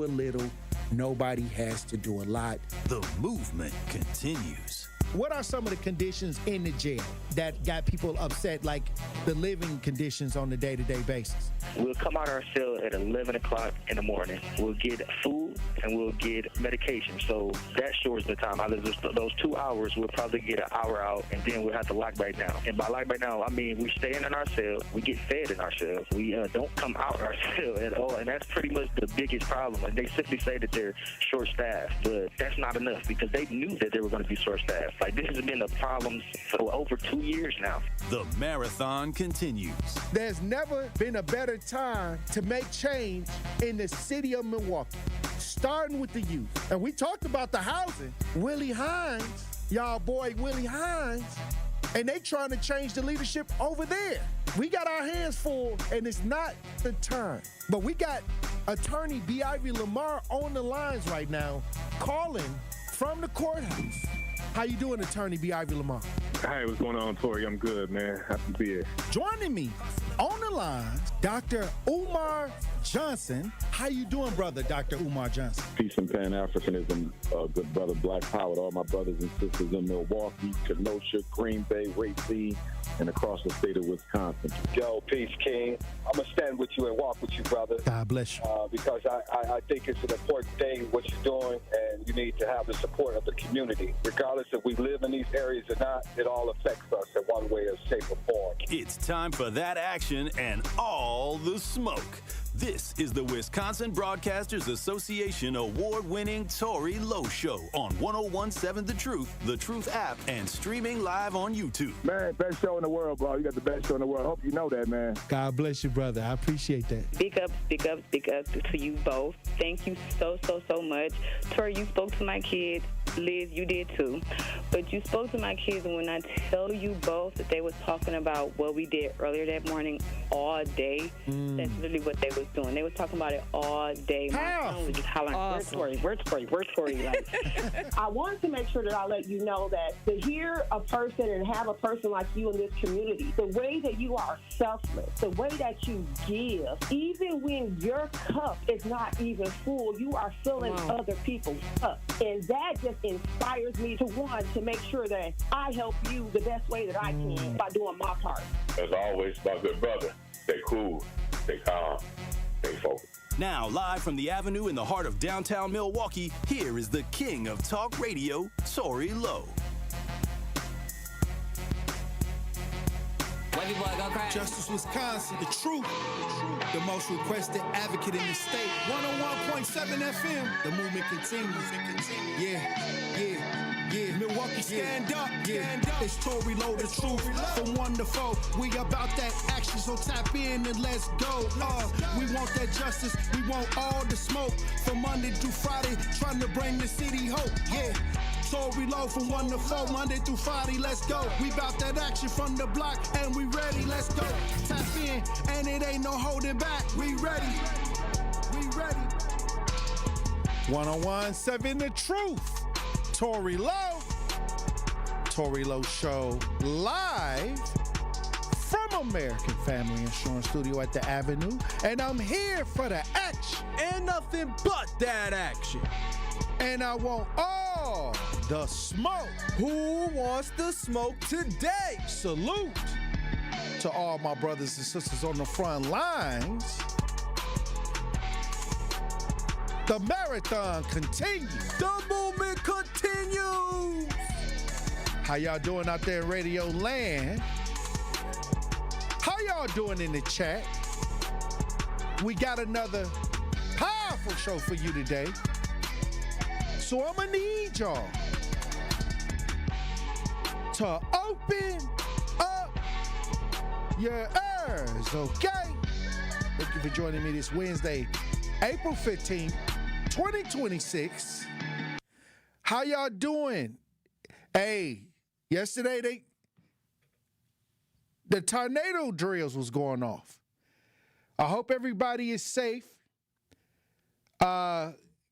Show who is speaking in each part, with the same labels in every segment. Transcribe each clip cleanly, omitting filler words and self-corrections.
Speaker 1: do a little. Nobody has to do a lot.
Speaker 2: The movement continues.
Speaker 1: What are some of the conditions in the jail that got people upset, like the living conditions on a day-to-day basis?
Speaker 3: We'll come out our cell at 11 o'clock in the morning. We'll get food and we'll get medication. So that shortens the time. Out of those 2 hours, we'll probably get an hour out, and then we'll have to lock back down. And by lock back down, I mean we stay in our cell. We get fed in our cell. We don't come out our cell at all. And that's pretty much the biggest problem. And they simply say that they're short-staffed. But that's not enough because they knew that they were going to be short-staffed. Like, this has been a problem for over 2 years now.
Speaker 2: The marathon continues.
Speaker 1: There's never been a better time to make change in the city of Milwaukee, starting with the youth. And we talked about the housing. Willie Hines, y'all boy Willie Hines, and they trying to change the leadership over there. We got our hands full, and it's not the time. But we got attorney B. Ivy Lamar on the lines right now, calling from the courthouse. How you doing, attorney B. Ivy Lamar?
Speaker 4: Hey, what's going on, Tory? I'm good, man. Happy to be here.
Speaker 1: Joining me on the line, Dr. Umar Johnson. How you doing, brother, Dr. Umar Johnson?
Speaker 4: Peace and Pan-Africanism, good brother, Black Power, to all my brothers and sisters in Milwaukee, Kenosha, Green Bay, Racine, and across the state of Wisconsin.
Speaker 5: Yo, peace, King. I'm going to stand with you and walk with you, brother.
Speaker 1: God bless you.
Speaker 5: Because I think it's an important thing, what you're doing, and you need to have the support of the community. Regardless if we live in these areas or not, it all affects us in one way or shape or form.
Speaker 2: It's time for that action and all the smoke. This is the Wisconsin Broadcasters Association award-winning Tory Lowe Show on 101.7 The Truth app, and streaming live on YouTube.
Speaker 4: Man, best show in the world, bro. You got the best show in the world. Hope you know that, man.
Speaker 1: God bless you, brother. I appreciate that.
Speaker 6: Big up to you both. Thank you so much. Tory, you spoke to my kids. Liz, you did too. But you spoke to my kids, and when I tell you both that they was talking about what we did earlier that morning all day, that's literally what they was doing. They was talking about it all day. My son was just hollering,
Speaker 7: awesome.
Speaker 6: Where's Tory? Like,
Speaker 7: I wanted to make sure that I let you know that to hear a person and have a person like you in this community, the way that you are selfless, the way that you give, even when your cup is not even full, you are filling other people's cup. And that just inspires me to make sure that I help you the best way that I can by doing my part.
Speaker 8: As always, my good brother, stay cool, stay calm, stay focused.
Speaker 2: Now, live from the Avenue in the heart of downtown Milwaukee, here is the king of talk radio, Tory Lowe.
Speaker 1: Justice Wisconsin, the truth, the most requested advocate in the state. 101.7 FM, the movement continues. Yeah. Milwaukee, stand up. It's Tory Lowe, the truth. From 1 to 4, we about that action, so tap in and let's go. We want that justice, we want all the smoke. From Monday through Friday, trying to bring the city hope. Yeah. Tory Lowe from 1 to 4, Monday through Friday, let's go. We bout that action from the block, and we ready, let's go. Tap in, and it ain't no holding back. We ready. 101.7 The Truth. Tory Lowe. Tory Lowe Show live from American Family Insurance Studio at the Avenue. And I'm here for the action.
Speaker 9: And nothing but that action.
Speaker 1: And I want all the smoke.
Speaker 9: Who wants the smoke today?
Speaker 1: Salute to all my brothers and sisters on the front lines. The marathon continues.
Speaker 9: The movement continues.
Speaker 1: How y'all doing out there in Radio Land? How y'all doing in the chat? We got another powerful show for you today. So I'm gonna need y'all to open up your ears, okay? Thank you for joining me this Wednesday, April 15th, 2026. How y'all doing? Hey, yesterday the tornado drills was going off. I hope everybody is safe.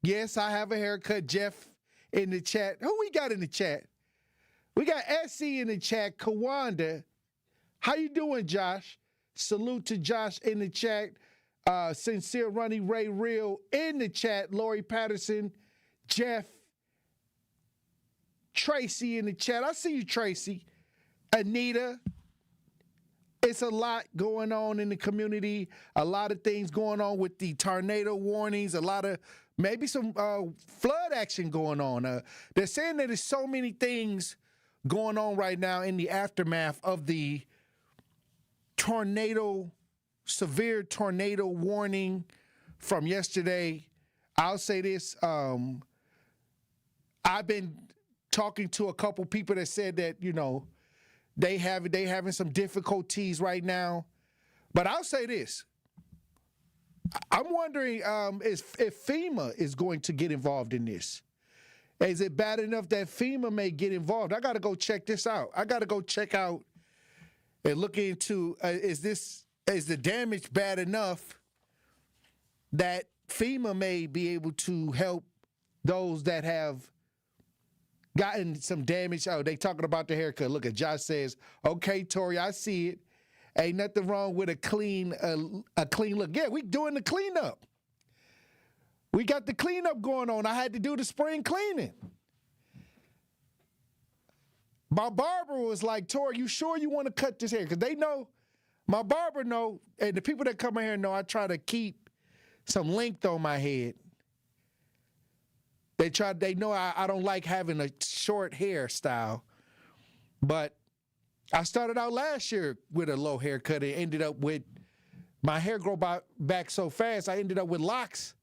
Speaker 1: Yes, I have a haircut. Jeff in the chat. Who we got in the chat? We got SC in the chat. Kawanda. How you doing, Josh? Salute to Josh in the chat. Sincere Runny Ray Real in the chat. Lori Patterson, Jeff, Tracy in the chat. I see you, Tracy. Anita. It's a lot going on in the community. A lot of things going on with the tornado warnings. A lot of maybe some flood action going on. They're saying that there's so many things going on right now in the aftermath of the severe tornado warning from yesterday. I'll say this. I've been talking to a couple people that said that, they having some difficulties right now. But I'll say this. I'm wondering if FEMA is going to get involved in this. Is it bad enough that FEMA may get involved? I got to go check this out. I got to go check out and look into, is the damage bad enough that FEMA may be able to help those that have gotten some damage? Oh, they talking about the haircut. Look at Josh says, okay, Tory, I see it. Ain't nothing wrong with a clean look. Yeah, we doing the cleanup. We got the cleanup going on. I had to do the spring cleaning. My barber was like, Tory, you sure you want to cut this hair? Because they know, my barber know, and the people that come in here know I try to keep some length on my head. They know I don't like having a short hairstyle. But I started out last year with a low haircut and ended up with my hair grow back so fast, I ended up with locks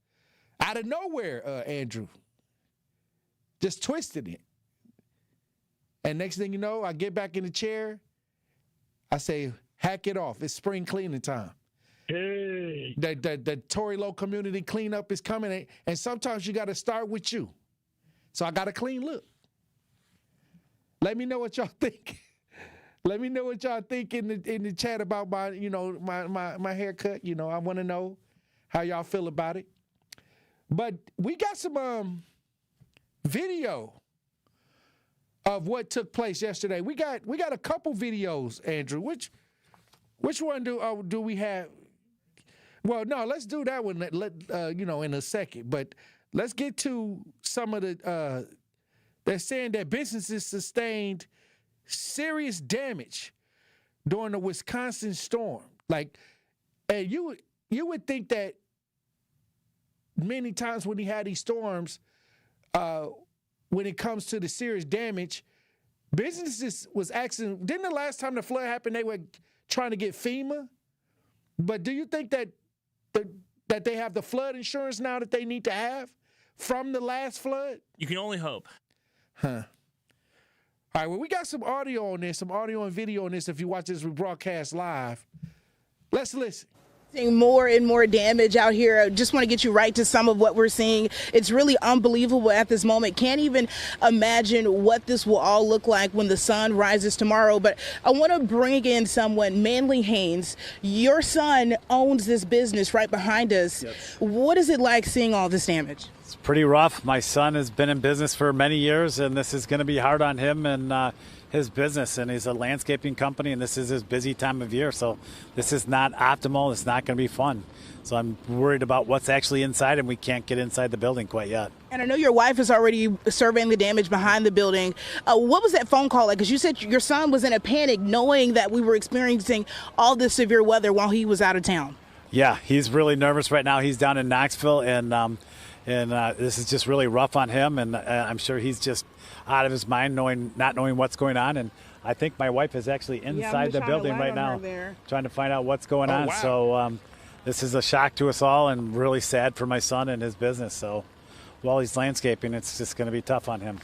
Speaker 1: out of nowhere, Andrew. Just twisted it. And next thing you know, I get back in the chair. I say, hack it off. It's spring cleaning time.
Speaker 10: Hey.
Speaker 1: The Tory Lowe community cleanup is coming, and sometimes you got to start with you. So I got a clean look. Let me know what y'all think. Let me know what y'all think in the chat about my my haircut. I want to know how y'all feel about it. But we got some video of what took place yesterday. We got a couple videos, Andrew. Which one do we have? Well, no, let's do that one. In a second. But let's get to some of the. They're saying that businesses sustained serious damage during the Wisconsin storm. And you would think that many times when he had these storms, when it comes to the serious damage, businesses was asking. Didn't the last time the flood happened, they were trying to get FEMA? But do you think that they have the flood insurance now that they need to have from the last flood?
Speaker 10: You can only hope.
Speaker 1: Huh. All right, well, we got some audio on this, some audio and video on this if you watch this broadcast live. Let's listen.
Speaker 11: Seeing more and more damage out here. I just want to get you right to some of what we're seeing. It's really unbelievable at this moment. Can't even imagine what this will all look like when the sun rises tomorrow. But I want to bring in someone, Manley Haynes. Your son owns this business right behind us. Yep. What is it like seeing all this damage?
Speaker 12: It's pretty rough. My son has been in business for many years, and this is going to be hard on him and his business. And he's a landscaping company, and this is his busy time of year. So this is not optimal. It's not going to be fun. So I'm worried about what's actually inside, and we can't get inside the building quite yet.
Speaker 11: And I know your wife is already surveying the damage behind the building. What was that phone call like? Because you said your son was in a panic knowing that we were experiencing all this severe weather while he was out of town.
Speaker 12: Yeah, he's really nervous right now. He's down in Knoxville, and this is just really rough on him. And I'm sure he's just out of his mind, not knowing what's going on. And I think my wife is actually inside the building right now, trying to find out what's going on. Wow. So this is a shock to us all, and really sad for my son and his business. So while he's landscaping, it's just going to be tough on him.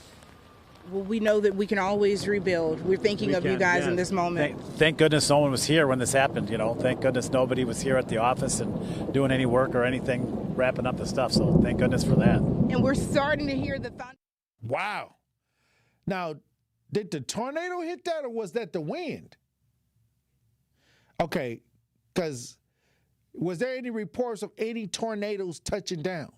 Speaker 11: Well, we know that we can always rebuild. We're thinking of you guys in this moment.
Speaker 12: Thank goodness no one was here when this happened. Thank goodness nobody was here at the office and doing any work or anything, wrapping up the stuff. So thank goodness for that.
Speaker 11: And we're starting to hear the thunder.
Speaker 1: Wow. Now, did the tornado hit that, or was that the wind? Okay, because was there any reports of any tornadoes touching down?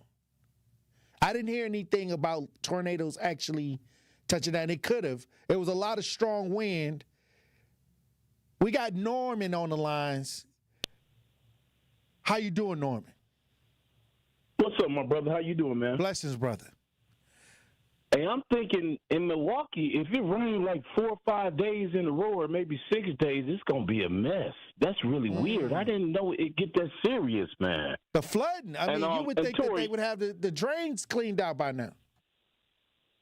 Speaker 1: I didn't hear anything about tornadoes actually touching down. It could have. It was a lot of strong wind. We got Norman on the lines. How you doing, Norman?
Speaker 13: What's up, my brother? How you doing, man?
Speaker 1: Blessings, brother.
Speaker 13: Hey, I'm thinking in Milwaukee, if it rains like 4 or 5 days in a row or maybe 6 days, it's going to be a mess. That's really weird. I didn't know it get that serious, man.
Speaker 1: The flooding. I mean, you would think
Speaker 13: Tory,
Speaker 1: that they would have the drains cleaned out by now.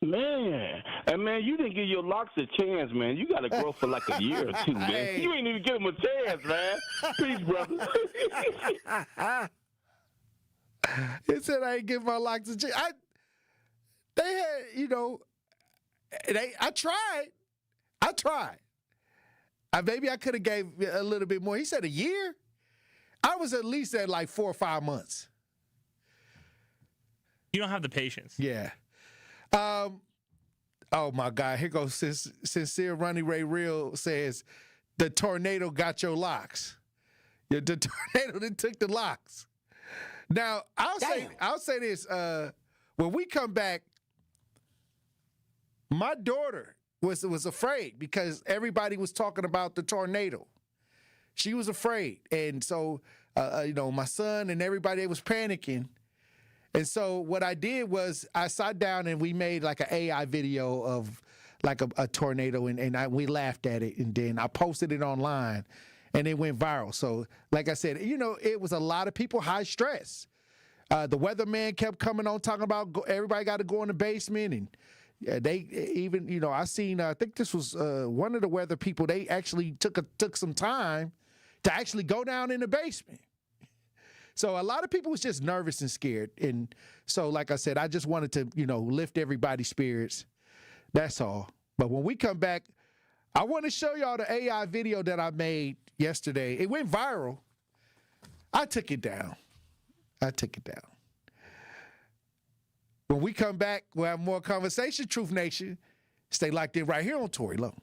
Speaker 13: Man, and man, you didn't give your locks a chance, man. You got to grow for like a year or two, man.
Speaker 1: Hey.
Speaker 13: You ain't even give them a chance, man. Peace, brother.
Speaker 1: He said I ain't give my locks a chance. They had, I tried. Maybe I could have gave a little bit more. He said a year. I was at least at like 4 or 5 months.
Speaker 10: You don't have the patience.
Speaker 1: Yeah. Oh my God! Here goes Sincere Ronnie Ray Real says, "The tornado got your locks. Yeah, the tornado that took the locks." Now I'll say this: when we come back, my daughter was afraid because everybody was talking about the tornado. She was afraid, and so my son and everybody was panicking. And so what I did was I sat down and we made like an AI video of like a tornado, and we laughed at it, and then I posted it online, and it went viral. So like I said, it was a lot of people high stress. The weatherman kept coming on talking about everybody got to go in the basement, and they even I seen I think this was one of the weather people. They actually took some time to actually go down in the basement. So a lot of people was just nervous and scared. And so, like I said, I just wanted to, lift everybody's spirits. That's all. But when we come back, I want to show y'all the AI video that I made yesterday. It went viral. I took it down. When we come back, we'll have more conversation, Truth Nation. Stay locked in right here on Tory Lowe.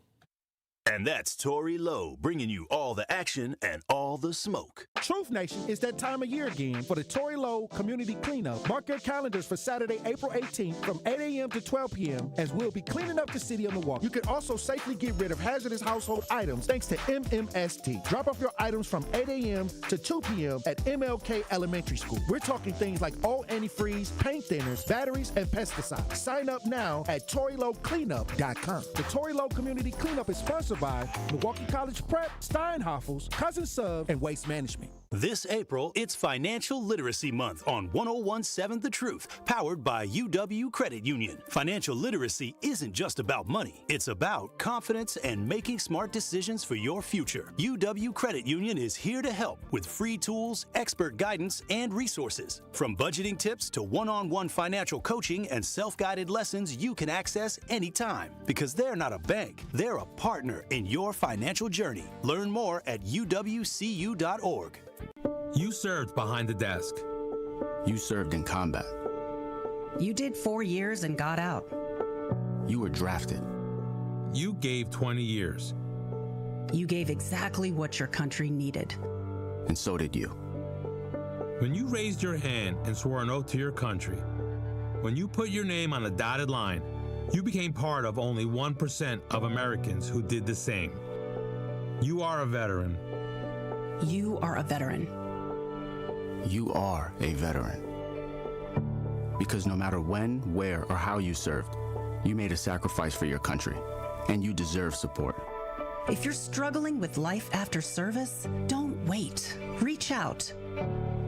Speaker 2: And that's Tory Lowe, bringing you all the action and all the smoke.
Speaker 1: Truth Nation, it's that time of year again for the Tory Lowe Community Cleanup. Mark your calendars for Saturday, April 18th from 8 a.m. to 12 p.m. as we'll be cleaning up the city of Milwaukee. You can also safely get rid of hazardous household items thanks to MMST. Drop off your items from 8 a.m. to 2 p.m. at MLK Elementary School. We're talking things like all antifreeze, paint thinners, batteries, and pesticides. Sign up now at ToryLoweCleanup.com. The Tory Lowe Community Cleanup is sponsored by Milwaukee College Prep, Steinhafels, Cousin Sub, and Waste Management.
Speaker 2: This April, it's Financial Literacy Month on 101.7 The Truth, powered by UW Credit Union. Financial literacy isn't just about money. It's about confidence and making smart decisions for your future. UW Credit Union is here to help with free tools, expert guidance, and resources. From budgeting tips to one-on-one financial coaching and self-guided lessons you can access anytime. Because they're not a bank, they're a partner in your financial journey. Learn more at uwcu.org.
Speaker 14: You served behind the desk.
Speaker 15: You served in combat.
Speaker 16: You did 4 years and got out.
Speaker 15: You were drafted.
Speaker 14: You gave 20 years.
Speaker 16: You gave exactly what your country needed.
Speaker 15: And so did you.
Speaker 14: When you raised your hand and swore an oath to your country, when you put your name on a dotted line, you became part of only 1% of Americans who did the same. You are a veteran.
Speaker 16: You are a veteran.
Speaker 15: You are a veteran. Because no matter when, where, or how you served, you made a sacrifice for your country, and you deserve support.
Speaker 16: If you're struggling with life after service, don't wait. Reach out.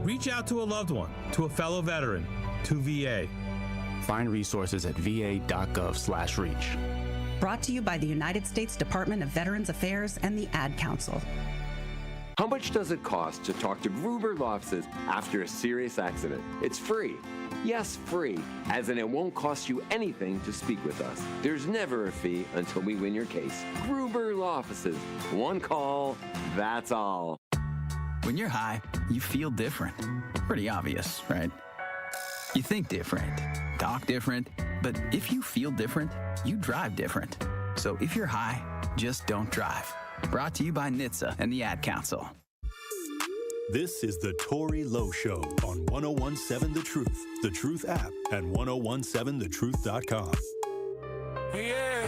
Speaker 14: Reach out to a loved one, to a fellow veteran, to VA.
Speaker 15: Find resources at va.gov/reach.
Speaker 16: Brought to you by the United States Department of Veterans Affairs and the Ad Council.
Speaker 17: How much does it cost to talk to Gruber Law Offices after a serious accident? It's free. Yes, free, as in it won't cost you anything to speak with us. There's never a fee until we win your case. Gruber Law Offices. One call, that's all.
Speaker 18: When you're high, you feel different. Pretty obvious, right? You think different, talk different, but if you feel different, you drive different. So if you're high, just don't drive. Brought to you by NHTSA and the Ad Council.
Speaker 2: This is the Tory Lowe Show on 101.7 The Truth app, and 1017thetruth.com.
Speaker 19: Yeah.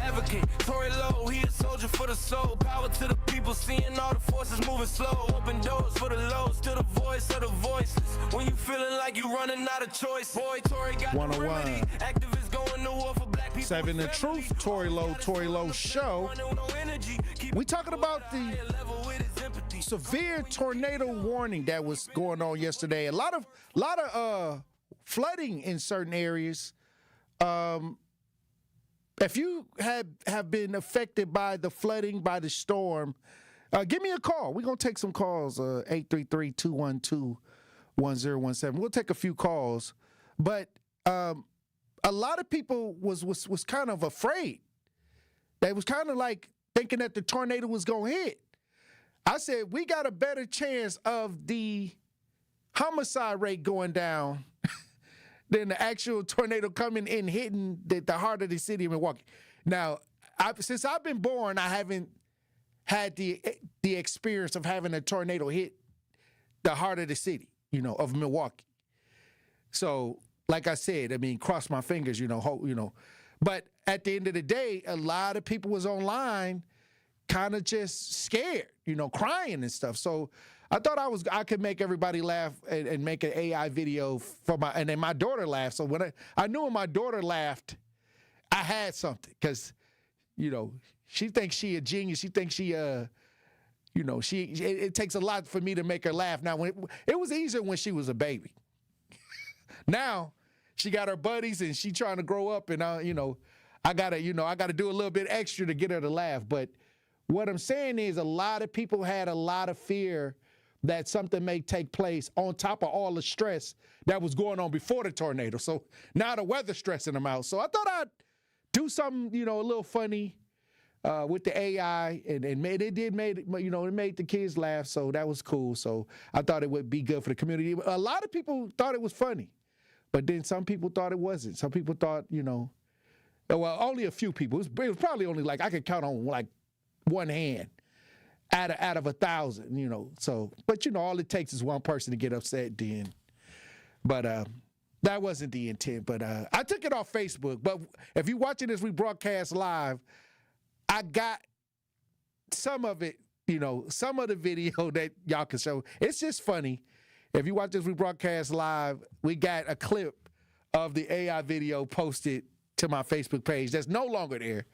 Speaker 19: Advocate, Tory Lowe, he a soldier for the soul. Power to the people, seeing all the forces moving slow. Open doors for the lows, to the voice of the voiceless. When you feeling like you running out of choice, boy, Tory got
Speaker 1: 101.
Speaker 19: the remedy. Activists going to war for black people.
Speaker 1: 7 The Truth, Tory Lowe Show. We talking about the severe tornado warning that was going on yesterday. A lot of flooding in certain areas. If you have been affected by the flooding, by the storm, give me a call. We're going to take some calls, 833-212-1017. We'll take a few calls. But a lot of people was kind of afraid. They was kind of like thinking that the tornado was going to hit. I said, we got a better chance of the homicide rate going down than the actual tornado coming and hitting the heart of the city of Milwaukee. Now, since I've been born, I haven't had the experience of having a tornado hit the heart of the city, of Milwaukee. So, like I said, I mean, cross my fingers, hope. But at the end of the day, a lot of people was online kind of just scared, crying and stuff. So I thought I could make everybody laugh and make an AI video and then my daughter laughed. So when I knew when my daughter laughed, I had something because, she thinks she a genius. She thinks it takes a lot for me to make her laugh. Now, it was easier when she was a baby. Now she got her buddies and she trying to grow up and, I gotta do a little bit extra to get her to laugh. But what I'm saying is a lot of people had a lot of fear that something may take place on top of all the stress that was going on before the tornado. So now the weather's stressing them out. So I thought I'd do something, a little funny with the AI, and it made the kids laugh. So that was cool. So I thought it would be good for the community. A lot of people thought it was funny, but then some people thought it wasn't. Some people thought, well, only a few people. It was probably only I could count on one hand out of 1,000, So, but all it takes is one person to get upset then. But that wasn't the intent. But I took it off Facebook. But if you're watching this, we broadcast live. I got some of it, some of the video that y'all can show. It's just funny. If you watch this, we broadcast live. We got a clip of the AI video posted to my Facebook page that's no longer there.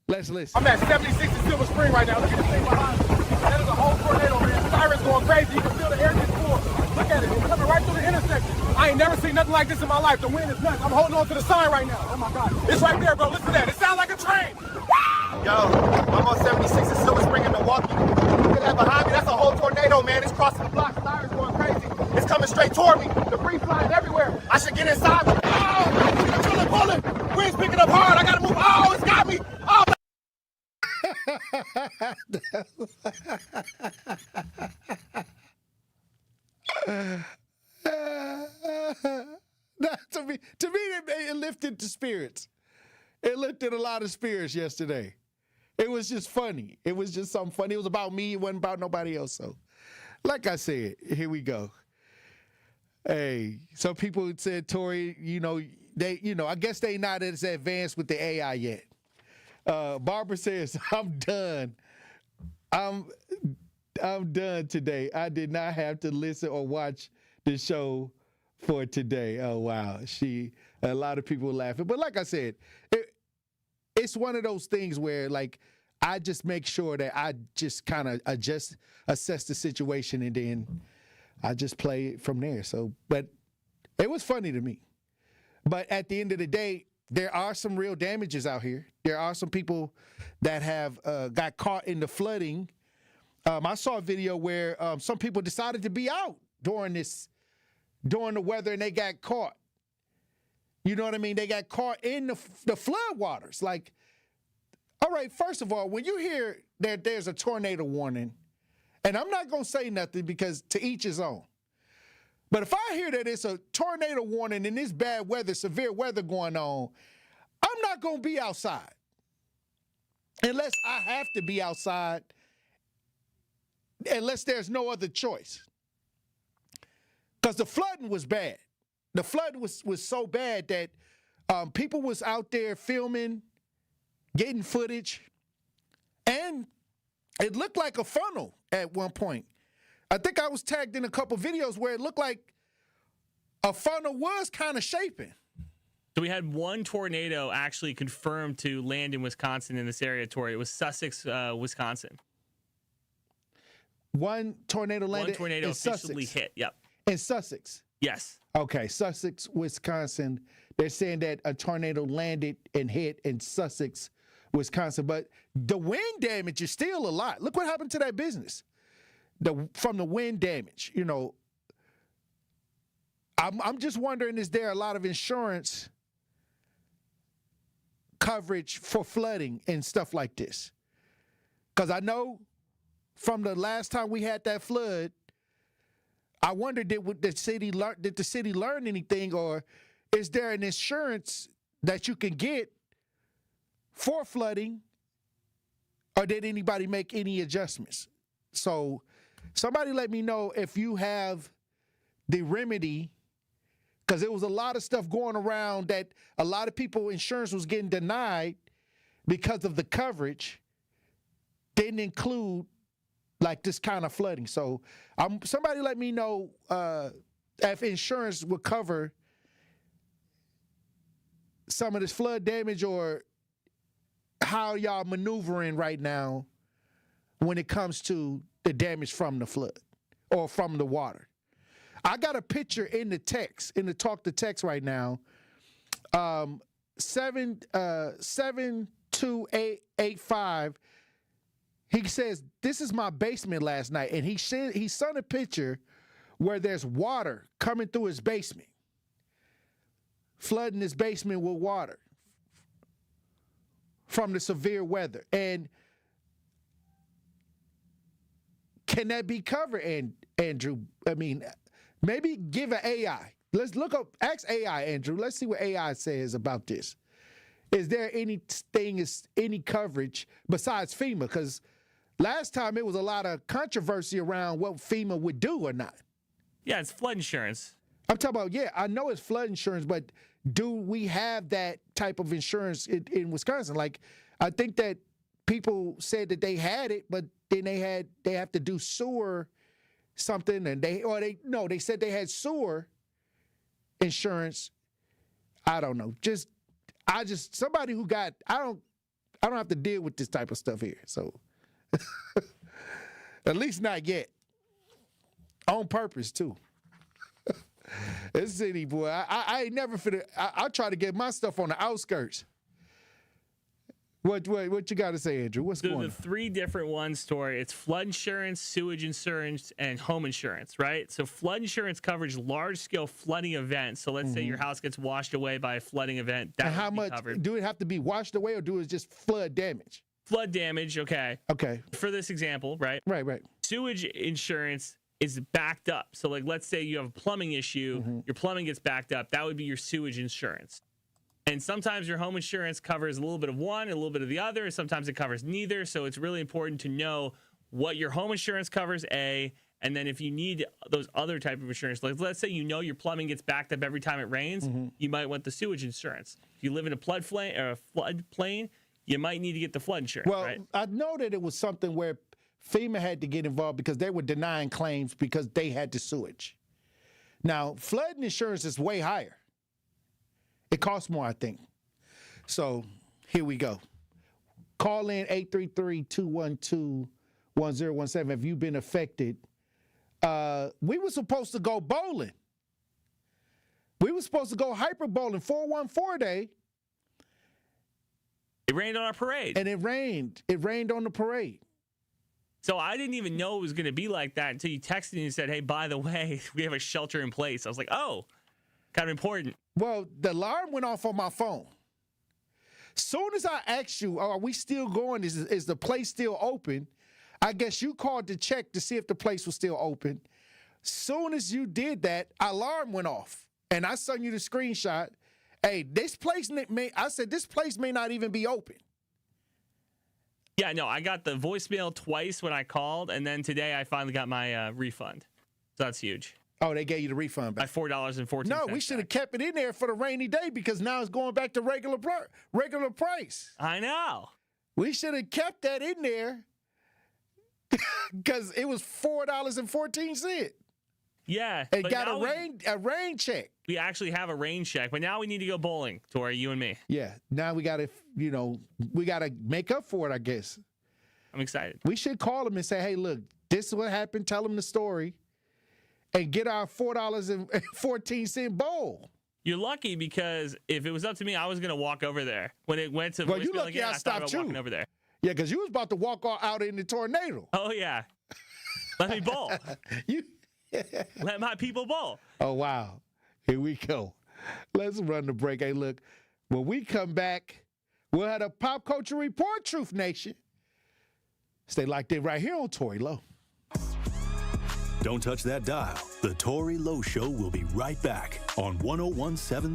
Speaker 1: Let's listen.
Speaker 20: I'm at 76 in Silver Spring right now. Look at this thing behind me. That is a whole tornado, man. Sirens going crazy. You can feel the air get full. Look at it. It's coming right through the intersection. I ain't never seen nothing like this in my life. The wind is nuts. I'm holding on to the sign right now. Oh, my God. It's right there, bro. Listen to that. It sounds like a train. Yo, I'm on 76 in Silver Spring in Milwaukee. Look at that behind me. That's a whole tornado, man. It's crossing the block. Sirens going crazy. It's coming straight toward me. Debris flying everywhere. I should get inside. Oh, I'm pulling. Wind's picking up hard. I got to move. Oh, it's got me. Oh,
Speaker 1: to me, it lifted the spirits. It lifted a lot of spirits yesterday. It was just funny. It was just something funny. It was about me. It wasn't about nobody else. So, like I said, here we go. Hey, some people said, Tory, I guess they not as advanced with the AI yet. Barbara says, I'm done. I'm done today. I did not have to listen or watch the show for today. Oh, wow. A lot of people laughing. But like I said, it's one of those things where, I just make sure that I just kind of assess the situation, and then I just play it from there. So, but it was funny to me. But at the end of the day, there are some real damages out here. There are some people that have got caught in the flooding. I saw a video where some people decided to be out during the weather, and they got caught. You know what I mean? They got caught in the flood waters. All right, first of all, when you hear that there's a tornado warning, and I'm not going to say nothing because to each his own. But if I hear that it's a tornado warning and this bad weather, severe weather going on, I'm not going to be outside unless I have to be outside, unless there's no other choice. Because the flooding was bad. The flood was so bad that people was out there filming, getting footage. And it looked like a funnel at one point. I think I was tagged in a couple videos where it looked like a funnel was kind of shaping.
Speaker 10: So we had one tornado actually confirmed to land in Wisconsin in this area, Tory. It was Sussex, Wisconsin.
Speaker 1: One tornado landed.
Speaker 10: One tornado
Speaker 1: in
Speaker 10: officially
Speaker 1: Sussex.
Speaker 10: hit. Yep.
Speaker 1: In Sussex.
Speaker 10: Yes.
Speaker 1: Okay, Sussex, Wisconsin. They're saying that a tornado landed and hit in Sussex, Wisconsin. But the wind damage is still a lot. Look what happened to that business. From the wind damage, you know. I'm just wondering, is there a lot of insurance coverage for flooding and stuff like this? Because I know from the last time we had that flood, I wonder did the city learn anything, or is there an insurance that you can get for flooding, or did anybody make any adjustments? So somebody let me know if you have the remedy, because there was a lot of stuff going around that a lot of people insurance was getting denied because of the coverage didn't include like this kind of flooding. So somebody let me know if insurance would cover some of this flood damage, or how y'all maneuvering right now when it comes to the damage from the flood or from the water. I got a picture in the text, in the talk to text right now. 72885. He says, "This is my basement last night," and he sent a picture where there's water coming through his basement, flooding his basement with water from the severe weather. And can that be covered, Andrew? I mean, maybe give an AI. Let's look up, ask AI, Andrew. Let's see what AI says about this. Is there any coverage besides FEMA? Because last time it was a lot of controversy around what FEMA would do or not.
Speaker 10: Yeah, it's flood insurance.
Speaker 1: I'm talking about, yeah, I know it's flood insurance, but do we have that type of insurance in Wisconsin? Like, I think that people said that they had it, but then they have to do sewer something, and they said they had sewer insurance. I don't know. Somebody who got, I don't have to deal with this type of stuff here. So at least not yet. On purpose too. This city, boy, I ain't never finna. I try to get my stuff on the outskirts. What you got to say, Andrew? What's going on?
Speaker 10: The three different ones, Tory. It's flood insurance, sewage insurance, and home insurance, right? So flood insurance covers large-scale flooding events. So let's say your house gets washed away by a flooding event. That
Speaker 1: and how much
Speaker 10: covered.
Speaker 1: Do it have to be washed away, or do it just flood damage?
Speaker 10: Flood damage, okay.
Speaker 1: Okay.
Speaker 10: For this example, right?
Speaker 1: Right.
Speaker 10: Sewage insurance is backed up. So like, let's say you have a plumbing issue, your plumbing gets backed up. That would be your sewage insurance. And sometimes your home insurance covers a little bit of one and a little bit of the other, and sometimes it covers neither. So it's really important to know what your home insurance covers, A, and then if you need those other type of insurance, like let's say your plumbing gets backed up every time it rains, you might want the sewage insurance. If you live in a floodplain, you might need to get the flood insurance.
Speaker 1: Well,
Speaker 10: right?
Speaker 1: I know that it was something where FEMA had to get involved because they were denying claims because they had the sewage. Now, flood insurance is way higher. It costs more, I think. So here we go. Call in 833-212-1017 if you've been affected. We were supposed to go bowling. We were supposed to go hyper bowling 414 day.
Speaker 10: It rained on our parade.
Speaker 1: And it rained. It rained on the parade.
Speaker 10: So I didn't even know it was going to be like that until you texted me and said, hey, by the way, we have a shelter in place. I was like, oh, kind of important.
Speaker 1: Well, the alarm went off on my phone. Soon as I asked you, are we still going? Is the place still open? I guess you called to check to see if the place was still open. Soon as you did that, alarm went off. And I sent you the screenshot. Hey, this place may not even be open.
Speaker 10: Yeah, no, I got the voicemail twice when I called, and then today I finally got my refund. So that's huge.
Speaker 1: Oh, they gave you the refund back.
Speaker 10: By $4.14.
Speaker 1: No, we should have kept it in there for the rainy day because now it's going back to regular price.
Speaker 10: I know.
Speaker 1: We should have kept that in there because it was $4.14.
Speaker 10: Yeah.
Speaker 1: And got a rain check.
Speaker 10: We actually have a rain check, but now we need to go bowling, Tory, you and me.
Speaker 1: Yeah. Now we got to, make up for it, I guess.
Speaker 10: I'm excited.
Speaker 1: We should call them and say, hey, look, this is what happened. Tell them the story and get our $4.14 bowl.
Speaker 10: You're lucky because if it was up to me, I was going to walk over there. When it went to
Speaker 1: well, you lucky I stopped you.
Speaker 10: Walking over there.
Speaker 1: Yeah, because you was about to walk out in the tornado.
Speaker 10: Oh, yeah. Let me bowl. Let my people bowl.
Speaker 1: Oh, wow. Here we go. Let's run the break. Hey, look, when we come back, we'll have a Pop Culture Report, Truth Nation. Stay locked in right here on Tory Lowe.
Speaker 2: Don't touch that dial. The Tory Lowe Show will be right back on 1017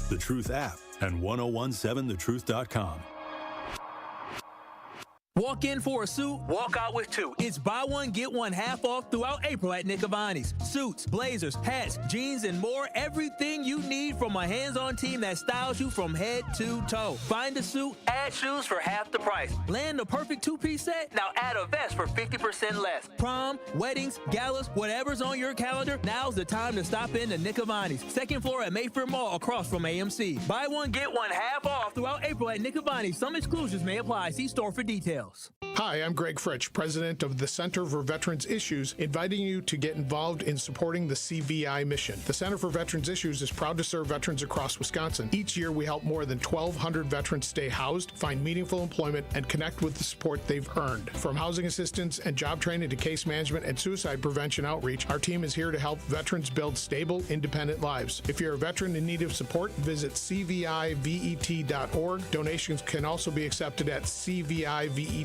Speaker 2: The Truth app, and 1017thetruth.com.
Speaker 21: Walk in for a suit, walk out with two. It's buy one, get one half off throughout April at Nick Avani's. Suits, blazers, hats, jeans, and more. Everything you need from a hands-on team that styles you from head to toe. Find a suit, add shoes for half the price. Land the perfect two-piece set? Now add a vest for 50% less. Prom, weddings, galas, whatever's on your calendar, now's the time to stop in to Nick Avani's. Second floor at Mayfair Mall across from AMC. Buy one, get one half off throughout April at Nick Avani's. Some exclusions may apply. See store for details.
Speaker 22: Hi, I'm Greg Fritsch, president of the Center for Veterans Issues, inviting you to get involved in supporting the CVI mission. The Center for Veterans Issues is proud to serve veterans across Wisconsin. Each year, we help more than 1,200 veterans stay housed, find meaningful employment, and connect with the support they've earned. From housing assistance and job training to case management and suicide prevention outreach, our team is here to help veterans build stable, independent lives. If you're a veteran in need of support, visit cvivet.org. Donations can also be accepted at cvivet.org/donate.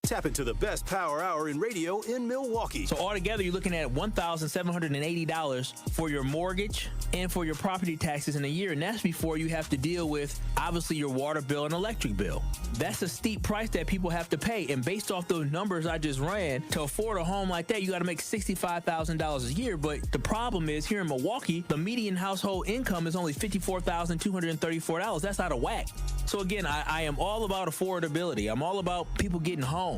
Speaker 2: Tap into the best power hour in radio in Milwaukee.
Speaker 21: So altogether, you're looking at $1,780 for your mortgage and for your property taxes in a year. And that's before you have to deal with, obviously, your water bill and electric bill. That's a steep price that people have to pay. And based off those numbers I just ran, to afford a home like that, you got to make $65,000 a year. But the problem is, here in Milwaukee, the median household income is only $54,234. That's out of whack. So again, I am all about affordability. I'm all about people getting homes.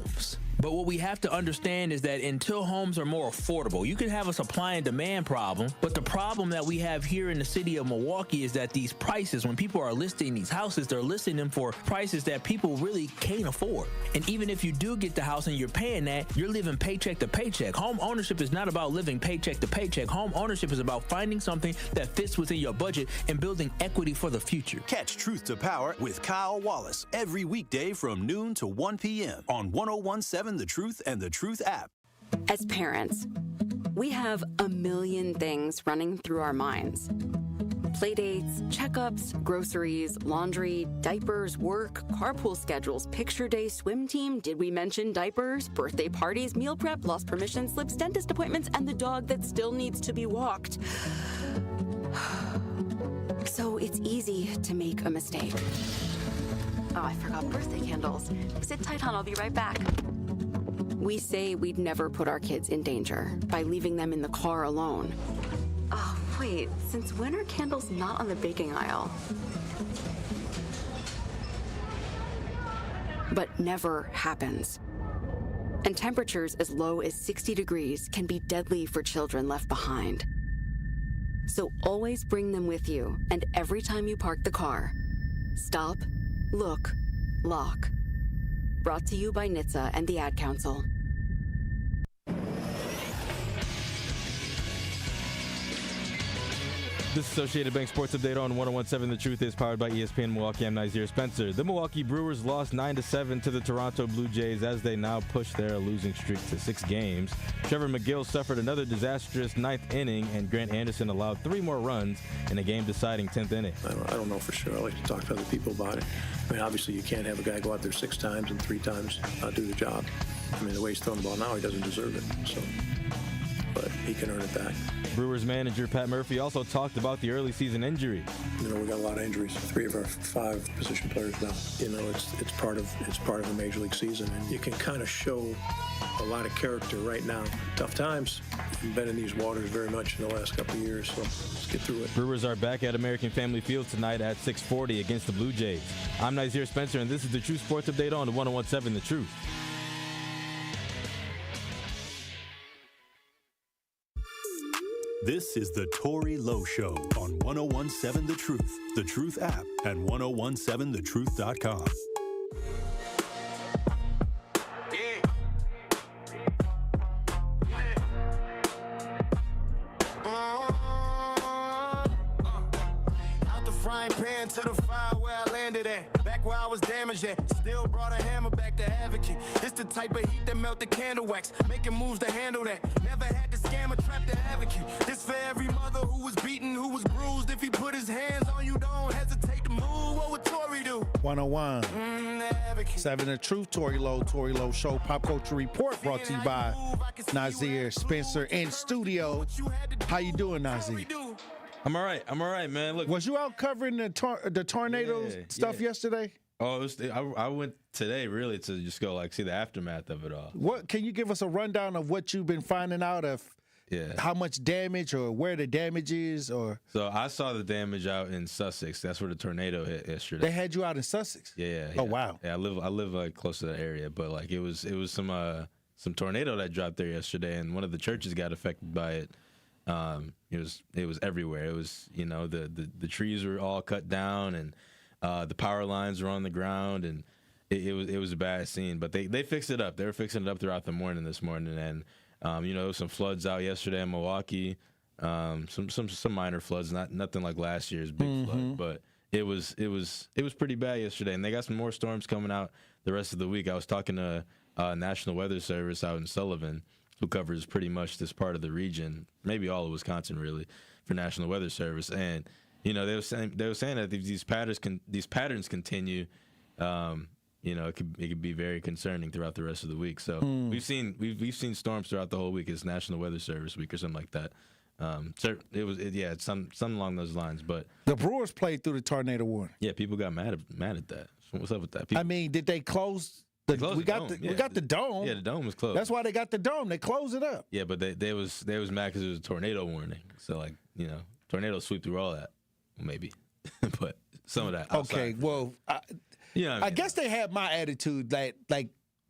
Speaker 21: But what we have to understand is that until homes are more affordable, you can have a supply and demand problem, but the problem that we have here in the city of Milwaukee is that these prices, when people are listing these houses, they're listing them for prices that people really can't afford. And even if you do get the house and you're paying that, you're living paycheck to paycheck. Home ownership is not about living paycheck to paycheck. Home ownership is about finding something that fits within your budget and building equity for the future.
Speaker 2: Catch Truth to Power with Kyle Wallace every weekday from noon to 1 p.m. on 1017 The Truth and The Truth app.
Speaker 23: As parents, we have a million things running through our minds. Playdates, checkups, groceries, laundry, diapers, work, carpool schedules, picture day, swim team, did we mention diapers, birthday parties, meal prep, lost permission slips, dentist appointments, and the dog that still needs to be walked. So it's easy to make a mistake. Oh, I forgot birthday candles. Sit tight, hon, I'll be right back. We say we'd never put our kids in danger by leaving them in the car alone. Oh, wait, since when are candles not on the baking aisle? But never happens. And temperatures as low as 60 degrees can be deadly for children left behind. So always bring them with you, and every time you park the car, stop, look, lock. Brought to you by NHTSA and the Ad Council.
Speaker 24: This Associated Bank Sports Update on 1017 The Truth is powered by ESPN Milwaukee. I'm Nazir Spencer. The Milwaukee Brewers lost 9-7 to the Toronto Blue Jays as they now push their losing streak to 6 games. Trevor McGill suffered another disastrous 9th inning, and Grant Anderson allowed 3 more runs in a game-deciding 10th inning.
Speaker 25: I don't know for sure. I like to talk to other people about it. I mean, obviously you can't have a guy go out there 6 times and 3 times do the job. I mean, the way he's throwing the ball now, he doesn't deserve it. So, but he can earn it back.
Speaker 24: Brewers manager Pat Murphy also talked about the early season injury.
Speaker 25: You know, we got a lot of injuries. 3 of our 5 position players now. You know, it's part of a major league season, and you can kind of show a lot of character right now. Tough times. We've been in these waters very much in the last couple of years, so let's get through it.
Speaker 24: Brewers are back at American Family Field tonight at 6:40 against the Blue Jays. I'm Xavier Spencer, and this is the True Sports Update on the 101.7 The Truth.
Speaker 2: This is the Tory Lowe Show on 101.7 The Truth app, and 1017thetruth.com.
Speaker 19: Out the frying pan to the fire where I landed at. Back where I was damaged at. Still brought a hammer back to advocate. It's the type of heat that melt the candle wax. Making moves to handle that. Never had to scam or trap the advocate. This for every mother who was beaten, who was bruised. If he put his hands on you, don't hesitate to move. What would Tory do?
Speaker 1: 101. 7 The Truth, Tory Lowe Show, Pop Culture Report, brought to you by Xavier Spencer in studio. How you doing, Xavier?
Speaker 24: I'm all right, man. Look,
Speaker 1: was you out covering the tornado stuff yesterday?
Speaker 24: Oh, I went today really to just go see the aftermath of it all.
Speaker 1: What can you give us a rundown of what you've been finding out of?
Speaker 24: Yeah.
Speaker 1: How much damage or where the damage is, or?
Speaker 24: So I saw the damage out in Sussex. That's where the tornado hit yesterday.
Speaker 1: They had you out in Sussex?
Speaker 24: Yeah.
Speaker 1: Oh wow.
Speaker 24: Yeah, I live close to that area, but it was some tornado that dropped there yesterday, and one of the churches got affected by it. It was everywhere. It was the trees were all cut down, and the power lines were on the ground, and it was a bad scene. But they fixed it up. They were fixing it up throughout the morning this morning, and there was some floods out yesterday in Milwaukee. Some minor floods, nothing like last year's big flood, but it was pretty bad yesterday. And they got some more storms coming out the rest of the week. I was talking to National Weather Service out in Sullivan, who covers pretty much this part of the region, maybe all of Wisconsin really, for National Weather Service. And they were saying that if these patterns continue, it could be very concerning throughout the rest of the week. So we've seen storms throughout the whole week. It's National Weather Service week or something like that. It's something along those lines. But
Speaker 1: the Brewers played through the tornado warning.
Speaker 24: Yeah, people got mad at that. So what's up with that?
Speaker 1: Did they close? We got the dome.
Speaker 24: Yeah, the dome was closed.
Speaker 1: That's why they got the dome. They closed it up.
Speaker 24: Yeah, but they was mad because it was a tornado warning. So tornadoes sweep through all that, maybe, but some of that.
Speaker 1: Okay, well, I guess they had my attitude that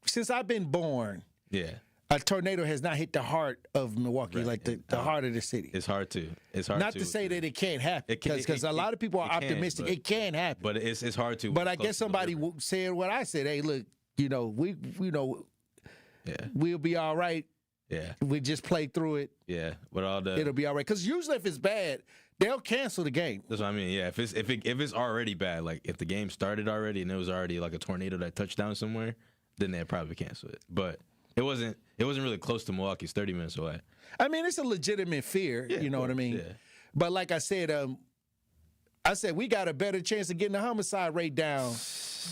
Speaker 1: since I've been born, a tornado has not hit the heart of Milwaukee, the heart of the city.
Speaker 24: It's hard to.
Speaker 1: Not to say that it can't happen, because a lot of people are optimistic. It can happen,
Speaker 24: but it's hard to.
Speaker 1: But I guess somebody said what I said. Hey, look. We'll be all right.
Speaker 24: Yeah,
Speaker 1: we just play through it.
Speaker 24: Yeah, with all the,
Speaker 1: it'll be all right. Because usually, if it's bad, they'll cancel the game.
Speaker 24: That's what I mean. Yeah, if it's already bad, if the game started already and it was already a tornado that touched down somewhere, then they'd probably cancel it. But it wasn't really close to Milwaukee. It's 30 minutes away.
Speaker 1: It's a legitimate fear.
Speaker 24: Yeah,
Speaker 1: you know what I mean?
Speaker 24: Yeah.
Speaker 1: But like I said, we got a better chance of getting the homicide rate down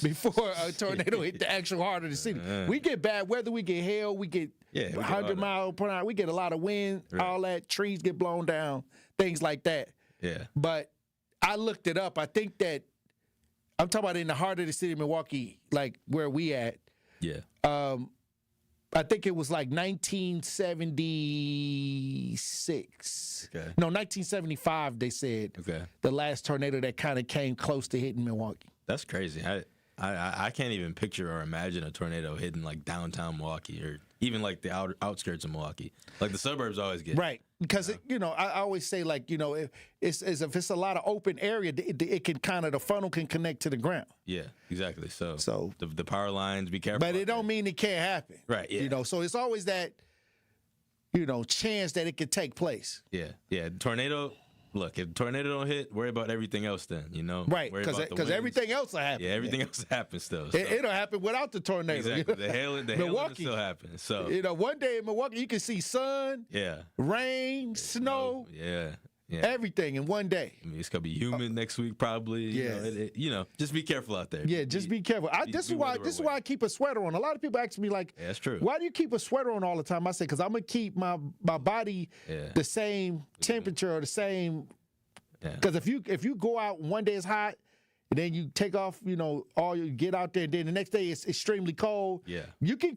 Speaker 1: before a tornado hit the actual heart of the city. We get bad weather, we get hail, we get 100 miles per hour, we get a lot of wind, all that, trees get blown down, things like that.
Speaker 24: Yeah.
Speaker 1: But I looked it up. I think that I'm talking about in the heart of the city of Milwaukee, where we at.
Speaker 24: Yeah.
Speaker 1: I think it was 1976.
Speaker 24: Okay.
Speaker 1: No, 1975, they said.
Speaker 24: Okay.
Speaker 1: The last tornado that kind of came close to hitting Milwaukee.
Speaker 24: That's crazy. I can't even picture or imagine a tornado hitting downtown Milwaukee or even the outskirts of Milwaukee. The suburbs always get.
Speaker 1: Right. Because, I always say, if it's a lot of open area, it can the funnel can connect to the ground.
Speaker 24: Yeah, exactly. So the power lines, be careful.
Speaker 1: But it don't mean it can't happen.
Speaker 24: Right, yeah.
Speaker 1: So it's always that, chance that it could take place.
Speaker 24: Yeah, yeah. Tornado, look, if tornado don't hit, worry about everything else then, Right,
Speaker 1: because everything else will happen.
Speaker 24: Yeah, everything else happens still. So.
Speaker 1: It'll happen without the tornado.
Speaker 24: Exactly. The hail will still happen. So
Speaker 1: one day in Milwaukee, you can see sun, rain, snow, everything in one day.
Speaker 24: It's gonna be humid next week, probably. Just be careful out there.
Speaker 1: Yeah, just be careful. This is why I keep a sweater on. A lot of people ask me
Speaker 24: that's true.
Speaker 1: Why do you keep a sweater on all the time? I say because I'm gonna keep my body the same temperature or the same. Because if you go out one day it's hot and then you take off, all you get out there, and then the next day it's extremely cold.
Speaker 24: Yeah.
Speaker 1: You can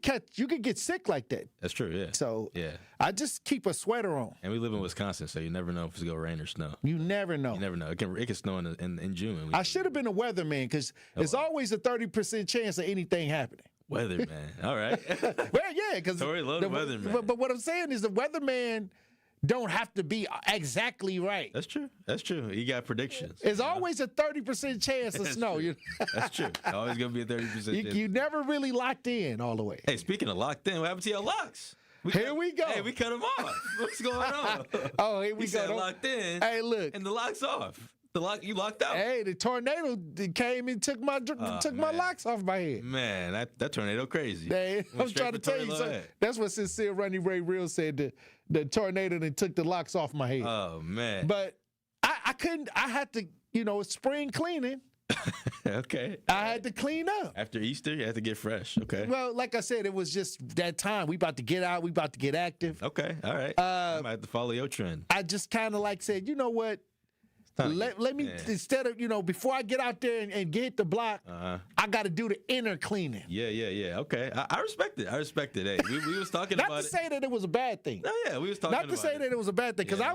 Speaker 1: get sick like that.
Speaker 24: That's true, yeah.
Speaker 1: So
Speaker 24: yeah.
Speaker 1: I just keep a sweater on.
Speaker 24: And we live in Wisconsin, so you never know if it's going to rain or snow.
Speaker 1: You never know.
Speaker 24: You never know. It can snow in June.
Speaker 1: I should have been a weatherman because there's always a 30% chance of anything happening.
Speaker 24: Weatherman. All right.
Speaker 1: Well, yeah, because
Speaker 24: Tory Lowe, the weatherman.
Speaker 1: But what I'm saying is the weatherman don't have to be exactly right.
Speaker 24: That's true. You got predictions.
Speaker 1: There's always a 30% chance of snow.
Speaker 24: That's true. Always going to be a 30% chance.
Speaker 1: You never really locked in all the way.
Speaker 24: Hey, speaking of locked in, what happened to your locks?
Speaker 1: Here we go.
Speaker 24: Hey, we cut them off. What's going on?
Speaker 1: Oh, here we
Speaker 24: you
Speaker 1: go.
Speaker 24: Said locked in.
Speaker 1: Hey, look.
Speaker 24: And the lock's off. You locked out.
Speaker 1: Hey, the tornado came and took my locks off my head.
Speaker 24: Man, that tornado crazy.
Speaker 1: Hey, I'm trying to tell you something. That's what Sincere Ronnie Ray Real said. The tornado that took the locks off my head.
Speaker 24: Oh man.
Speaker 1: But I couldn't. I had to. It's spring cleaning.
Speaker 24: Okay.
Speaker 1: I had to clean up.
Speaker 24: After Easter, you had to get fresh. Okay.
Speaker 1: Well, like I said, it was just that time. We about to get out. We about to get active.
Speaker 24: Okay. All right. I might have to follow your trend.
Speaker 1: I just kind of said, you know what? Let me, instead of, before I get out there and get the block, I got to do the inner cleaning.
Speaker 24: Yeah. Okay. I respect it. Hey, we was talking
Speaker 1: about it.
Speaker 24: Not
Speaker 1: to say that it was a bad thing.
Speaker 24: No, yeah, we was talking about it.
Speaker 1: Not to say that it was a bad thing, because I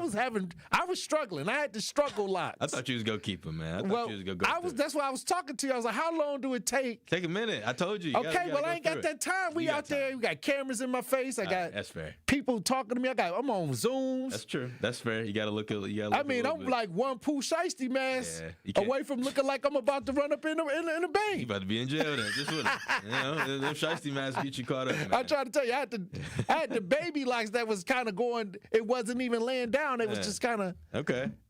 Speaker 1: was struggling. I had to struggle lots.
Speaker 24: I thought you was going to keep them, man. I thought you was going to go.
Speaker 1: That's why I was talking to you. I was like, how long do it take?
Speaker 24: Take a minute. I told you.
Speaker 1: Okay, well, I ain't got that time. We out there. We got cameras in my face. I got
Speaker 24: that's fair.
Speaker 1: People talking to me. I'm on Zooms.
Speaker 24: That's true. That's fair. You got to look at
Speaker 1: I'm like one Pooh Shiesty mask away from looking like I'm about to run up in a bank.
Speaker 24: You about to be in jail then. Just with it. Them Shiesty masks get you caught up, man.
Speaker 1: I'm trying to tell you, I had the baby locks that was kind of going, it wasn't even laying down. It was just kind of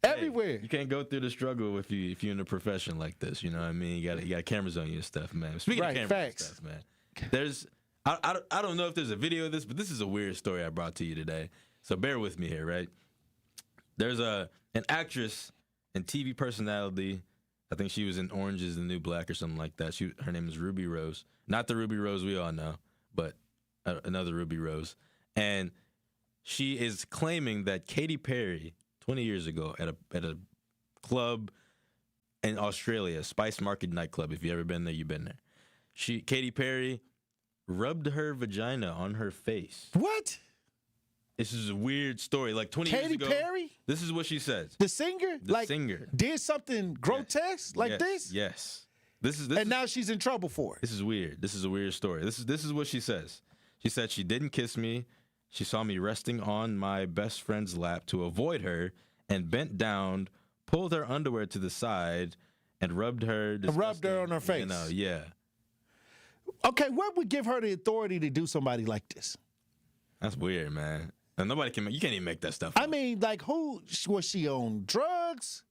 Speaker 1: everywhere.
Speaker 24: Hey, you can't go through the struggle if you're in a profession like this. You know what I mean? You got cameras on you and stuff, man. Speaking of cameras and stuff, man. There's I don't know if there's a video of this, but this is a weird story I brought to you today. So bear with me here, right? There's an actress and TV personality. I think she was in Orange is the New Black or something like that. Her name is Ruby Rose. Not the Ruby Rose we all know, but another Ruby Rose. And she is claiming that Katy Perry, 20 years ago, at a club in Australia, Spice Market nightclub, if you've ever been there, you've been there. Katy Perry rubbed her vagina on her face.
Speaker 1: What?
Speaker 24: This is a weird story. Like 20 years ago.
Speaker 1: Katy Perry?
Speaker 24: This is what she says.
Speaker 1: The singer?
Speaker 24: The singer.
Speaker 1: Did something grotesque like this?
Speaker 24: Yes.
Speaker 1: Now she's in trouble for it.
Speaker 24: This is weird. This is a weird story. This is what she says. She said she didn't kiss me. She saw me resting on my best friend's lap to avoid her and bent down, pulled her underwear to the side, and rubbed her
Speaker 1: on her face.
Speaker 24: Yeah.
Speaker 1: Okay, what would give her the authority to do somebody like this?
Speaker 24: That's weird, man. And nobody can. You can't even make that stuff up.
Speaker 1: I mean, like, who was she on drugs?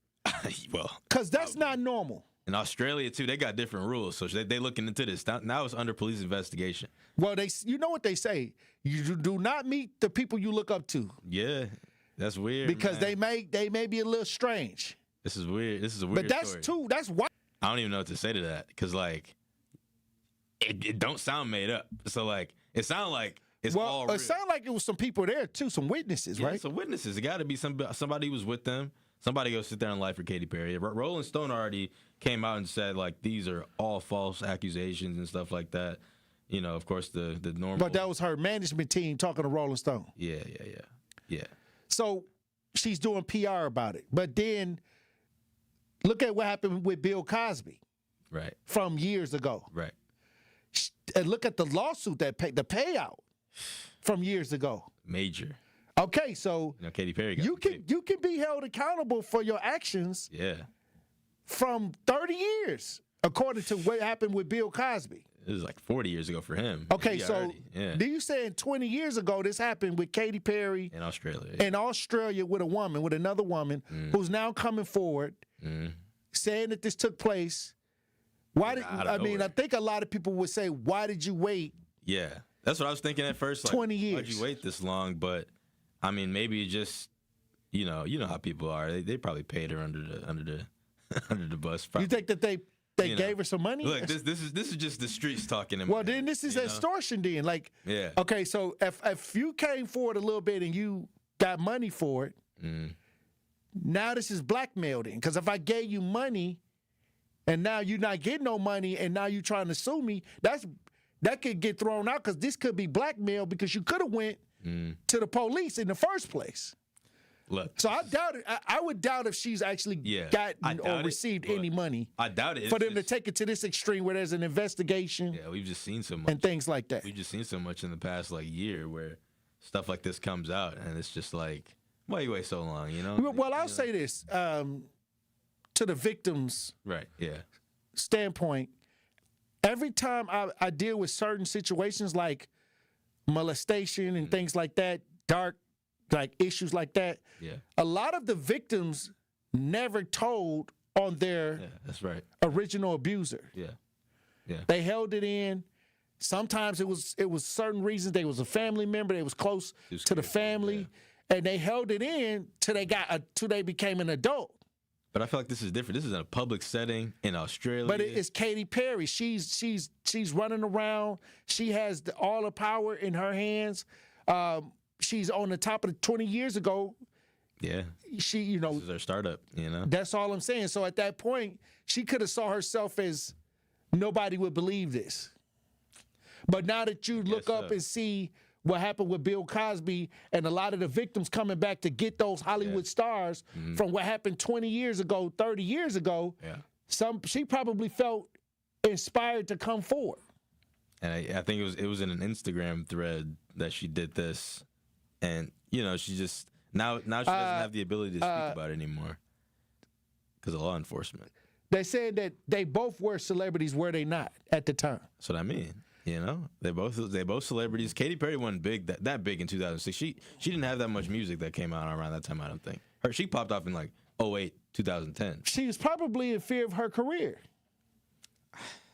Speaker 24: Well,
Speaker 1: because that's not normal.
Speaker 24: In Australia too, they got different rules, so they looking into this now. It's under police investigation.
Speaker 1: Well, you know what they say: you do not meet the people you look up to.
Speaker 24: Yeah, that's weird.
Speaker 1: Because
Speaker 24: man.
Speaker 1: they may be a little strange.
Speaker 24: This is weird. This is a weird.
Speaker 1: But that's why.
Speaker 24: I don't even know what to say to that because like, it don't sound made up. So like, it sounds like. All real.
Speaker 1: It sounded like it was some people there too, some witnesses, right?
Speaker 24: Some witnesses. It got to be somebody who was with them. Somebody go sit there and lie for Katy Perry. Rolling Stone already came out and said like these are all false accusations and stuff like that. You know, of course the normal.
Speaker 1: But that was her management team talking to Rolling Stone.
Speaker 24: Yeah.
Speaker 1: So she's doing PR about it, but then look at what happened with Bill Cosby,
Speaker 24: right?
Speaker 1: From years ago,
Speaker 24: right?
Speaker 1: And look at the lawsuit the payout. From years ago.
Speaker 24: Major.
Speaker 1: Okay, so
Speaker 24: Katy Perry
Speaker 1: you can be held accountable for your actions.
Speaker 24: Yeah.
Speaker 1: From 30 years, according to what happened with Bill Cosby.
Speaker 24: It was like 40 years ago for him.
Speaker 1: Okay, do you saying 20 years ago this happened with Katy Perry
Speaker 24: in Australia?
Speaker 1: In Australia with another woman who's now coming forward, saying that this took place. Why did I think a lot of people would say, why did you wait?
Speaker 24: Yeah. That's what I was thinking at first. Like,
Speaker 1: 20 years.
Speaker 24: Why'd you wait this long? But I mean, maybe just you know how people are. They probably paid her under the bus. Probably.
Speaker 1: You think that they gave her some money?
Speaker 24: Look, this is just the streets talking.
Speaker 1: Well, then this is extortion. Then, like,
Speaker 24: yeah.
Speaker 1: Okay, so if you came forward a little bit and you got money for it, now this is blackmail. Then, because if I gave you money and now you're not getting no money, and now you're trying to sue me, that could get thrown out because this could be blackmail because you could have went to the police in the first place.
Speaker 24: Look,
Speaker 1: so I doubt it. I would doubt if she's actually gotten or received any money.
Speaker 24: I doubt it.
Speaker 1: For them to take it to this extreme where there's an investigation.
Speaker 24: Yeah, we've just seen so much.
Speaker 1: And things like that.
Speaker 24: We've just seen so much in the past year where stuff like this comes out, and it's just like, why you wait so long, you know?
Speaker 1: Well, I'll say this to the victims' standpoint. Every time I deal with certain situations like molestation and things like that, dark issues like that, a lot of the victims never told on their original abuser. They held it in. Sometimes it was certain reasons. They was a family member. They was close to the family, and they held it in till they became an adult.
Speaker 24: But I feel like this is different. This is in a public setting in Australia.
Speaker 1: But it's Katy Perry. She's running around. She has all the power in her hands. She's on the top of the 20 years ago.
Speaker 24: Yeah.
Speaker 1: This is
Speaker 24: her startup,
Speaker 1: That's all I'm saying. So at that point, she could have saw herself as nobody would believe this. But now that you look up and see what happened with Bill Cosby and a lot of the victims coming back to get those Hollywood stars from what happened 20 years ago, 30 years ago, she probably felt inspired to come forward.
Speaker 24: And I think it was in an Instagram thread that she did this. And, she just, now she doesn't have the ability to speak about it anymore because of law enforcement.
Speaker 1: They said that they both were celebrities, were they not, at the time?
Speaker 24: That's what I mean. They both celebrities. Katy Perry wasn't that big in 2006. She didn't have that much music that came out around that time, I don't think. She popped off in 2008, 2010.
Speaker 1: She was probably in fear of her career.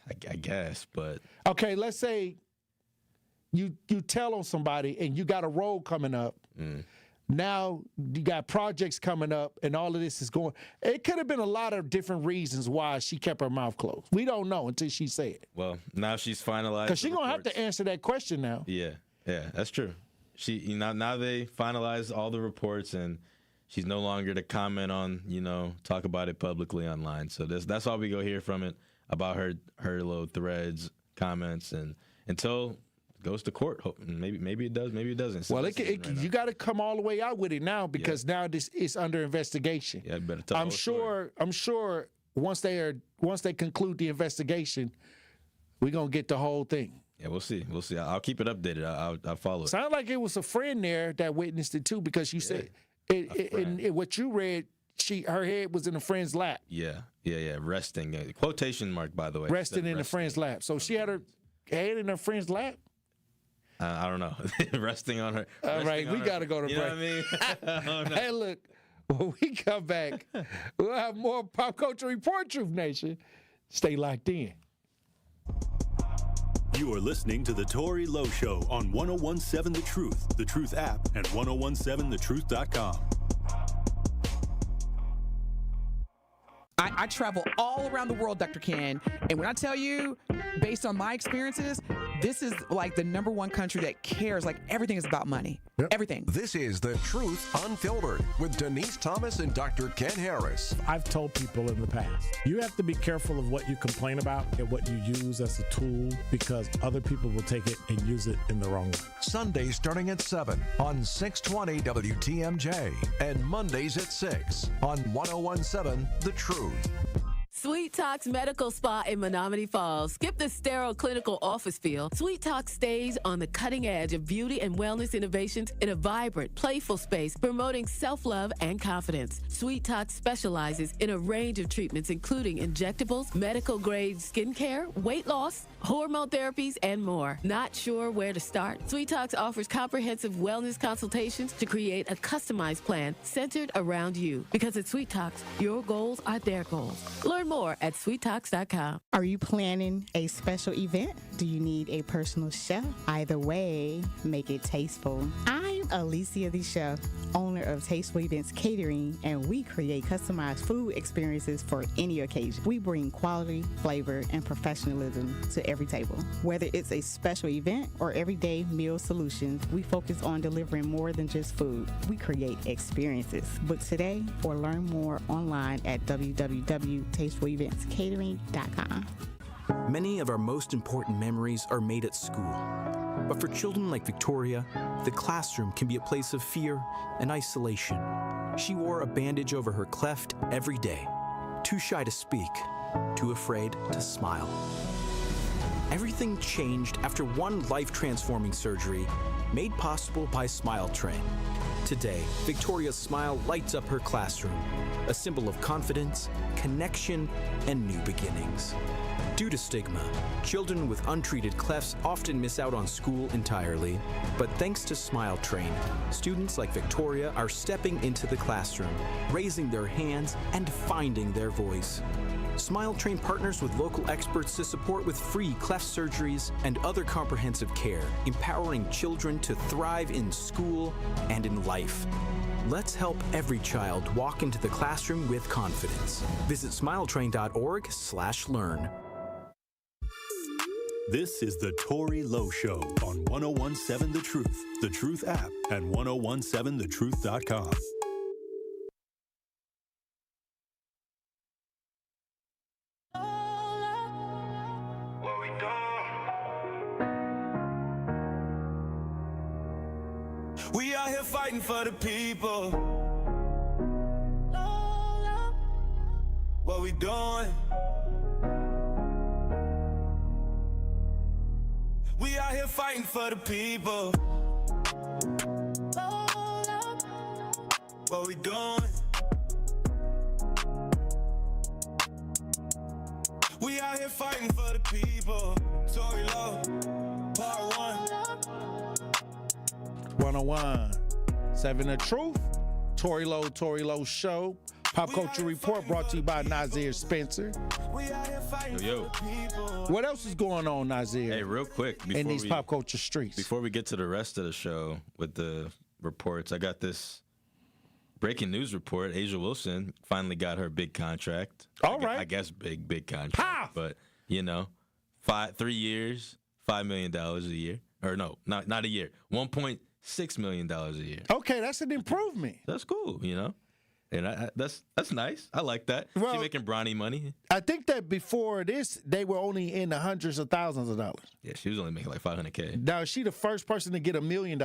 Speaker 24: I guess, but
Speaker 1: okay, let's say you tell on somebody and you got a role coming up. Now you got projects coming up and all of this is going. It could have been a lot of different reasons why she kept her mouth closed. We don't know until she said it.
Speaker 24: Well, now she's finalized.
Speaker 1: Because she's going to have to answer that question now.
Speaker 24: Yeah, that's true. Now they finalized all the reports and she's no longer to comment on, talk about it publicly online. So that's all we go hear from it about her little threads, comments, and until it goes to court. Maybe it does, maybe it doesn't.
Speaker 1: Well, you got to come all the way out with it now because now this is under investigation.
Speaker 24: Yeah, better tell
Speaker 1: I'm sure once they conclude the investigation, we're gonna get the whole thing.
Speaker 24: Yeah, we'll see. I'll keep it updated. I'll follow it.
Speaker 1: Sounds like it was a friend there that witnessed it too, because you said in what you read, her head was in a friend's lap.
Speaker 24: Yeah. Resting. Quotation mark, by the way.
Speaker 1: Resting in a friend's lap. So she had her head in her friend's lap?
Speaker 24: I don't know. Resting on her.
Speaker 1: All right, we got to go to break.
Speaker 24: What I mean?
Speaker 1: Hey, look, when we come back, we'll have more Pop Culture Report, Truth Nation. Stay locked in.
Speaker 2: You are listening to The Tory Lowe Show on 1017 The Truth, The Truth app, and 1017thetruth.com.
Speaker 3: I travel all around the world, Dr. Ken, and when I tell you, based on my experiences, this is like the #1 country that cares. Like, everything is about money. Yep. Everything.
Speaker 4: This is The Truth Unfiltered with Denise Thomas and Dr. Ken Harris.
Speaker 5: I've told people in the past, you have to be careful of what you complain about and what you use as a tool, because other people will take it and use it in the wrong way.
Speaker 4: Sundays starting at 7 on 620 WTMJ and Mondays at 6 on 1017 The Truth.
Speaker 6: Sweet Talks Medical Spa in Menominee Falls. Skip the sterile clinical office feel. Sweet Talk stays on the cutting edge of beauty and wellness innovations in a vibrant, playful space, promoting self-love and confidence. Sweet Talk specializes in a range of treatments, including injectables, medical-grade skincare, weight loss, hormone therapies, and more. Not sure where to start? Sweet Talks offers comprehensive wellness consultations to create a customized plan centered around you. Because at Sweet Talks, your goals are their goals. Learn more at sweettalks.com.
Speaker 7: Are you planning a special event? Do you need a personal chef? Either way, make it tasteful. I I'm Alicia the Chef, owner of Tasteful Events Catering, and we create customized food experiences for any occasion. We bring quality, flavor, and professionalism to every table. Whether it's a special event or everyday meal solutions, we focus on delivering more than just food. We create experiences. Book today or learn more online at www.tastefuleventscatering.com.
Speaker 8: Many of our most important memories are made at school. But for children like Victoria, the classroom can be a place of fear and isolation. She wore a bandage over her cleft every day, too shy to speak, too afraid to smile. Everything changed after one life-transforming surgery made possible by Smile Train. Today, Victoria's smile lights up her classroom, a symbol of confidence, connection, and new beginnings. Due to stigma, children with untreated clefts often miss out on school entirely. But thanks to Smile Train, students like Victoria are stepping into the classroom, raising their hands, and finding their voice. Smile Train partners with local experts to support with free cleft surgeries and other comprehensive care, empowering children to thrive in school and in life. Let's help every child walk into the classroom with confidence. Visit smiletrain.org/learn.
Speaker 2: This is the Tory Lowe Show on 1017 The Truth app, and 1017thetruth.com.
Speaker 19: We out here fighting for the people. What we doing? We out here fighting for the people. What we doing? We out here fighting for the people. Tory Lowe, part
Speaker 1: 101.7 The Truth. Tory Lowe Show. Pop Culture Report brought to you by Nazir Spencer.
Speaker 24: Yo.
Speaker 1: What else is going on, Nazir?
Speaker 24: Hey, real quick.
Speaker 1: In these pop culture streets.
Speaker 24: Before we get to the rest of the show with the reports, I got this breaking news report. Asia Wilson finally got her big contract.
Speaker 1: All right.
Speaker 24: I guess big contract. Ha! But, 3 years, $5 million a year. Or no, not a year. $1.6 million a year.
Speaker 1: Okay, that's an improvement.
Speaker 24: That's cool, And that's nice. I like that.
Speaker 1: Well,
Speaker 24: she's making Bronny money.
Speaker 1: I think that before this, they were only in the hundreds of thousands of dollars.
Speaker 24: Yeah, she was only making like $500K.
Speaker 1: Now, is she the first person to get $1 million?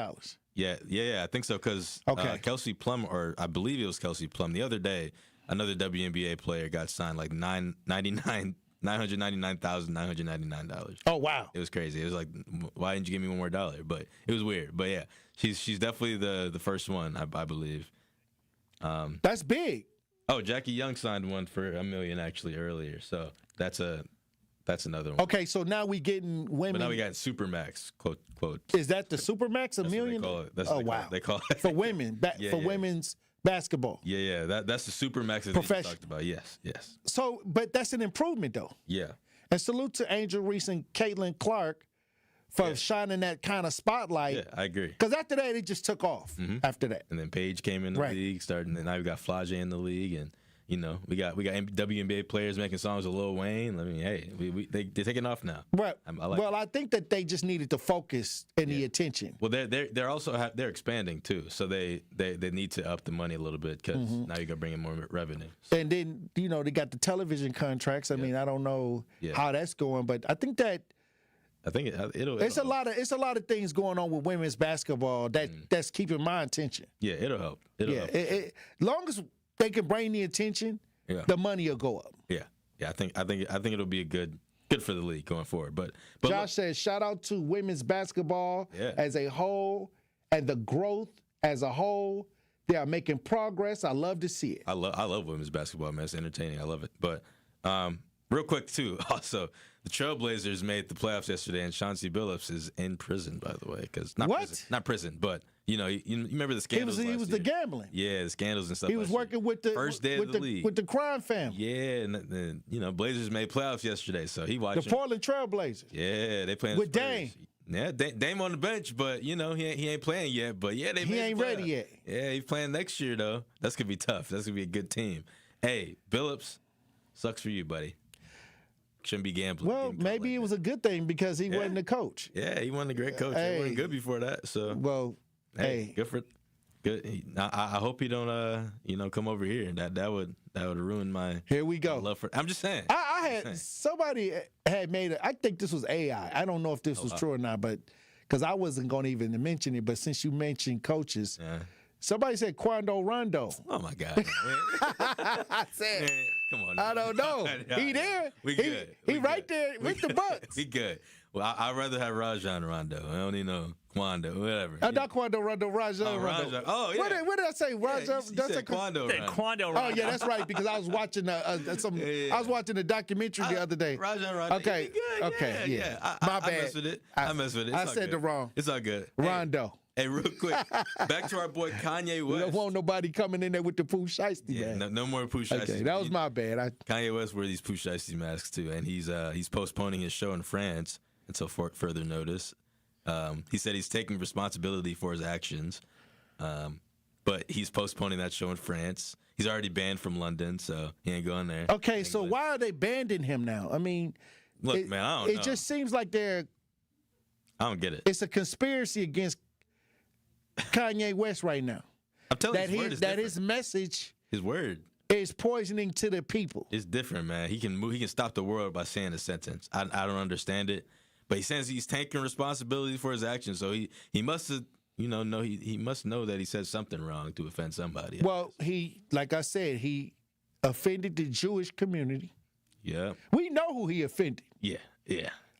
Speaker 24: Yeah, I think so, because Kelsey Plum, or I believe it was Kelsey Plum, the other day, another WNBA player got signed like $999,999.
Speaker 1: Oh, wow.
Speaker 24: It was crazy. It was like, why didn't you give me one more dollar? But it was weird. But yeah, she's definitely the first one, I believe.
Speaker 1: That's big.
Speaker 24: Oh, Jackie Young signed one for $1 million actually earlier. So that's another one.
Speaker 1: Okay, so now we getting women.
Speaker 24: But now we got Supermax, quote.
Speaker 1: Is that the Supermax, $1 million?
Speaker 24: They call it. That's
Speaker 1: oh,
Speaker 24: what
Speaker 1: wow.
Speaker 24: They call it.
Speaker 1: For women, women's basketball.
Speaker 24: Yeah. That's the Supermax that you talked about. Yes.
Speaker 1: So, but that's an improvement, though.
Speaker 24: Yeah.
Speaker 1: And salute to Angel Reese and Caitlin Clark for shining that kind of spotlight.
Speaker 24: Yeah, I agree.
Speaker 1: Because after that, it just took off. After that,
Speaker 24: and then Paige came in the league, and then now we got Flage in the league, and we got WNBA players making songs with Lil Wayne. I mean, hey, they're taking off now.
Speaker 1: Right. I think that they just needed to focus and the attention.
Speaker 24: Well, they're also they're expanding too, so they need to up the money a little bit because now you got to bring in more revenue.
Speaker 1: So. And then they got the television contracts. I mean, I don't know how that's going, but I think that.
Speaker 24: It'll
Speaker 1: it's a lot of things going on with women's basketball that's keeping my attention.
Speaker 24: Yeah, it'll help.
Speaker 1: As long as they can bring the attention, the money will go up.
Speaker 24: Yeah. I think it'll be a good for the league going forward. But
Speaker 1: Josh says, shout out to women's basketball as a whole and the growth as a whole. They are making progress. I love to see it.
Speaker 24: I love women's basketball, man. It's entertaining. I love it. But real quick too, also. The Trailblazers made the playoffs yesterday, and Chauncey Billups is in prison, by the way. Because not prison, but you remember the scandals.
Speaker 1: He was the gambling.
Speaker 24: Yeah, the scandals and stuff.
Speaker 1: He was working with the
Speaker 24: first day of the league
Speaker 1: with the crime family.
Speaker 24: Yeah, and Blazers made playoffs yesterday, so he watched
Speaker 1: the Portland Trailblazers.
Speaker 24: Yeah, they playing
Speaker 1: with Dame.
Speaker 24: Yeah, Dame on the bench, but he ain't playing yet. But yeah,
Speaker 1: he ain't ready yet.
Speaker 24: Yeah, he's playing next year though. That's gonna be tough. That's gonna be a good team. Hey, Billups, sucks for you, buddy. Shouldn't be gambling.
Speaker 1: Well, maybe it was a good thing because he wasn't the coach.
Speaker 24: Yeah, he wasn't a great coach. He wasn't good before that. So
Speaker 1: hey,
Speaker 24: good. I hope he don't come over here. That would ruin my love for. I'm just saying.
Speaker 1: Somebody had made I think this was AI. I don't know if this was true or not, but because I wasn't going to even mention it. But since you mentioned coaches, somebody said Quando Rondo.
Speaker 24: Oh my God!
Speaker 1: I said,
Speaker 24: man, come on.
Speaker 1: I don't know. He there.
Speaker 24: We good.
Speaker 1: He right there with the Bucks.
Speaker 24: We good. Well, I'd rather have Rajon Rondo. I don't even know Quando, whatever.
Speaker 1: Not Quando Rondo, Rajon Rondo.
Speaker 24: Oh, yeah.
Speaker 1: What did I say? Rajon.
Speaker 24: You said Quando Rondo.
Speaker 10: Quando Rondo.
Speaker 1: Oh yeah, that's right. Because I was watching I was watching a documentary the other day.
Speaker 24: Rajon Rondo.
Speaker 1: Okay.
Speaker 24: Good.
Speaker 1: Yeah. My bad.
Speaker 24: I mess with it.
Speaker 1: I said the wrong.
Speaker 24: It's all good.
Speaker 1: Rondo.
Speaker 24: Hey, real quick, back to our boy Kanye West.
Speaker 1: Don't want nobody coming in there with the Pooh Shiesty man.
Speaker 24: No more Pooh Shiesty.
Speaker 1: Okay, that was my bad.
Speaker 24: Kanye West wear these Pooh Shiesty masks too, and he's postponing his show in France until further notice. He said he's taking responsibility for his actions, but he's postponing that show in France. He's already banned from London, so he ain't going there.
Speaker 1: Okay, so why are they banning him now? I mean,
Speaker 24: look, man, I don't know.
Speaker 1: It just seems like I
Speaker 24: don't get it.
Speaker 1: It's a conspiracy against Kanye West right now.
Speaker 24: I'm telling you,
Speaker 1: his message,
Speaker 24: his word,
Speaker 1: is poisoning to the people.
Speaker 24: It's different, man. He can stop the world by saying a sentence. I don't understand it, but he says he's taking responsibility for his actions. So he must have, he must know that he said something wrong to offend somebody.
Speaker 1: Well, like I said, he offended the Jewish community.
Speaker 24: Yeah,
Speaker 1: we know who he offended.
Speaker 24: Yeah.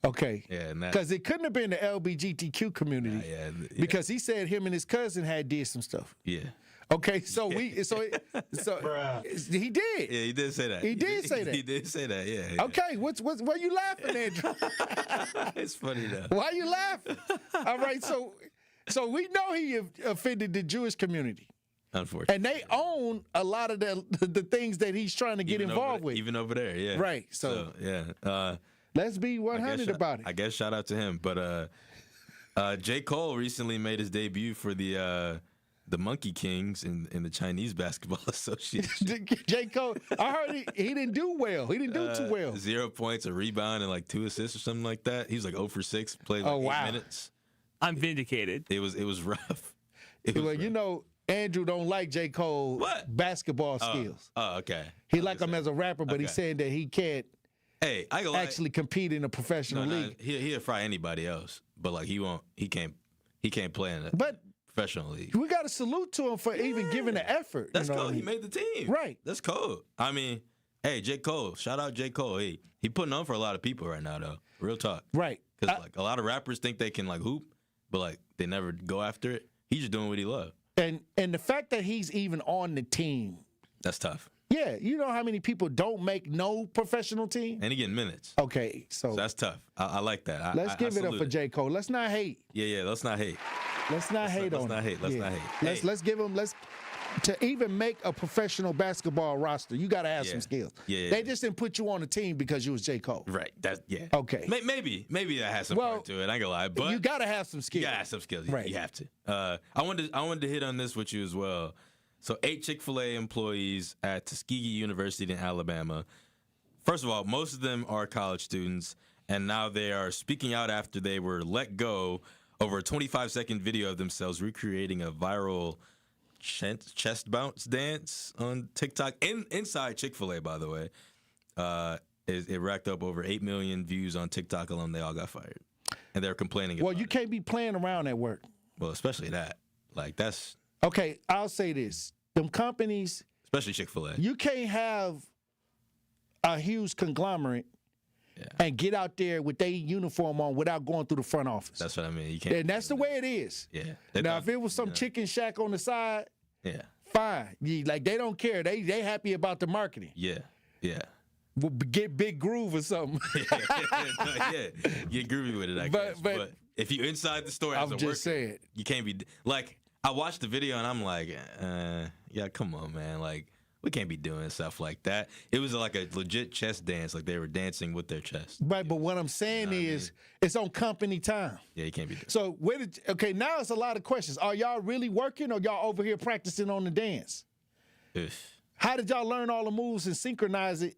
Speaker 1: Okay.
Speaker 24: Yeah,
Speaker 1: because it couldn't have been the LGBTQ community.
Speaker 24: Yeah.
Speaker 1: Because he said him and his cousin did some stuff.
Speaker 24: Yeah.
Speaker 1: Okay, so he did.
Speaker 24: Yeah, he did say that.
Speaker 1: He did say that.
Speaker 24: He did say that. Yeah.
Speaker 1: Okay, why you laughing, Andrew?
Speaker 24: It's funny though.
Speaker 1: Why you laughing? All right, so we know he offended the Jewish community.
Speaker 24: Unfortunately.
Speaker 1: And they own a lot of the things that he's trying to get involved with.
Speaker 24: Even over there, yeah.
Speaker 1: Right. So
Speaker 24: yeah.
Speaker 1: Let's be 100 about it.
Speaker 24: I guess shout out to him. But J. Cole recently made his debut for the Monkey Kings in the Chinese Basketball Association.
Speaker 1: J. Cole, I heard he didn't do well. He didn't do too well.
Speaker 24: 0 points, a rebound, and like 2 assists or something like that. He was like 0 for 6, played like 8 minutes.
Speaker 10: I'm vindicated.
Speaker 24: It was rough.
Speaker 1: Rough. Andrew don't like J. Cole basketball skills.
Speaker 24: Oh, okay.
Speaker 1: He like him as a rapper, but he's saying that he can't
Speaker 24: actually
Speaker 1: compete in a professional league.
Speaker 24: He'll fry anybody else, but like he can't play in a professional league.
Speaker 1: We got to salute to him for even giving the effort.
Speaker 24: That's cool. He made the team.
Speaker 1: Right.
Speaker 24: That's cool. I mean, hey, J. Cole. Shout out J. Cole. He putting on for a lot of people right now, though. Real talk.
Speaker 1: Right.
Speaker 24: Because like a lot of rappers think they can like hoop, but like they never go after it. He's just doing what he loves.
Speaker 1: And the fact that he's even on the team.
Speaker 24: That's tough.
Speaker 1: Yeah, you know how many people don't make no professional team?
Speaker 24: And he getting minutes.
Speaker 1: Okay, so
Speaker 24: that's tough. I like that.
Speaker 1: Let's give it up for J. Cole. Let's not hate.
Speaker 24: Yeah, let's not hate.
Speaker 1: Let's not hate on him.
Speaker 24: Let's not hate.
Speaker 1: Let's give him, to even make a professional basketball roster, you got to have some skills.
Speaker 24: Yeah.
Speaker 1: They just didn't put you on the team because you was J. Cole.
Speaker 24: Right.
Speaker 1: Okay.
Speaker 24: Maybe that has some part to it. I ain't gonna lie, but
Speaker 1: you got to have some skills.
Speaker 24: You got to have some skills.
Speaker 1: Right.
Speaker 24: You have to. I wanted to hit on this with you as well. So 8 Chick-fil-A employees at Tuskegee University in Alabama. First of all, most of them are college students, and now they are speaking out after they were let go over a 25-second video of themselves recreating a viral chest bounce dance on TikTok inside Chick-fil-A, by the way. It racked up over 8 million views on TikTok alone. They all got fired, and they're complaining about it.
Speaker 1: Well, you can't be playing around at work.
Speaker 24: Well, especially that. Like, that's...
Speaker 1: Okay, I'll say this. Them companies...
Speaker 24: Especially Chick-fil-A.
Speaker 1: You can't have a huge conglomerate and get out there with their uniform on without going through the front office.
Speaker 24: That's what I mean. You can't.
Speaker 1: And that's the way it is.
Speaker 24: Yeah.
Speaker 1: Now, if it was some chicken shack on the side, fine. Like, they don't care. They happy about the marketing.
Speaker 24: Yeah.
Speaker 1: We'll get Big Groove or something.
Speaker 24: Get groovy with it, I guess. But if you inside the store as a worker,
Speaker 1: saying.
Speaker 24: You can't be... Like, I watched the video and I'm like, yeah, come on, man. Like, We can't be doing stuff like that. It was like a legit chest dance, like they were dancing with their chest.
Speaker 1: Right, but what I'm saying is it's on company time.
Speaker 24: Yeah, you can't be doing.
Speaker 1: So now it's a lot of questions. Are y'all really working or y'all over here practicing on the dance? How did y'all learn all the moves and synchronize it?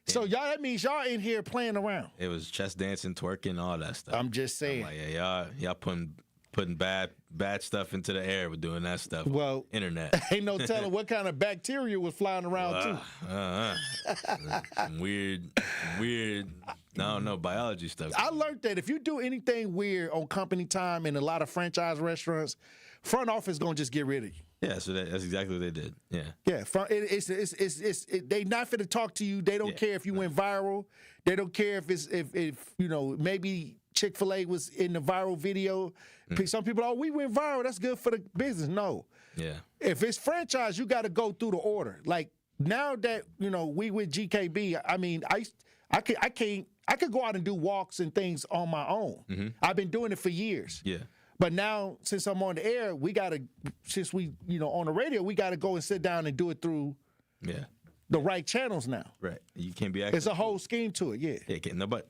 Speaker 1: So that means y'all in here playing around.
Speaker 24: It was chest dancing, twerking, all that stuff.
Speaker 1: I'm just saying.
Speaker 24: I'm like, yeah, y'all putting bad stuff into the air with doing that stuff.
Speaker 1: Well,
Speaker 24: internet.
Speaker 1: Ain't no telling what kind of bacteria was flying around too.
Speaker 24: Some weird, I don't know, biology stuff.
Speaker 1: I learned that if you do anything weird on company time in a lot of franchise restaurants, front office gonna just get rid of you.
Speaker 24: Yeah, so that's exactly what they did. Yeah.
Speaker 1: Yeah, they not finna talk to you. They don't care if you went viral. They don't care if maybe Chick-fil-A was in the viral video. Some people, we went viral. That's good for the business. No.
Speaker 24: Yeah.
Speaker 1: If it's franchise, you got to go through the order. Like now that we with GKB, I mean, I could go out and do walks and things on my own.
Speaker 24: Mm-hmm.
Speaker 1: I've been doing it for years.
Speaker 24: Yeah.
Speaker 1: But now, since I'm on the air, on the radio, we got to go and sit down and do it through the right channels now.
Speaker 24: Right. You can't be acting.
Speaker 1: It's a whole scheme to it, yeah.
Speaker 24: Yeah,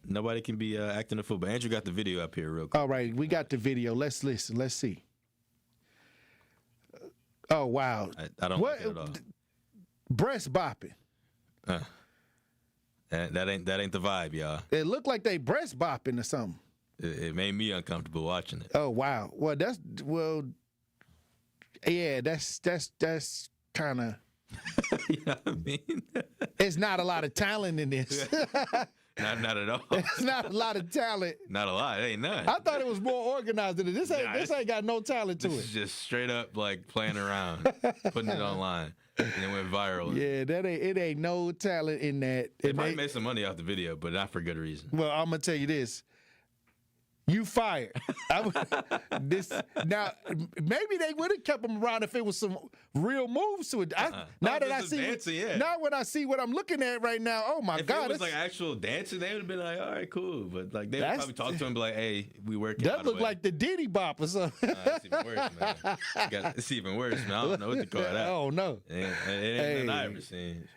Speaker 24: nobody can be acting a fool. But Andrew got the video up here real quick.
Speaker 1: All right, we got the video. Let's listen. Let's see. Oh, wow.
Speaker 24: I don't like it at all.
Speaker 1: Breast bopping.
Speaker 24: That ain't the vibe, y'all.
Speaker 1: It looked like they breast bopping or something.
Speaker 24: It made me uncomfortable watching it.
Speaker 1: Oh wow! Well, that's kind of.
Speaker 24: You know what I mean?
Speaker 1: It's not a lot of talent in this.
Speaker 24: Not at all.
Speaker 1: It's not a lot of talent.
Speaker 24: Not a lot. It ain't none.
Speaker 1: I thought it was more organized than it. This ain't got no talent to it.
Speaker 24: This is just straight up like playing around, putting it online, and it went viral.
Speaker 1: Yeah, it ain't no talent in that.
Speaker 24: They probably made some money off the video, but not for good reason.
Speaker 1: Well, I'm gonna tell you this. You fired. Now, maybe they would have kept him around if it was some real moves to it. Now when I see what I'm looking at right now, oh my God!
Speaker 24: If it was like actual dancing, they would have been like, all right, cool. But like they would probably talk to him and be like, hey, we working.
Speaker 1: That looked like the Diddy Bop or something.
Speaker 24: That's even worse, man. It's even worse, man. I don't know what to call that.
Speaker 1: Oh no,
Speaker 24: it ain't nothing I ever seen.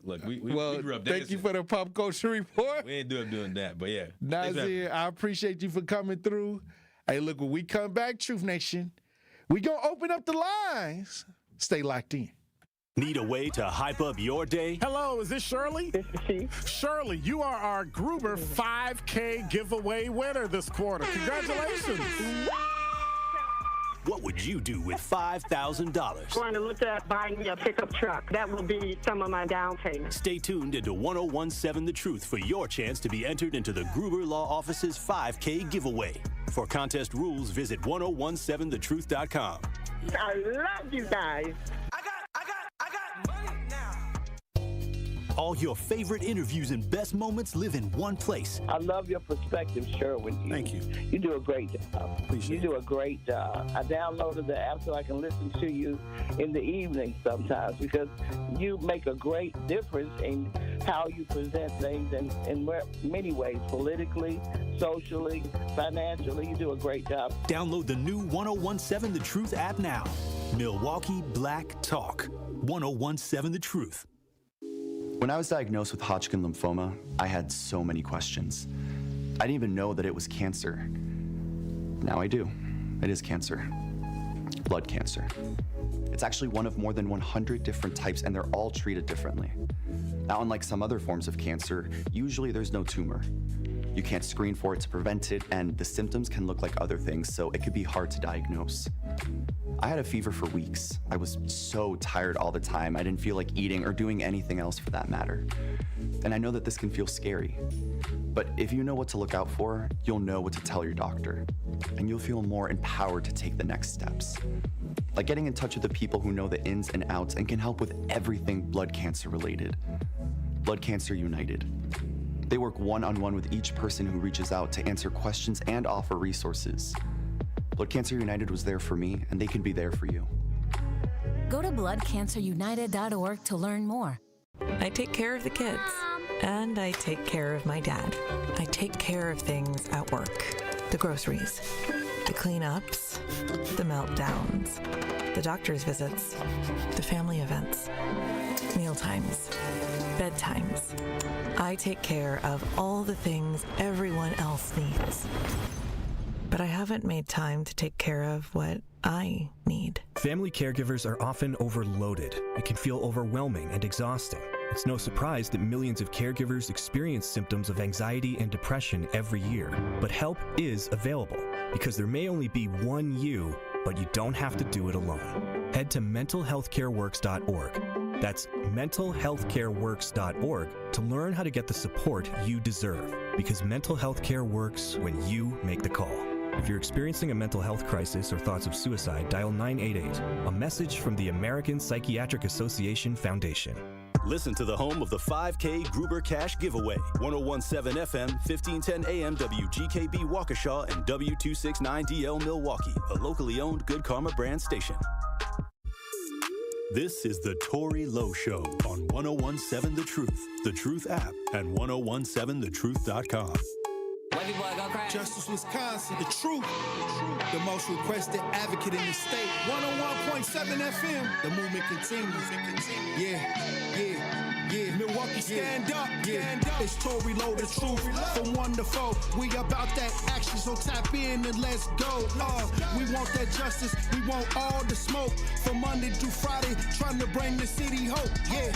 Speaker 24: Look, we grew up dancing.
Speaker 1: Thank you for the pop culture report.
Speaker 24: We ain't doing that, but yeah.
Speaker 1: Nazir, I appreciate you for coming through. Hey, look, when we come back, Truth Nation, we gonna open up the lines. Stay locked in.
Speaker 2: Need a way to hype up your day?
Speaker 5: Hello, is this Shirley?
Speaker 9: This is she.
Speaker 5: Shirley, you are our Gruber 5K giveaway winner this quarter. Congratulations.
Speaker 2: What would you do with $5,000?
Speaker 9: Going to look at buying me a pickup truck. That will be some of my down payment.
Speaker 2: Stay tuned into 1017 The Truth for your chance to be entered into the Gruber Law Office's 5K giveaway. For contest rules, visit 1017thetruth.com.
Speaker 9: I love you guys.
Speaker 2: I got money now. All your favorite interviews and best moments live in one place.
Speaker 11: I love your perspective, Sherwin.
Speaker 2: Thank you.
Speaker 11: You do a great job. You do a great job. I downloaded the app so I can listen to you in the evening sometimes because you make a great difference in how you present things in many ways, politically, socially, financially. You do a great job.
Speaker 2: Download the new 1017 The Truth app now. Milwaukee Black Talk. 1017 The Truth.
Speaker 12: When I was diagnosed with Hodgkin lymphoma, I had so many questions. I didn't even know that it was cancer. Now I do. It is cancer. Blood cancer. It's actually one of more than 100 different types, and they're all treated differently. Now, unlike some other forms of cancer, usually there's no tumor. You can't screen for it to prevent it, and the symptoms can look like other things, so it could be hard to diagnose. I had a fever for weeks. I was so tired all the time. I didn't feel like eating or doing anything else for that matter. And I know that this can feel scary. But if you know what to look out for, you'll know what to tell your doctor. And you'll feel more empowered to take the next steps. Like getting in touch with the people who know the ins and outs and can help with everything blood cancer related. Blood Cancer United. They work one-on-one with each person who reaches out to answer questions and offer resources. Blood Cancer United was there for me, and they can be there for you.
Speaker 13: Go to bloodcancerunited.org to learn more.
Speaker 14: I take care of the kids, and I take care of my dad. I take care of things at work. The groceries, the cleanups, the meltdowns, the doctor's visits, the family events, mealtimes, bedtimes. I take care of all the things everyone else needs. But I haven't made time to take care of what I need.
Speaker 15: Family caregivers are often overloaded. It can feel overwhelming and exhausting. It's no surprise that millions of caregivers experience symptoms of anxiety and depression every year. But help is available, because there may only be one you, but you don't have to do it alone. Head to mentalhealthcareworks.org. That's mentalhealthcareworks.org to learn how to get the support you deserve, because mental health care works when you make the call. If you're experiencing a mental health crisis or thoughts of suicide, dial 988, a message from the American Psychiatric Association Foundation.
Speaker 2: Listen to the home of the 5K Gruber Cash Giveaway. 1017 FM, 1510 AM, WGKB Waukesha, and W269DL Milwaukee, a locally owned Good Karma brand station. This is the Tory Lowe Show on 1017 The Truth app, and 1017thetruth.com.
Speaker 16: Justice, Wisconsin, the truth, the most requested advocate in the state. 101.7 FM, the movement continues. Yeah. Milwaukee, stand up. It's Tory Lowe, the truth. From 1 to 4, we about that action, so tap in and let's go. We want that justice, we want all the smoke. From Monday through Friday, trying to bring the city hope. Yeah.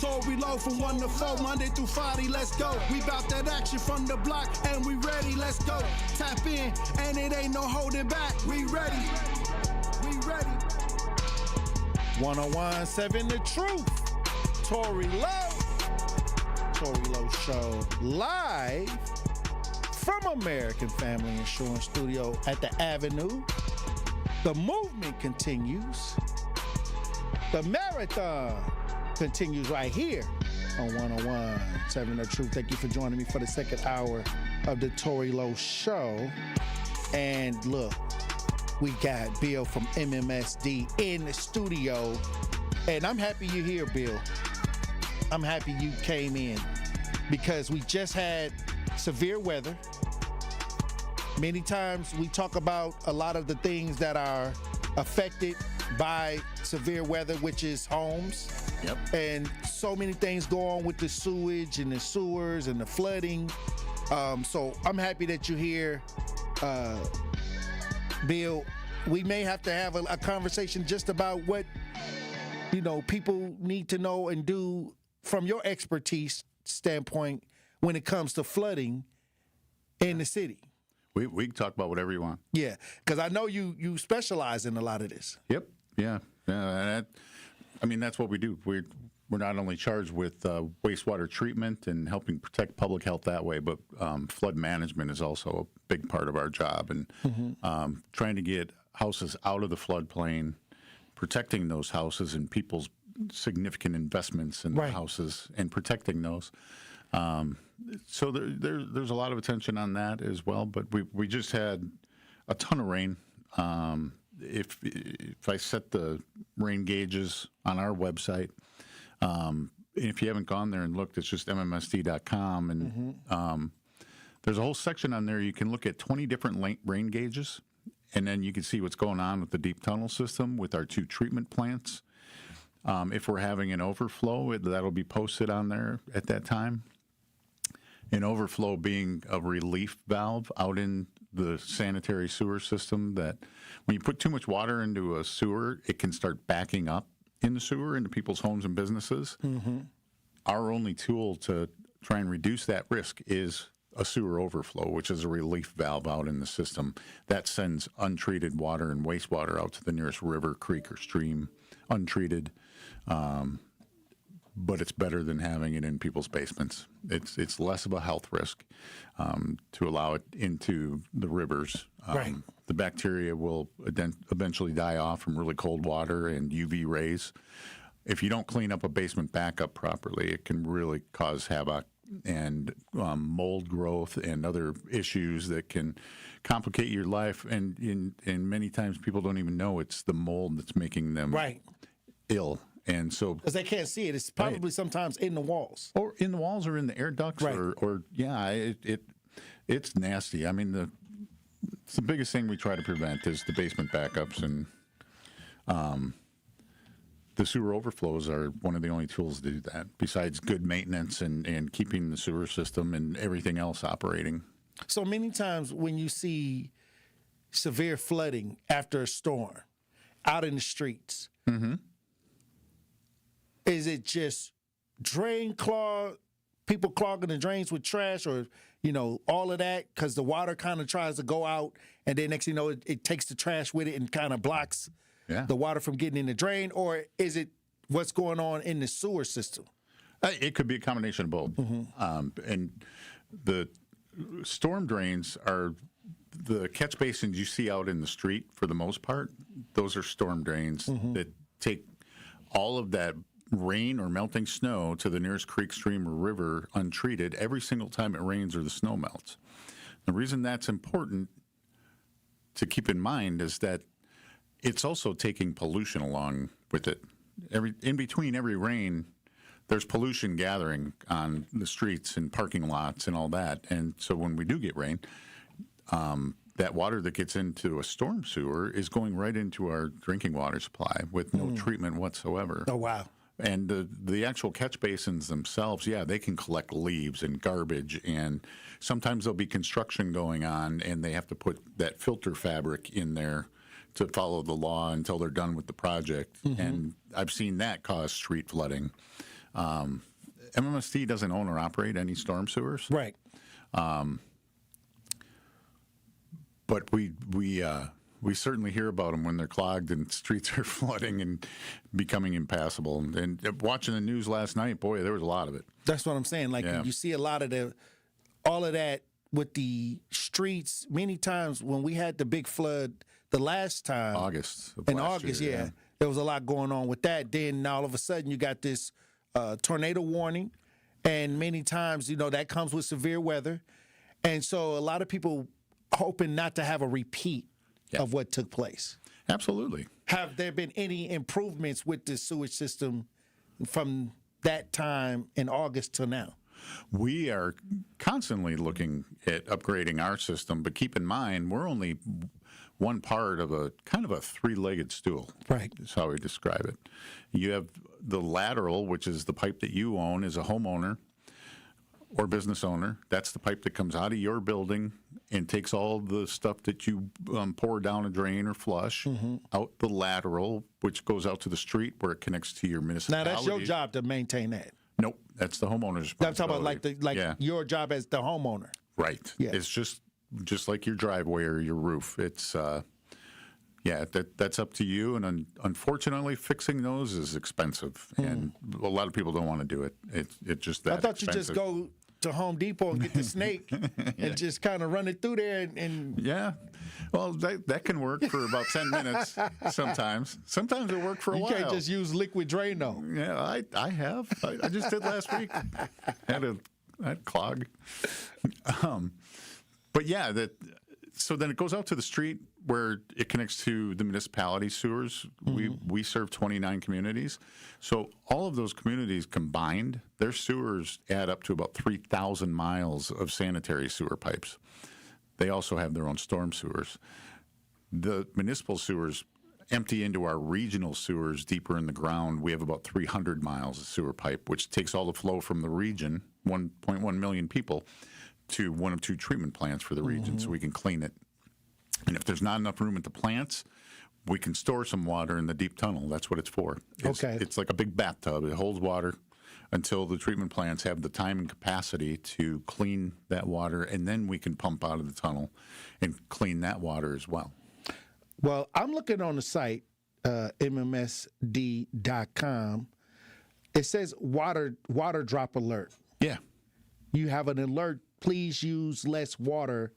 Speaker 16: Tory Lowe from 1 to 4, Monday through Friday, let's go. We bout that action from the block, and we ready, let's go. Tap in, and it ain't no holding back. We ready.
Speaker 1: 1017 The Truth. Tory Lowe. Tory Lowe Show live from American Family Insurance Studio at the Avenue. The movement continues. The marathon continues right here on 101.7 The Truth. Thank you for joining me for the second hour of the Tory Lowe Show. And look, we got Bill from MMSD in the studio. And I'm happy you're here, Bill. I'm happy you came in because we just had severe weather. Many times we talk about a lot of the things that are affected by severe weather, which is homes. Yep. And so many things go on with the sewage and the sewers and the flooding. So I'm happy that you're here. Bill, we may have to have a conversation just about what, people need to know and do from your expertise standpoint when it comes to flooding in the city.
Speaker 17: We can talk about whatever you want.
Speaker 1: Yeah, because I know you specialize in a lot of this.
Speaker 17: Yep. Yeah. That's what we do. We're not only charged with wastewater treatment and helping protect public health that way, but flood management is also a big part of our job. And trying to get houses out of the floodplain, protecting those houses and people's significant investments in the houses and protecting those. So there's a lot of attention on that as well. But we just had a ton of rain. If I set the rain gauges on our website, if you haven't gone there and looked, it's just mmsd.com. And there's a whole section on there. You can look at 20 different rain gauges, and then you can see what's going on with the deep tunnel system with our 2 treatment plants. If we're having an overflow, that'll be posted on there at that time. An overflow being a relief valve out in the sanitary sewer system, that when you put too much water into a sewer, it can start backing up in the sewer into people's homes and businesses. Our only tool to try and reduce that risk is a sewer overflow, which is a relief valve out in the system that sends untreated water and wastewater out to the nearest river, creek, or stream, untreated. But it's better than having it in people's basements. It's less of a health risk to allow it into the rivers. The bacteria will eventually die off from really cold water and UV rays. If you don't clean up a basement backup properly, it can really cause havoc and mold growth and other issues that can complicate your life. And many times people don't even know it's the mold that's making them ill. And so, because they can't see it, it's probably sometimes in the walls, or in the air ducts, it's nasty. I mean, it's the biggest thing we try to prevent is the basement backups, and The sewer overflows are one of the only tools to do that, besides good maintenance and keeping the sewer system and everything else operating.
Speaker 1: So many times when you see severe flooding after a storm out in the streets, is it just drain clog, people clogging the drains with trash, or all of that, because the water kind of tries to go out, and then next thing you know, it takes the trash with it and kind of blocks the water from getting in the drain? Or is it what's going on in the sewer system?
Speaker 17: It could be a combination of both. And the storm drains are the catch basins you see out in the street for the most part. Those are storm drains that take all of that rain or melting snow to the nearest creek, stream, or river untreated every single time it rains or the snow melts. The reason that's important to keep in mind is that it's also taking pollution along with it. In between every rain, there's pollution gathering on the streets and parking lots and all that. And so when we do get rain, that water that gets into a storm sewer is going right into our drinking water supply with no treatment whatsoever.
Speaker 1: Oh, wow.
Speaker 17: And the actual catch basins themselves, they can collect leaves and garbage, and sometimes there'll be construction going on, and they have to put that filter fabric in there to follow the law until they're done with the project. And I've seen that cause street flooding. MMSD doesn't own or operate any storm sewers.
Speaker 1: Right.
Speaker 17: But we certainly hear about them when they're clogged and streets are flooding and becoming impassable. And watching the news last night, boy, there was a lot of it.
Speaker 1: That's what I'm saying. Like, you see a lot of all of that with the streets. Many times when we had the big flood the last time,
Speaker 17: in August,
Speaker 1: there was a lot going on with that. Then all of a sudden you got this tornado warning, and many times that comes with severe weather, and so a lot of people hoping not to have a repeat of what took place.
Speaker 17: Absolutely.
Speaker 1: Have there been any improvements with the sewage system from that time in August till now?
Speaker 17: We are constantly looking at upgrading our system, but keep in mind, we're only one part of a kind of a three-legged stool.
Speaker 1: Right.
Speaker 17: That's how we describe it. You have the lateral, which is the pipe that you own as a homeowner or business owner. That's the pipe that comes out of your building and takes all the stuff that you pour down a drain or flush out the lateral, which goes out to the street where it connects to your municipality.
Speaker 1: Now, that's your job to maintain that.
Speaker 17: Nope, that's the homeowner's responsibility.
Speaker 1: I'm talking about your job as the homeowner.
Speaker 17: Right. Yeah. It's just like your driveway or your roof. It's that's up to you. And unfortunately, fixing those is expensive, and a lot of people don't want to do it. It's just that.
Speaker 1: I thought
Speaker 17: expensive.
Speaker 1: you just go to Home Depot and get the snake and just kind of run it through there and
Speaker 17: well, that can work for about 10 minutes sometimes. Sometimes it works for a while.
Speaker 1: You can't just use liquid drain though.
Speaker 17: Yeah, I have. I just did last week. Had a clog. But so then it goes out to the street where it connects to the municipality sewers. We serve 29 communities. So all of those communities combined, their sewers add up to about 3,000 miles of sanitary sewer pipes. They also have their own storm sewers. The municipal sewers empty into our regional sewers deeper in the ground. We have about 300 miles of sewer pipe, which takes all the flow from the region, 1.1 million people, to one of two treatment plants for the region so we can clean it. And if there's not enough room at the plants, we can store some water in the deep tunnel. That's what it's for. It's like a big bathtub. It holds water until the treatment plants have the time and capacity to clean that water, and then we can pump out of the tunnel and clean that water as well.
Speaker 1: Well, I'm looking on the site, mmsd.com. It says water drop alert.
Speaker 17: Yeah.
Speaker 1: You have an alert. Please use less water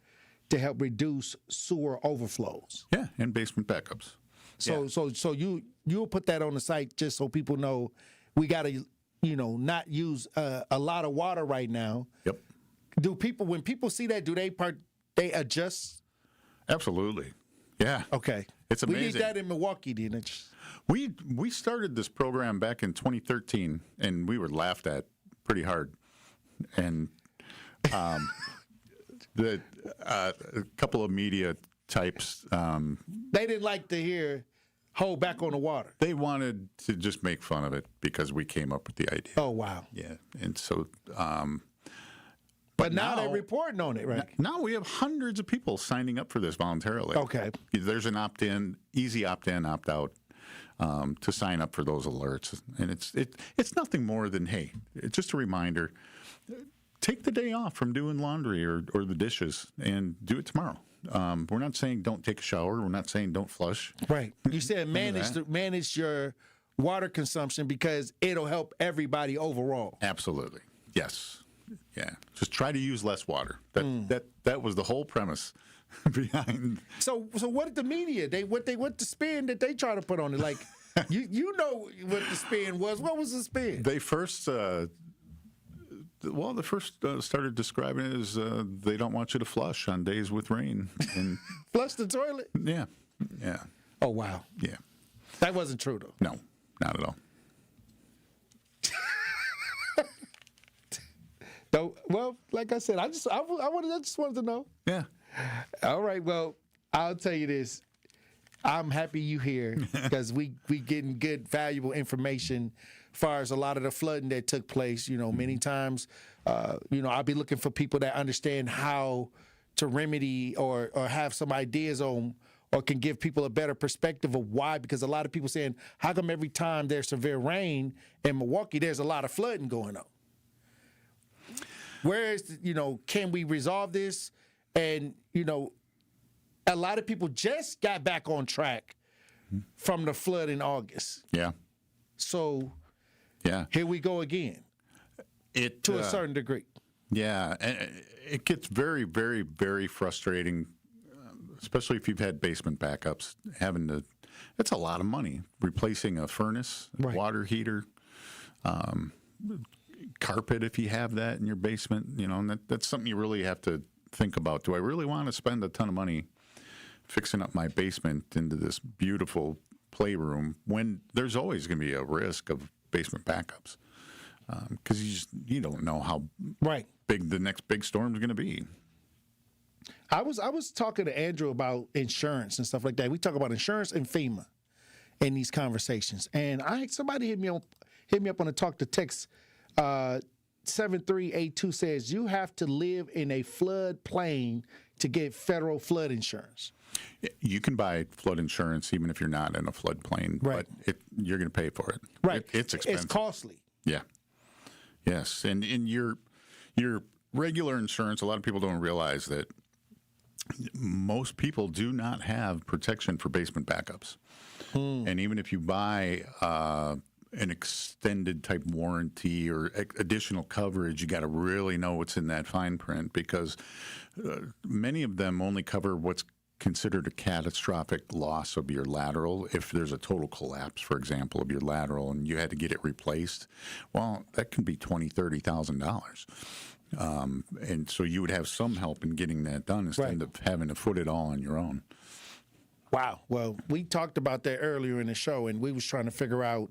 Speaker 1: to help reduce sewer overflows.
Speaker 17: Yeah, and basement backups.
Speaker 1: So you'll put that on the site just so people know we got to not use a lot of water right now.
Speaker 17: Yep.
Speaker 1: When people see that, do they adjust?
Speaker 17: Absolutely. Yeah.
Speaker 1: Okay.
Speaker 17: It's amazing.
Speaker 1: We need that in Milwaukee, didn't
Speaker 17: we? We started this program back in 2013, and we were laughed at pretty hard. And a couple of media types.
Speaker 1: They didn't like to hear hold back on the water.
Speaker 17: They wanted to just make fun of it because we came up with the idea.
Speaker 1: Oh, wow.
Speaker 17: Yeah. And so,
Speaker 1: but now they're reporting on it, right?
Speaker 17: Now we have hundreds of people signing up for this voluntarily.
Speaker 1: Okay.
Speaker 17: There's an opt-in, easy opt-in, opt-out to sign up for those alerts. And it's nothing more than, hey, it's just a reminder. Take the day off from doing laundry or the dishes and do it tomorrow. We're not saying don't take a shower. We're not saying don't flush.
Speaker 1: Right. You said manage your water consumption because it'll help everybody overall.
Speaker 17: Absolutely. Yes. Yeah. Just try to use less water. That was the whole premise behind.
Speaker 1: So what did the media? What the spin that they try to put on it? Like you know what the spin was. What was the spin?
Speaker 17: They first started describing it as they don't want you to flush on days with rain. And
Speaker 1: flush the toilet?
Speaker 17: Yeah. Yeah.
Speaker 1: Oh, wow.
Speaker 17: Yeah.
Speaker 1: That wasn't true, though.
Speaker 17: No, not at all.
Speaker 1: No, well, like I said, I just wanted to know.
Speaker 17: Yeah.
Speaker 1: All right. Well, I'll tell you this. I'm happy you here because we getting good, valuable information as far as a lot of the flooding that took place. You know, many times, I'll be looking for people that understand how to remedy or have some ideas on or can give people a better perspective of why. Because a lot of people saying, how come every time there's severe rain in Milwaukee, there's a lot of flooding going on? Whereas, can we resolve this? And, a lot of people just got back on track from the flood in August.
Speaker 17: Yeah.
Speaker 1: So,
Speaker 17: yeah,
Speaker 1: here we go again. To a certain degree.
Speaker 17: Yeah, and it gets very, very, very frustrating, especially if you've had basement backups. It's a lot of money replacing a furnace, water heater, carpet if you have that in your basement. And that's something you really have to think about. Do I really want to spend a ton of money fixing up my basement into this beautiful playroom when there's always going to be a risk of basement backups? Because you don't know how big the next big storm is going to be.
Speaker 1: I was talking to Andrew about insurance and stuff like that. We talk about insurance and FEMA in these conversations. And somebody hit me up on a talk to text. 7382 says you have to live in a flood plain to get federal flood insurance.
Speaker 17: You can buy flood insurance even if you're not in a floodplain, but you're going to pay for it.
Speaker 1: Right.
Speaker 17: It's expensive.
Speaker 1: It's costly.
Speaker 17: Yeah. Yes. And in your regular insurance, a lot of people don't realize that most people do not have protection for basement backups. And even if you buy an extended type warranty or additional coverage, you got to really know what's in that fine print because many of them only cover what's considered a catastrophic loss of your lateral. If there's a total collapse, for example, of your lateral and you had to get it replaced, well, that can be $20,000, $30,000. And so you would have some help in getting that done instead of having to foot it all on your own.
Speaker 1: Wow. Well, we talked about that earlier in the show, and we was trying to figure out,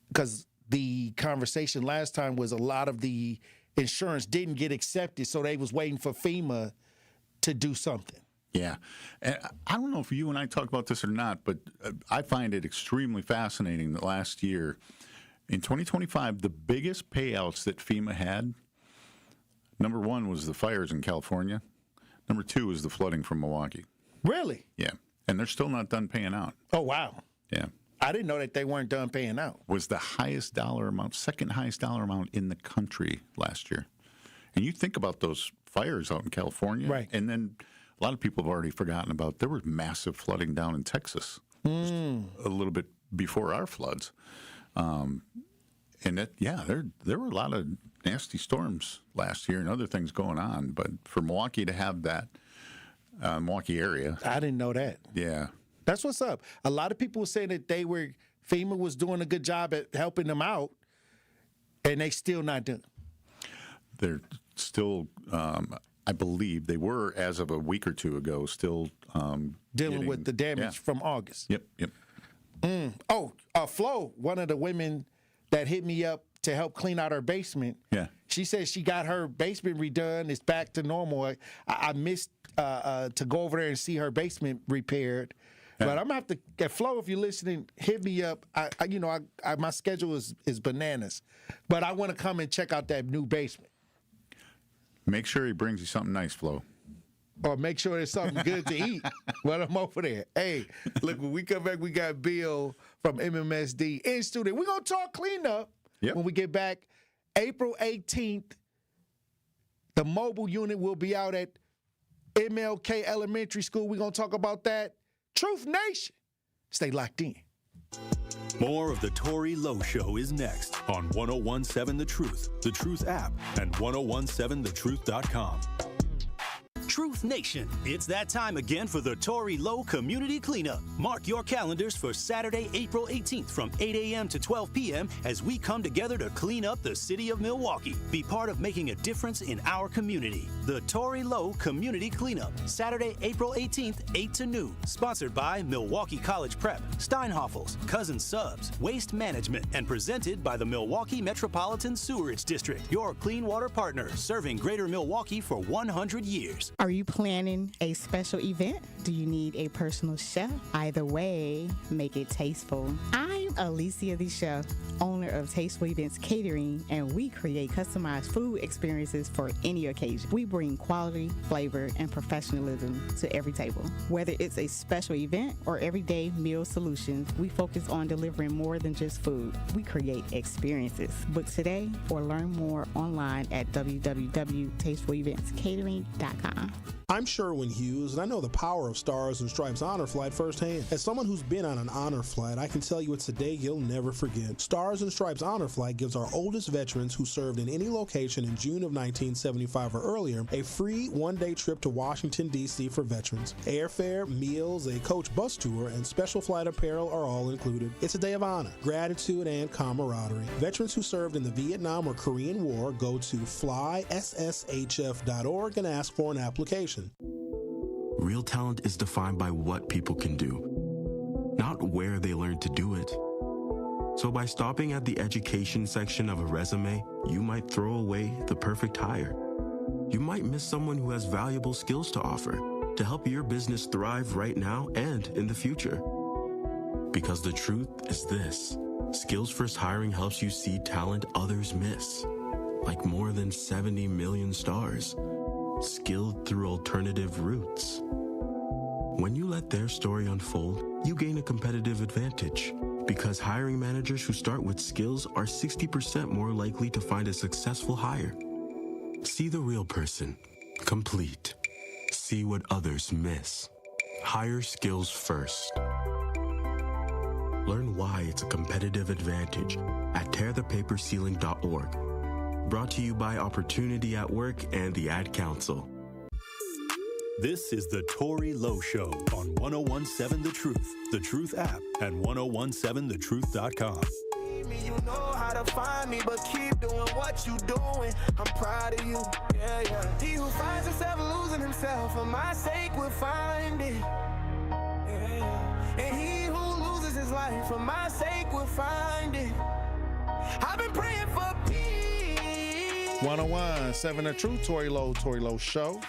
Speaker 1: because the conversation last time was a lot of the insurance didn't get accepted, so they was waiting for FEMA to do something.
Speaker 17: Yeah. And I don't know if you and I talk about this or not, but I find it extremely fascinating that last year, in 2025, the biggest payouts that FEMA had, number one was the fires in California. Number two was the flooding from Milwaukee.
Speaker 1: Really?
Speaker 17: Yeah. And they're still not done paying out.
Speaker 1: Oh, wow.
Speaker 17: Yeah.
Speaker 1: I didn't know that they weren't done paying out.
Speaker 17: Was the highest dollar amount, second highest dollar amount in the country last year. And you think about those fires out in California. Right. And then a lot of people have already forgotten about, there was massive flooding down in Texas just a little bit before our floods. And there were a lot of nasty storms last year and other things going on. But for Milwaukee to have that, Milwaukee area.
Speaker 1: I didn't know that.
Speaker 17: Yeah.
Speaker 1: That's what's up. A lot of people were saying that FEMA was doing a good job at helping them out, and they still not doing it.
Speaker 17: They're still, I believe, they were, as of a week or two ago, still
Speaker 1: dealing with the damage from August.
Speaker 17: Yep.
Speaker 1: Flo, one of the women that hit me up to help clean out her basement.
Speaker 17: Yeah.
Speaker 1: She says she got her basement redone. It's back to normal. I missed to go over there and see her basement repaired. But I'm gonna have to get Flo. If you're listening, hit me up. My schedule is bananas, but I want to come and check out that new basement.
Speaker 17: Make sure he brings you something nice, Flo.
Speaker 1: Or make sure there's something good to eat when I'm over there. Hey, look, when we come back, we got Bill from MMSD in studio. We're going to talk cleanup when we get back. April 18th, the mobile unit will be out at MLK Elementary School. We're going to talk about that. Truth Nation. Stay locked in.
Speaker 2: More of the Tory Lowe Show is next on 1017 The Truth app, and 1017thetruth.com. Truth Nation, it's that time again for the Tory Lowe Community Cleanup. Mark your calendars for Saturday, April 18th from 8 a.m. to 12 p.m. as we come together to clean up the city of Milwaukee. Be part of making a difference in our community. The Tory Lowe Community Cleanup, Saturday, April 18th, 8 to noon. Sponsored by Milwaukee College Prep, Steinhoffels, Cousin Subs, Waste Management, and presented by the Milwaukee Metropolitan Sewerage District, your clean water partner, serving Greater Milwaukee for 100 years.
Speaker 7: Are you planning a special event? Do you need a personal chef? Either way, make it tasteful. I'm Alicia the Chef, owner of Tasteful Events Catering, and we create customized food experiences for any occasion. We bring quality, flavor, and professionalism to every table. Whether it's a special event or everyday meal solutions, we focus on delivering more than just food. We create experiences. Book today or learn more online at www.tastefulevents.catering.com.
Speaker 18: I'm Sherwin Hughes, and I know the power of Stars and Stripes Honor Flight firsthand. As someone who's been on an honor flight, I can tell you it's a day you'll never forget. Stars and Stripes Honor Flight gives our oldest veterans who served in any location in June of 1975 or earlier a free one-day trip to Washington, D.C. for veterans. Airfare, meals, a coach bus tour, and special flight apparel are all included. It's a day of honor, gratitude, and camaraderie. Veterans who served in the Vietnam or Korean War go to flySSHF.org and ask for an application.
Speaker 20: Real talent is defined by what people can do, not where they learn to do it. So by stopping at the education section of a resume, you might throw away the perfect hire. You might miss someone who has valuable skills to offer to help your business thrive right now and in the future. Because the truth is this: Skills First Hiring helps you see talent others miss, like more than 70 million stars, skilled through alternative routes. When you let their story unfold, you gain a competitive advantage, because hiring managers who start with skills are 60% more likely to find a successful hire. See the real person, complete. See what others miss. Hire skills first. Learn why it's a competitive advantage at tearthepaperceiling.org. Brought to you by Opportunity at Work and the Ad Council.
Speaker 2: This is the Tory Lowe Show on 1017 The Truth app, and 1017thetruth.com.
Speaker 19: You know how to find me, but keep doing what you doing. I'm proud of you. Yeah, yeah. He who finds himself losing himself for my sake will find it. Yeah, yeah. And he who loses his life for my sake will find it. I've been praying for peace.
Speaker 1: 1017 The Truth, Tory Lowe Show.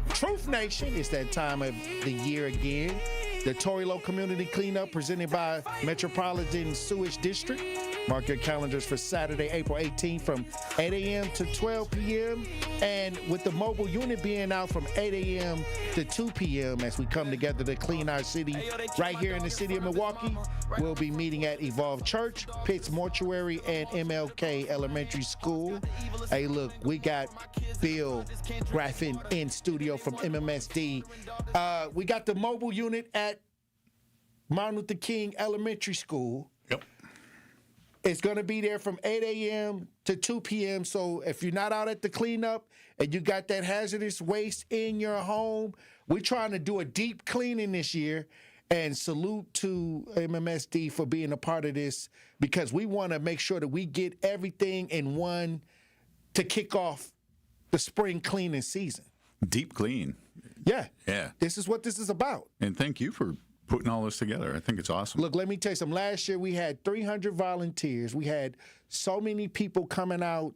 Speaker 1: Truth Nation, it's that time of the year again. The Tory Lowe Community Cleanup presented by Metropolitan Sewage District. Mark your calendars for Saturday, April 18th from 8 a.m. to 12 p.m. And with the mobile unit being out from 8 a.m. to 2 p.m. as we come together to clean our city right here in the city of Milwaukee, we'll be meeting at Evolve Church, Pitts Mortuary, and MLK Elementary School. Hey, look, we got Bill Graffin in studio from MMSD. We got the mobile unit at Martin Luther King Elementary School. It's going to be there from 8 a.m. to 2 p.m. So if you're not out at the cleanup and you got that hazardous waste in your home, we're trying to do a deep cleaning this year. And salute to MMSD for being a part of this, because we want to make sure that we get everything in one to kick off the spring cleaning season.
Speaker 17: Deep clean.
Speaker 1: Yeah.
Speaker 17: Yeah.
Speaker 1: This is what this is about.
Speaker 17: And thank you for putting all this together. I think it's awesome.
Speaker 1: Look, let me tell you something. Last year we had 300 volunteers. We had so many people coming out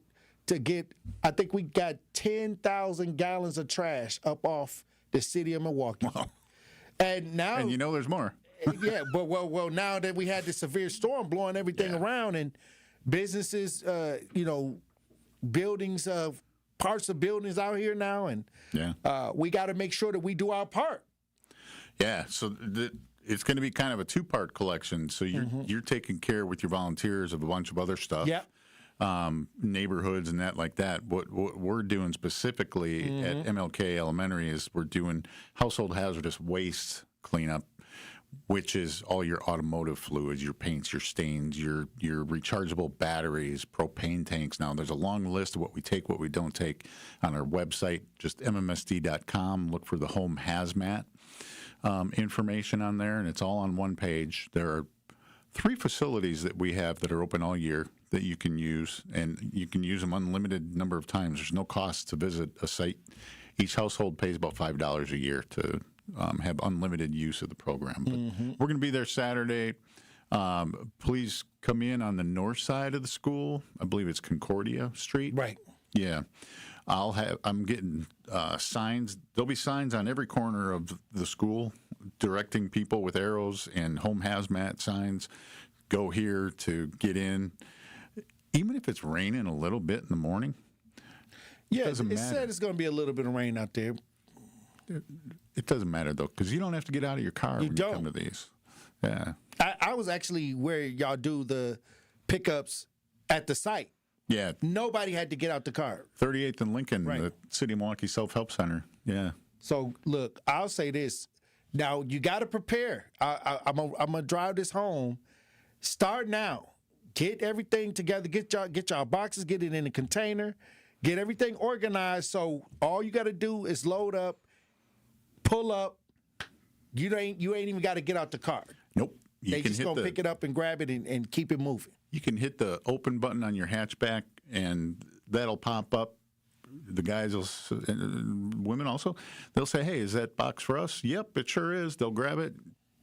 Speaker 1: to get, I think we got 10,000 gallons of trash up off the city of Milwaukee.
Speaker 17: Wow.
Speaker 1: And now,
Speaker 17: and you know there's more.
Speaker 1: Yeah, but well, now that we had this severe storm blowing everything around, and businesses, buildings, parts of buildings out here now, and we got to make sure that we do our part.
Speaker 17: Yeah, so it's going to be kind of a two-part collection. So you're taking care with your volunteers of a bunch of other stuff.
Speaker 1: Yeah.
Speaker 17: Neighborhoods and that like that. What we're doing specifically at MLK Elementary is we're doing household hazardous waste cleanup, which is all your automotive fluids, your paints, your stains, your rechargeable batteries, propane tanks. Now, there's a long list of what we take, what we don't take on our website, just mmsd.com. Look for the home hazmat information on there, and it's all on one page. There are 3 facilities that we have that are open all year that you can use, and you can use them unlimited number of times. There's no cost to visit a site. Each household pays about $5 a year to have unlimited use of the program. But we're going to be there Saturday. Please come in on the north side of the school. I believe it's Concordia Street.
Speaker 1: Right.
Speaker 17: Yeah. I'm getting signs. There'll be signs on every corner of the school directing people with arrows and home hazmat signs. Go here to get in. Even if it's raining a little bit in the morning.
Speaker 1: Yeah, it said it's going to be a little bit of rain out there.
Speaker 17: It doesn't matter, though, because you don't have to get out of your car when you come to these. Yeah.
Speaker 1: I was actually where y'all do the pickups at the site.
Speaker 17: Yeah.
Speaker 1: Nobody had to get out the car.
Speaker 17: 38th and Lincoln, the City of Milwaukee Self-Help Center. Yeah.
Speaker 1: So, look, I'll say this. Now, you got to prepare. I'm going to drive this home. Start now. Get everything together. Get y'all boxes. Get it in a container. Get everything organized. So all you got to do is load up, pull up. You ain't even got to get out the car.
Speaker 17: Nope.
Speaker 1: They just going to pick it up and grab it and keep it moving.
Speaker 17: You can hit the open button on your hatchback, and that'll pop up. The guys, women also, they'll say, hey, is that box for us? Yep, it sure is. They'll grab it,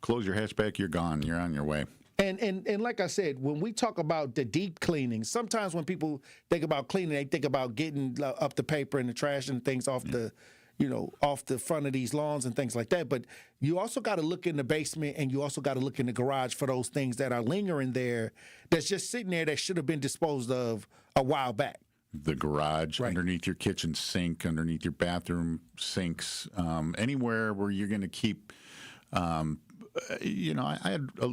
Speaker 17: close your hatchback, you're gone. You're on your way.
Speaker 1: And like I said, when we talk about the deep cleaning, sometimes when people think about cleaning, they think about getting up the paper and the trash and things off the front of these lawns and things like that. But you also got to look in the basement, and you also got to look in the garage for those things that are lingering there that's just sitting there that should have been disposed of a while back.
Speaker 17: The garage, underneath your kitchen sink, underneath your bathroom sinks, anywhere where you're going to keep, I had a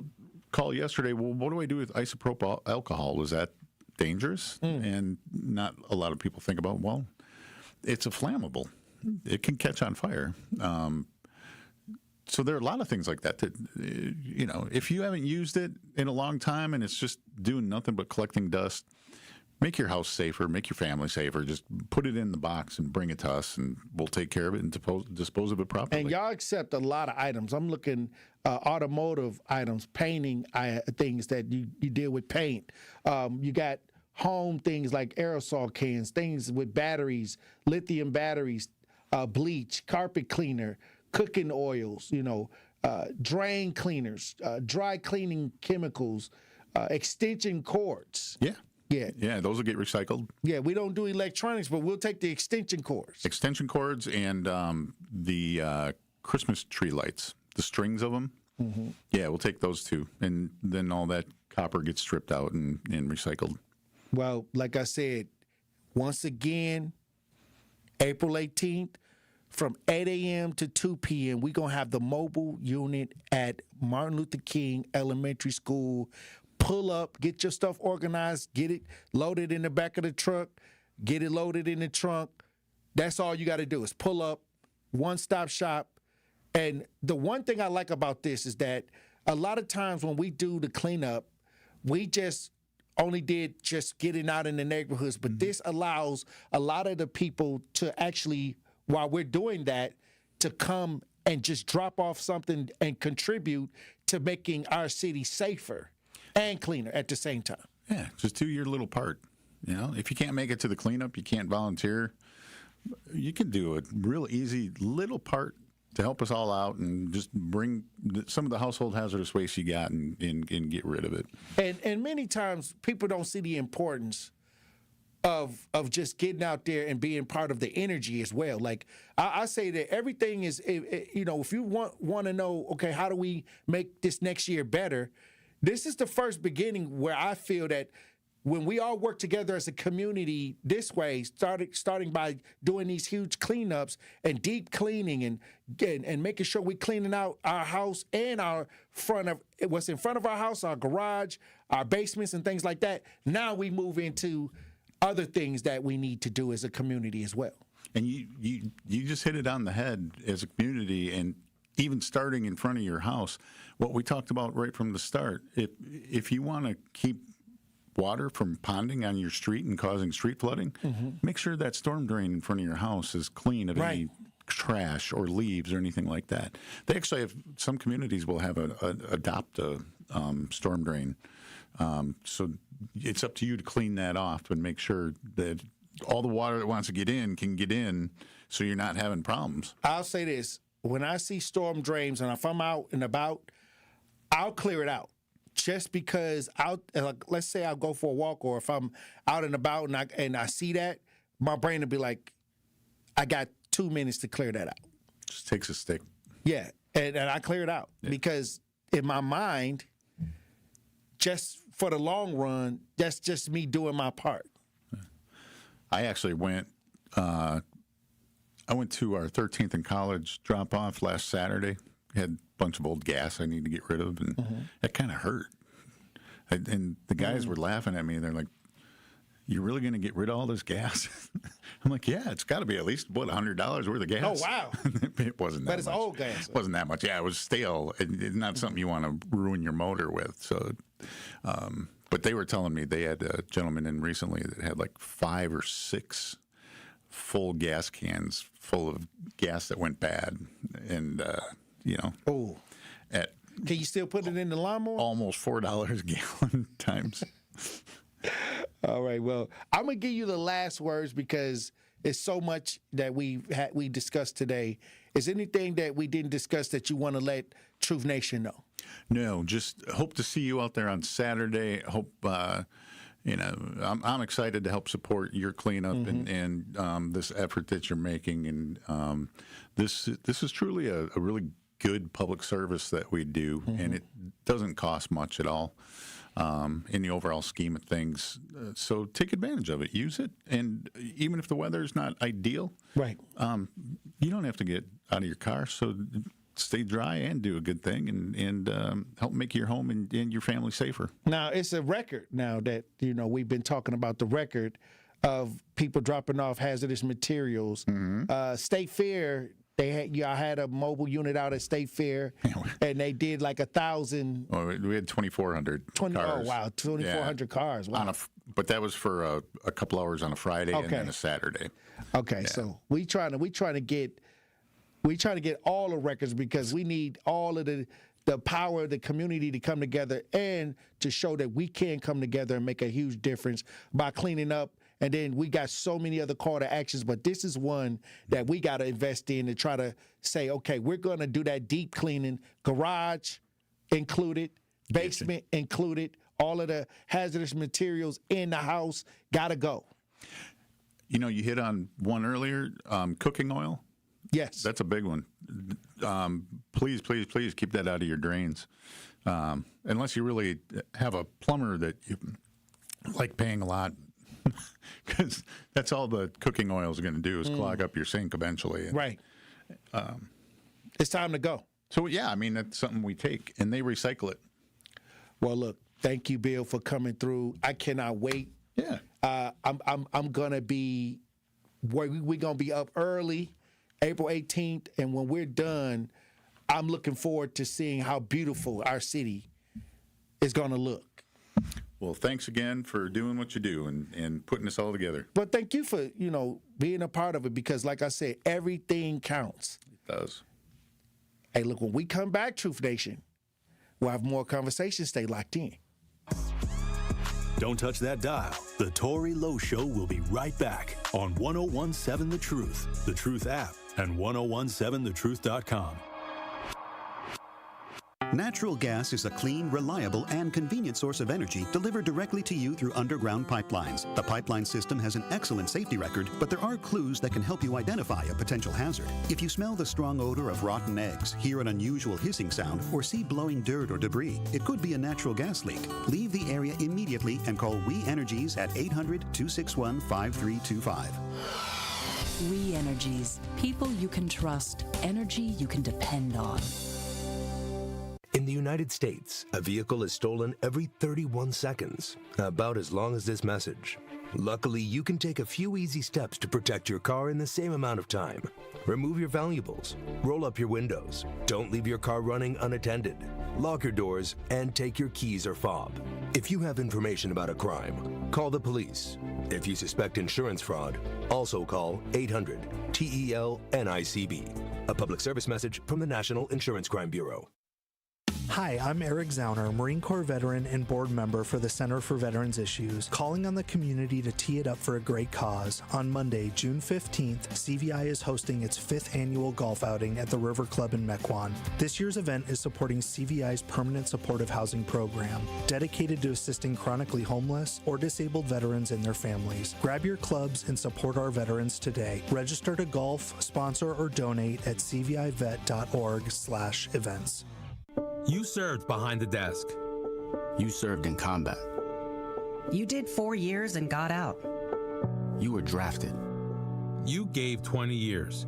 Speaker 17: call yesterday, well, what do I do with isopropyl alcohol? Was that dangerous? And not a lot of people think about, well, it's a flammable. It can catch on fire. So there are a lot of things like that if you haven't used it in a long time and it's just doing nothing but collecting dust, make your house safer, make your family safer. Just put it in the box and bring it to us, and we'll take care of it and dispose of it properly.
Speaker 1: And y'all accept a lot of items. I'm looking automotive items, painting things that you deal with paint. You got home things like aerosol cans, things with batteries, lithium batteries, bleach, carpet cleaner, cooking oils, drain cleaners, dry cleaning chemicals, extension cords.
Speaker 17: Yeah, those will get recycled.
Speaker 1: Yeah, we don't do electronics, but we'll take the extension cords.
Speaker 17: Extension cords and the Christmas tree lights, the strings of them. Yeah, we'll take those too. And then all that copper gets stripped out and recycled.
Speaker 1: Well, like I said, once again, April 18th, from 8 a.m. to 2 p.m., we're going to have the mobile unit at Martin Luther King Elementary School. Pull up, get your stuff organized, get it loaded in the back of the truck, get it loaded in the trunk. That's all you got to do is pull up, one-stop shop. And the one thing I like about this is that a lot of times when we do the cleanup, we just only did just getting out in the neighborhoods, but this allows a lot of the people to actually, while we're doing that, to come and just drop off something and contribute to making our city safer and cleaner at the same time.
Speaker 17: Yeah, just do your little part. If you can't make it to the cleanup, you can't volunteer, you can do a real easy little part to help us all out and just bring some of the household hazardous waste you got and get rid of it.
Speaker 1: And many times people don't see the importance of just getting out there and being part of the energy as well. Like I say that everything is, you know, if you want to know, okay, how do we make this next year better? This is the first beginning where I feel that when we all work together as a community this way, starting by doing these huge cleanups and deep cleaning and making sure we're cleaning out our house and what's in front of our house, our garage, our basements and things like that. Now we move into other things that we need to do as a community as well.
Speaker 17: And you just hit it on the head as a community, and even starting in front of your house, what we talked about right from the start. If you want to keep water from ponding on your street and causing street flooding, make sure that storm drain in front of your house is clean of any trash or leaves or anything like that. They actually have, some communities will have adopt a storm drain. So it's up to you to clean that off and make sure that all the water that wants to get in can get in, so you're not having problems.
Speaker 1: I'll say this. When I see storm drains and if I'm out and about, I'll clear it out. Just because let's say I'll go for a walk, or if I'm out and about and I see that, my brain will be like, I got 2 minutes to clear that out.
Speaker 17: Just takes a stick.
Speaker 1: Yeah, and I clear it out because in my mind, just for the long run, that's just me doing my part.
Speaker 17: I actually went to our 13th and College drop-off last Saturday. Had a bunch of old gas I need to get rid of, and it kind of hurt. And the guys were laughing at me. They're like, "You're really going to get rid of all this gas?" I'm like, "Yeah, it's got to be at least, $100 worth of gas."
Speaker 1: Oh, wow.
Speaker 17: It wasn't that much.
Speaker 1: But it's old gas.
Speaker 17: It wasn't that much. Yeah, it was stale. It's not something you want to ruin your motor with. So, but they were telling me they had a gentleman in recently that had like 5 or 6 full gas cans full of gas that went bad. And,
Speaker 1: can you still put it in the lawnmower?
Speaker 17: Almost $4 a gallon times.
Speaker 1: All right. Well, I'm gonna give you the last words because it's so much that we discussed today. Is anything that we didn't discuss that you want to let Truth Nation know?
Speaker 17: No. Just hope to see you out there on Saturday. Hope. I'm excited to help support your cleanup and this effort that you're making. And this is truly a really good public service that we do, and it doesn't cost much at all in the overall scheme of things. So take advantage of it, use it, and even if the weather is not ideal, you don't have to get out of your car. So stay dry and do a good thing and help make your home and your family safer.
Speaker 1: Now, it's a record now that, we've been talking about the record of people dropping off hazardous materials. State Fair, I had a mobile unit out at State Fair, and they did like 1,000.
Speaker 17: Oh, we had 2,400 cars.
Speaker 1: Oh, wow, 2,400 cars. Wow.
Speaker 17: But that was for a couple hours on a Friday and then a Saturday.
Speaker 1: Okay, so we trying to get all the records because we need all of the power of the community to come together and to show that we can come together and make a huge difference by cleaning up. And then we got so many other call to actions, but this is one that we got to invest in to try to say, okay, we're going to do that deep cleaning, garage included, basement included, all of the hazardous materials in the house got to go.
Speaker 17: You hit on one earlier, cooking oil.
Speaker 1: Yes.
Speaker 17: That's a big one. Please keep that out of your drains. Unless you really have a plumber that you like paying a lot, because that's all the cooking oil is going to do is clog up your sink eventually.
Speaker 1: Right. It's time to go.
Speaker 17: So, that's something we take, and they recycle it.
Speaker 1: Well, look, thank you, Bill, for coming through. I cannot wait.
Speaker 17: Yeah.
Speaker 1: I'm going to be, we're going to be up early, April 18th, and when we're done, I'm looking forward to seeing how beautiful our city is going to look.
Speaker 17: Well, thanks again for doing what you do and putting this all together.
Speaker 1: But thank you for, being a part of it because, like I said, everything counts.
Speaker 17: It does.
Speaker 1: Hey, look, when we come back, Truth Nation, we'll have more conversations. Stay locked in.
Speaker 2: Don't touch that dial. The Tory Lowe Show will be right back on 1017 The Truth, The Truth app, and 1017thetruth.com.
Speaker 3: Natural gas is a clean, reliable, and convenient source of energy delivered directly to you through underground pipelines. The pipeline system has an excellent safety record, but there are clues that can help you identify a potential hazard. If you smell the strong odor of rotten eggs, hear an unusual hissing sound, or see blowing dirt or debris, it could be a natural gas leak. Leave the area immediately and call We Energies at 800-261-5325.
Speaker 21: We Energies. People you can trust. Energy you can depend on.
Speaker 22: In the United States, a vehicle is stolen every 31 seconds, about as long as this message. Luckily, you can take a few easy steps to protect your car in the same amount of time. Remove your valuables, roll up your windows, don't leave your car running unattended, lock your doors, and take your keys or fob. If you have information about a crime, call the police. If you suspect insurance fraud, also call 800-TEL-NICB. A public service message from the National Insurance Crime Bureau.
Speaker 23: Hi, I'm Eric Zauner, Marine Corps veteran and board member for the Center for Veterans Issues, calling on the community to tee it up for a great cause. On Monday, June 15th, CVI is hosting its 5th annual golf outing at the River Club in Mequon. This year's event is supporting CVI's permanent supportive housing program, dedicated to assisting chronically homeless or disabled veterans and their families. Grab your clubs and support our veterans today. Register to golf, sponsor, or donate at cvivet.org/events.
Speaker 25: You served behind the desk.
Speaker 26: You served in combat.
Speaker 27: You did 4 years and got out.
Speaker 26: You were drafted.
Speaker 25: You gave 20 years.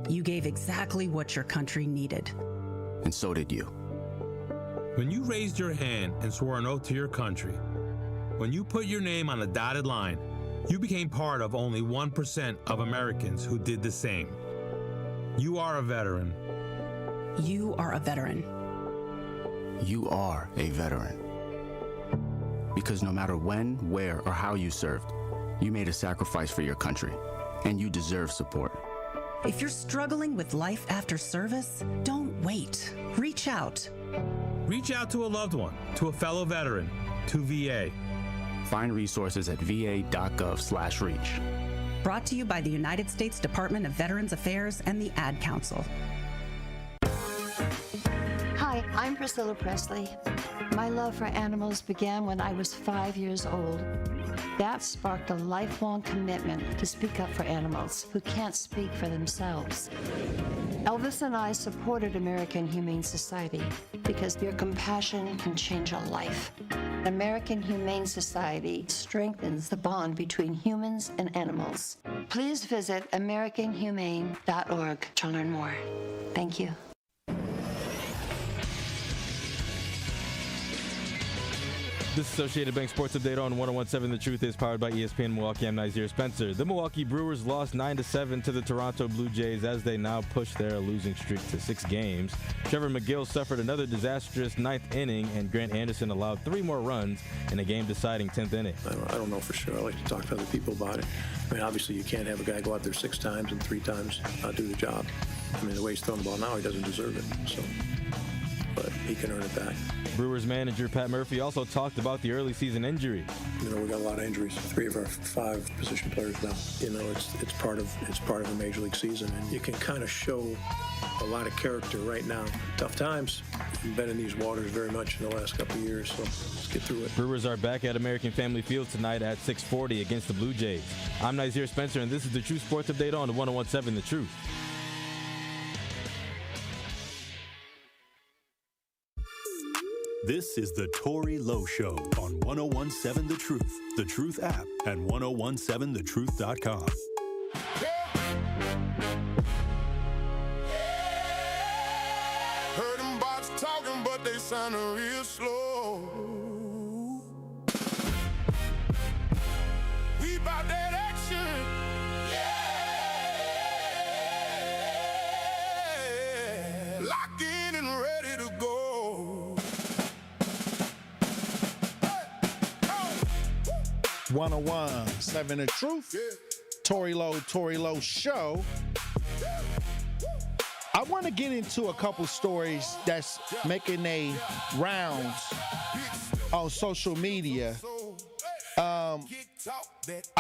Speaker 27: You gave exactly what your country needed.
Speaker 26: And so did you.
Speaker 25: When you raised your hand and swore an oath to your country, when you put your name on a dotted line, you became part of only 1% of Americans who did the same. You are a veteran.
Speaker 27: You are a veteran.
Speaker 26: You are a veteran. Because no matter when, where, or how you served, you made a sacrifice for your country, and you deserve support.
Speaker 27: If you're struggling with life after service, don't wait. Reach out.
Speaker 25: Reach out to a loved one, to a fellow veteran, to VA.
Speaker 26: Find resources at va.gov/reach.
Speaker 27: Brought to you by the United States Department of Veterans Affairs and the Ad Council.
Speaker 28: Hi, I'm Priscilla Presley. My love for animals began when I was 5 years old. That sparked a lifelong commitment to speak up for animals who can't speak for themselves. Elvis and I supported American Humane Society because your compassion can change a life. American Humane Society strengthens the bond between humans and animals. Please visit AmericanHumane.org to learn more. Thank you.
Speaker 24: This Associated Bank Sports Update on 101.7 The Truth is powered by ESPN Milwaukee. I'm Xavier Spencer. The Milwaukee Brewers lost 9-7 to the Toronto Blue Jays as they now push their losing streak to 6 games. Trevor McGill suffered another disastrous 9th inning, and Grant Anderson allowed 3 more runs in a game-deciding 10th inning.
Speaker 29: I don't know for sure. I like to talk to other people about it. I mean, obviously, you can't have a guy go out there 6 times and 3 times not do the job. I mean, the way he's throwing the ball now, he doesn't deserve it. So, but he can earn it back.
Speaker 24: Brewers manager Pat Murphy also talked about the early season injury.
Speaker 29: You know, we got a lot of injuries. 3 of our 5 position players now. You know, it's part of a major league season, and you can kind of show a lot of character right now. Tough times. We've been in these waters very much in the last couple of years, so let's get through it.
Speaker 24: Brewers are back at American Family Field tonight at 6:40 against the Blue Jays. I'm Xavier Spencer, and this is the True Sports Update on 101.7 The Truth.
Speaker 2: This is the Tory Lowe Show on 101.7 The Truth app, and 1017thetruth.com.
Speaker 19: Heard them bots talking, but they sound real slow. We bout that action. Yeah. Locked in and ready to go.
Speaker 1: 101.7 The Truth. Tory Lowe Show. I want to get into a couple stories that's making their rounds on social media. I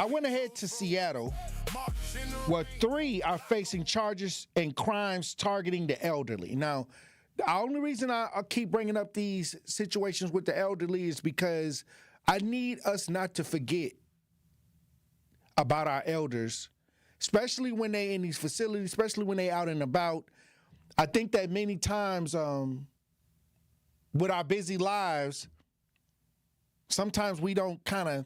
Speaker 1: went ahead to Seattle, where 3 are facing charges and crimes targeting the elderly. Now, The only reason I keep bringing up these situations with the elderly is because I need us not to forget about our elders, especially when they in these facilities, especially when they out and about. I think that many times with our busy lives, sometimes we don't kind of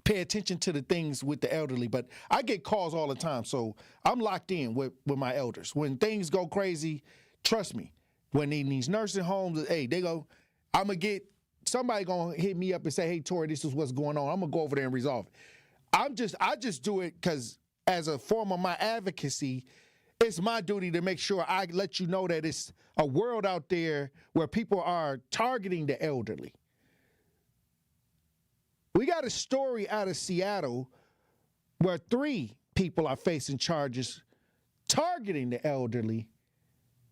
Speaker 1: pay attention to the things with the elderly. But I get calls all the time, so I'm locked in with my elders. When things go crazy, trust me, when in these nursing homes, hey, somebody gonna hit me up and say, hey, Tory, this is what's going on. I'm gonna go over there and resolve it. I just do it because as a form of my advocacy, it's my duty to make sure I let you know that it's a world out there where people are targeting the elderly. We got a story out of Seattle where 3 people are facing charges targeting the elderly.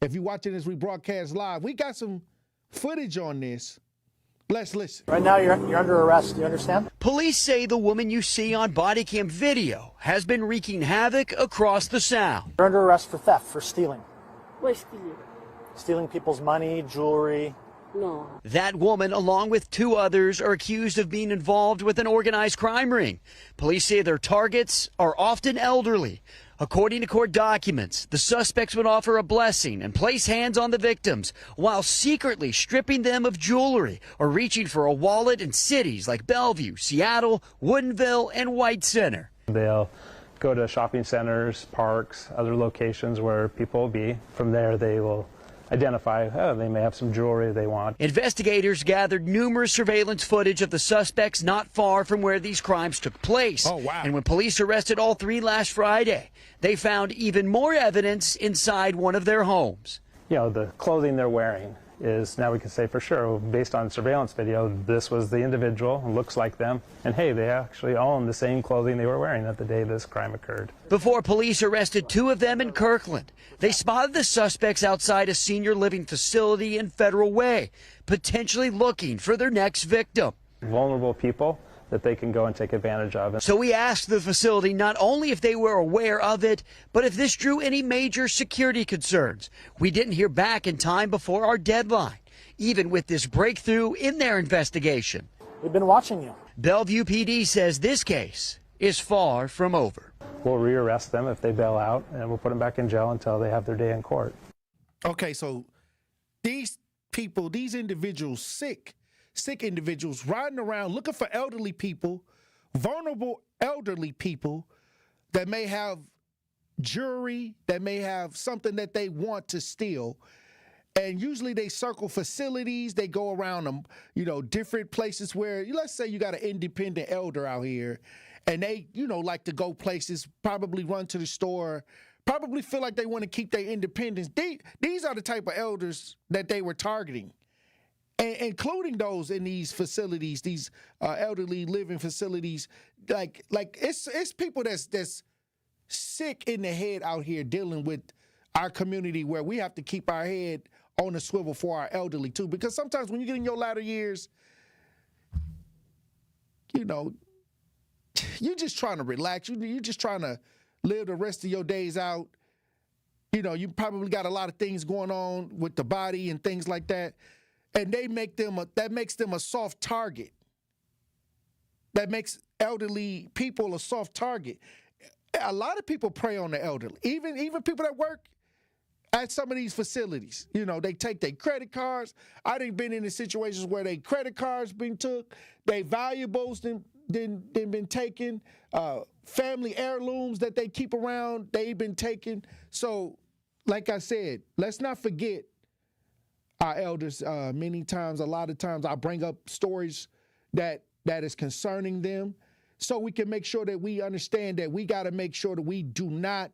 Speaker 1: If you're watching this rebroadcast live, we got some footage on this. Let's listen.
Speaker 4: Right now, you're under arrest. Do you understand?
Speaker 5: Police say the woman you see on body cam video has been wreaking havoc across the Sound.
Speaker 4: You're under arrest for theft, for stealing.
Speaker 6: What stealing?
Speaker 4: Stealing people's money, jewelry.
Speaker 6: No.
Speaker 5: That woman, along with 2 others, are accused of being involved with an organized crime ring. Police say their targets are often elderly. According to court documents, the suspects would offer a blessing and place hands on the victims while secretly stripping them of jewelry or reaching for a wallet in cities like Bellevue, Seattle, Woodinville, and White Center.
Speaker 8: They'll go to shopping centers, parks, other locations where people will be. From there, they will identify, they may have some jewelry they want.
Speaker 5: Investigators gathered numerous surveillance footage of the suspects not far from where these crimes took place.
Speaker 1: Oh, wow.
Speaker 5: And when police arrested all 3 last Friday, they found even more evidence inside one of their homes.
Speaker 8: You know, the clothing they're wearing is, now we can say for sure, based on surveillance video, this was the individual, looks like them, and hey, they actually own the same clothing they were wearing at the day this crime occurred.
Speaker 5: Before police arrested 2 of them in Kirkland, they spotted the suspects outside a senior living facility in Federal Way, potentially looking for their next victim.
Speaker 8: Vulnerable people that they can go and take advantage of.
Speaker 5: So we asked the facility not only if they were aware of it, but if this drew any major security concerns. We didn't hear back in time before our deadline, even with this breakthrough in their investigation.
Speaker 4: We've been watching you.
Speaker 5: Bellevue PD says this case is far from over.
Speaker 8: We'll rearrest them if they bail out, and we'll put them back in jail until they have their day in court.
Speaker 1: Okay, so these people, these individuals, sick individuals riding around looking for elderly people, vulnerable elderly people that may have jewelry, that may have something that they want to steal. And usually they circle facilities. They go around them, different places where, let's say you got an independent elder out here and they, like to go places, probably run to the store, probably feel like they want to keep their independence. These are the type of elders that they were targeting. And including those in these facilities, these elderly living facilities, like it's people that's sick in the head out here dealing with our community, where we have to keep our head on the swivel for our elderly too. Because sometimes when you get in your latter years, you're just trying to relax. You're just trying to live the rest of your days out. You probably got a lot of things going on with the body and things like that. And that makes them a soft target. That makes elderly people a soft target. A lot of people prey on the elderly, even people that work at some of these facilities. They take their credit cards. I done been in situations where their credit cards been took, their valuables been taken, family heirlooms that they keep around, they've been taken. So, like I said, let's not forget our elders. A lot of times I bring up stories that is concerning them, so we can make sure that we understand that we got to make sure that we do not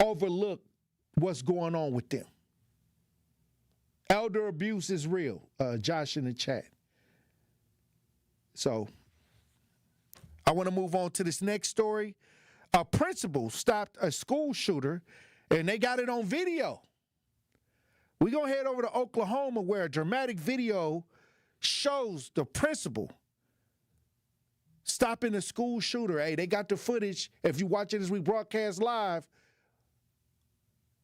Speaker 1: overlook what's going on with them. Elder abuse is real, Josh in the chat. So I want to move on to this next story. A principal stopped a school shooter, and they got it on video. We're going to head over to Oklahoma, where a dramatic video shows the principal stopping a school shooter. Hey, they got the footage. If you watch it as we broadcast live,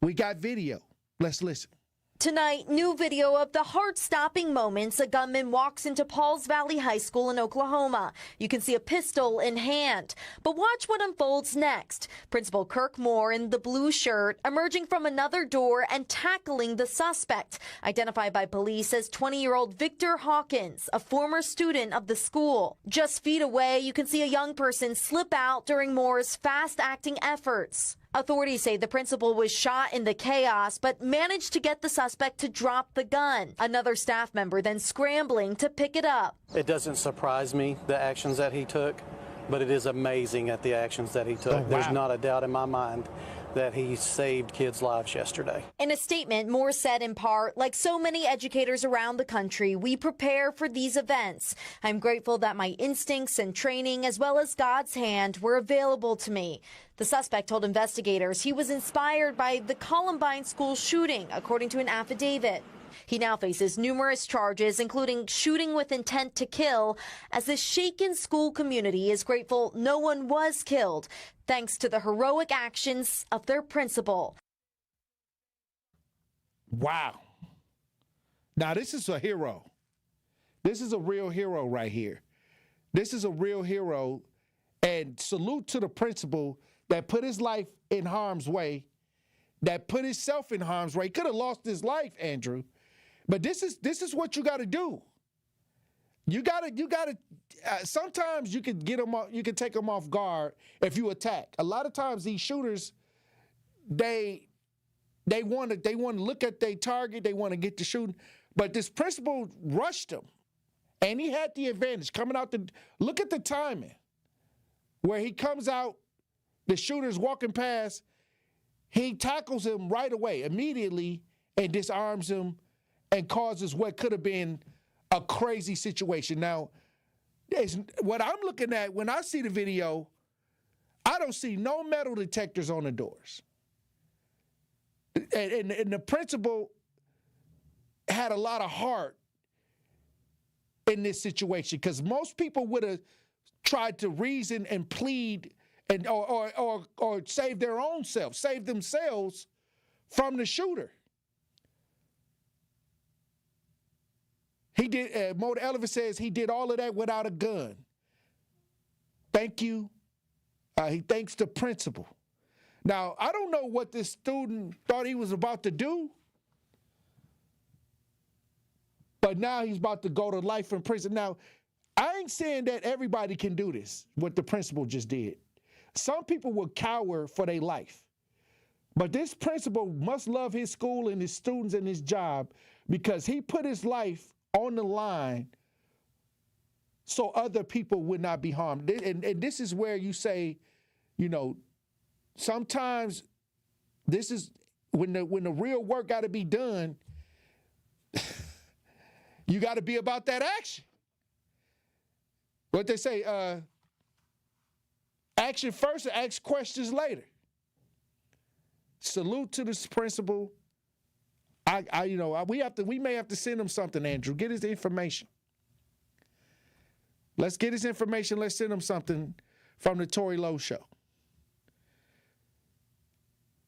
Speaker 1: we got video. Let's listen.
Speaker 6: Tonight, new video of the heart-stopping moments a gunman walks into Pauls Valley High School in Oklahoma. You can see a pistol in hand. But watch what unfolds next. Principal Kirk Moore in the blue shirt emerging from another door and tackling the suspect, identified by police as 20-year-old Victor Hawkins, a former student of the school. Just feet away, you can see a young person slip out during Moore's fast-acting efforts. Authorities say the principal was shot in the chaos, but managed to get the suspect to drop the gun. Another staff member then scrambling to pick it up.
Speaker 9: It doesn't surprise me, the actions that he took, but it is amazing at the actions that he took.
Speaker 1: Oh, wow.
Speaker 9: There's not a doubt in my mind that he saved kids' lives yesterday.
Speaker 6: In a statement, Moore said in part, like so many educators around the country, we prepare for these events. I'm grateful that my instincts and training, as well as God's hand, were available to me. The suspect told investigators he was inspired by the Columbine school shooting, according to an affidavit. He now faces numerous charges, including shooting with intent to kill, as the shaken school community is grateful no one was killed, thanks to the heroic actions of their principal.
Speaker 1: Wow. Now, this is a hero. This is a real hero right here. This is a real hero. And salute to the principal that put his life in harm's way, that put himself in harm's way. He could have lost his life, Andrew. But this is what you got to do. You got to. Sometimes you can get them. You can take them off guard if you attack. A lot of times these shooters, they want to look at their target. They want to get to shooting. But this principal rushed him, and he had the advantage coming out. Look at the timing, where he comes out. The shooter's walking past. He tackles him right away, immediately, and disarms him. And causes what could have been a crazy situation. Now, what I'm looking at, when I see the video, I don't see no metal detectors on the doors. And the principal had a lot of heart in this situation, because most people would have tried to reason and plead and or save their own self, save themselves from the shooter. He did. Motor Elephant says he did all of that without a gun. Thank you. He thanks the principal. Now, I don't know what this student thought he was about to do, but now he's about to go to life in prison. Now, I ain't saying that everybody can do this, what the principal just did. Some people will cower for their life. But this principal must love his school and his students and his job, because he put his life on the line so other people would not be harmed. And this is where you say, you know, sometimes this is when the real work got to be done. You got to be about that action. What they say, action first and ask questions later. Salute to this principal. We may have to send him something, Andrew. Get his information. Let's get his information. Let's send him something from the Tory Lowe Show.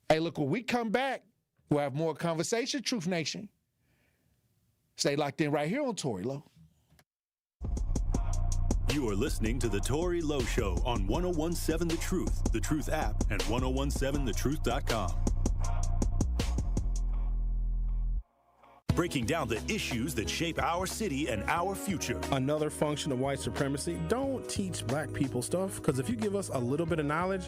Speaker 1: Hey, look, when we come back, we'll have more conversation, Truth Nation. Stay locked in right here on Tory Lowe.
Speaker 2: You are listening to the Tory Lowe Show on 1017 The Truth app, and 1017thetruth.com. Breaking down the issues that shape our city and our future.
Speaker 18: Another function of white supremacy: don't teach black people stuff, because if you give us a little bit of knowledge,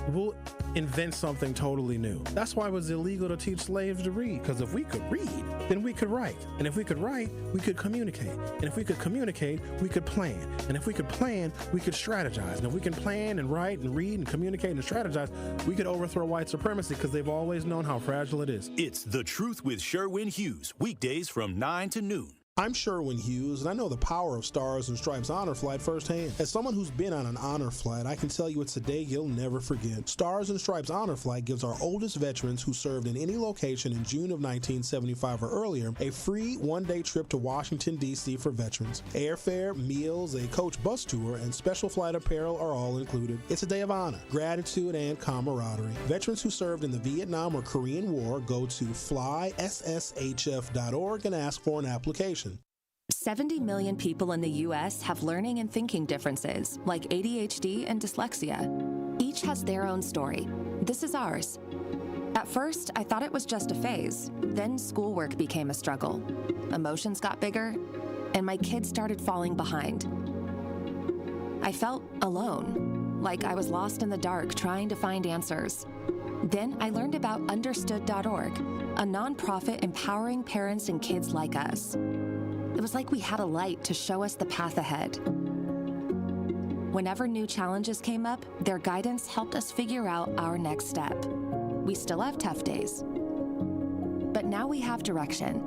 Speaker 18: we'll invent something totally new. That's why it was illegal to teach slaves to read, because if we could read, then we could write. And if we could write, we could communicate. And if we could communicate, we could plan. And if we could plan, we could strategize. And if we can plan and write and read and communicate and strategize, we could overthrow white supremacy, because they've always known how fragile it is.
Speaker 2: It's The Truth with Sherwin Hughes, weekdays from 9 to noon
Speaker 18: I'm Sherwin Hughes, and I know the power of Stars and Stripes Honor Flight firsthand. As someone who's been on an honor flight, I can tell you it's a day you'll never forget. Stars and Stripes Honor Flight gives our oldest veterans who served in any location in June of 1975 or earlier a free one-day trip to Washington, D.C. for veterans. Airfare, meals, a coach bus tour, and special flight apparel are all included. It's a day of honor, gratitude, and camaraderie. Veterans who served in the Vietnam or Korean War go to flysshf.org and ask for an application.
Speaker 7: 70 million people in the U.S. have learning and thinking differences, like ADHD and dyslexia. Each has their own story. This is ours. At first, I thought it was just a phase. Then schoolwork became a struggle. Emotions got bigger, and my kids started falling behind. I felt alone, like I was lost in the dark trying to find answers. Then I learned about Understood.org, a nonprofit empowering parents and kids like us. It was like we had a light to show us the path ahead. Whenever new challenges came up, their guidance helped us figure out our next step. We still have tough days, but now we have direction.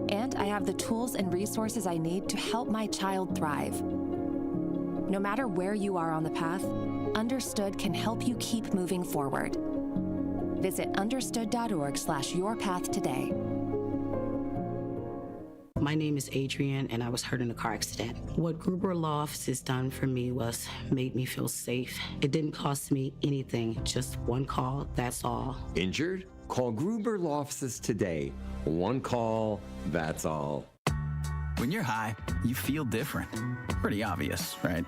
Speaker 7: And I have the tools and resources I need to help my child thrive. No matter where you are on the path, Understood can help you keep moving forward. Visit understood.org/yourpath today.
Speaker 10: My name is Adrienne, and I was hurt in a car accident. What Gruber Law Office has done for me was made me feel safe. It didn't cost me anything, just one call, that's all.
Speaker 11: Injured? Call Gruber Law Offices today. One call, that's all.
Speaker 12: When you're high, you feel different. Pretty obvious, right?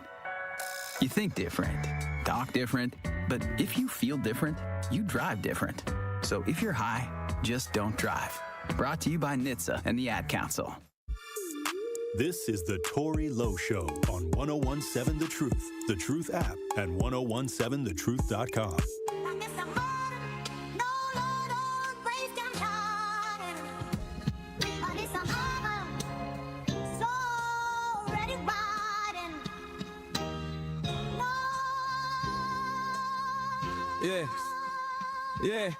Speaker 12: You think different, talk different, but if you feel different, you drive different. So if you're high, just don't drive. Brought to you by NHTSA and the Ad Council.
Speaker 2: This is the Tory Lowe Show on 1017 The Truth app, and 1017thetruth.com.
Speaker 13: Yeah.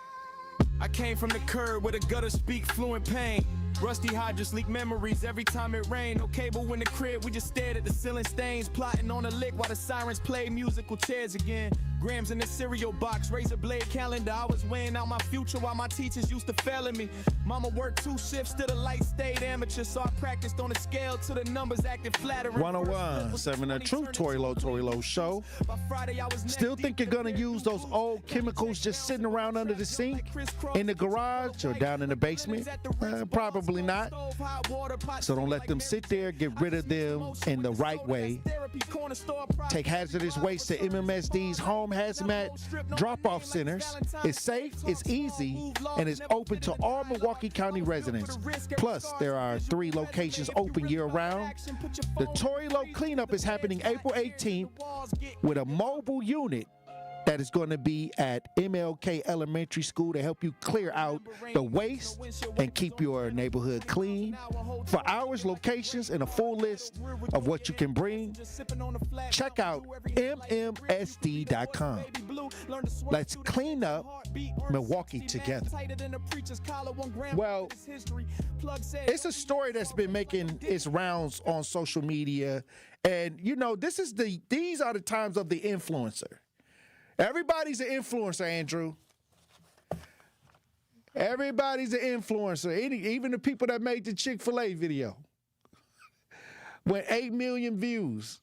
Speaker 13: I came from the curb where the gutter speak fluent pain. Rusty hydrants leak memories every time it rained. No cable in the crib, we just stared at the ceiling stains. Plotting on a lick while the sirens played musical chairs again. Grams in the cereal box, razor blade calendar. I was weighing out my future while my teachers used to fail at me. Mama worked 2 shifts till the light stayed amateur, so I practiced on a scale till the numbers acted flattering.
Speaker 1: 1017 The Truth, Tory Lowe Show. Still think you're gonna use those old chemicals just sitting around under the sink, in the garage, or down in the basement? Probably not. So don't let them sit there. Get rid of them in the right way. Take hazardous waste to MMSD's home hazmat drop-off centers. It's safe, it's easy, and it's open to all Milwaukee County residents. Plus, there are 3 locations open year-round. The Tory Lowe cleanup is happening April 18th with a mobile unit that is going to be at MLK Elementary School to help you clear out the waste and keep your neighborhood clean. For hours, locations, and a full list of what you can bring, check out MMSD.com. Let's clean up Milwaukee together. Well, it's a story that's been making its rounds on social media, and you know, these are the times of the influencer. Everybody's an influencer, Andrew. Everybody's an influencer. Even the people that made the Chick-fil-A video went 8 million views.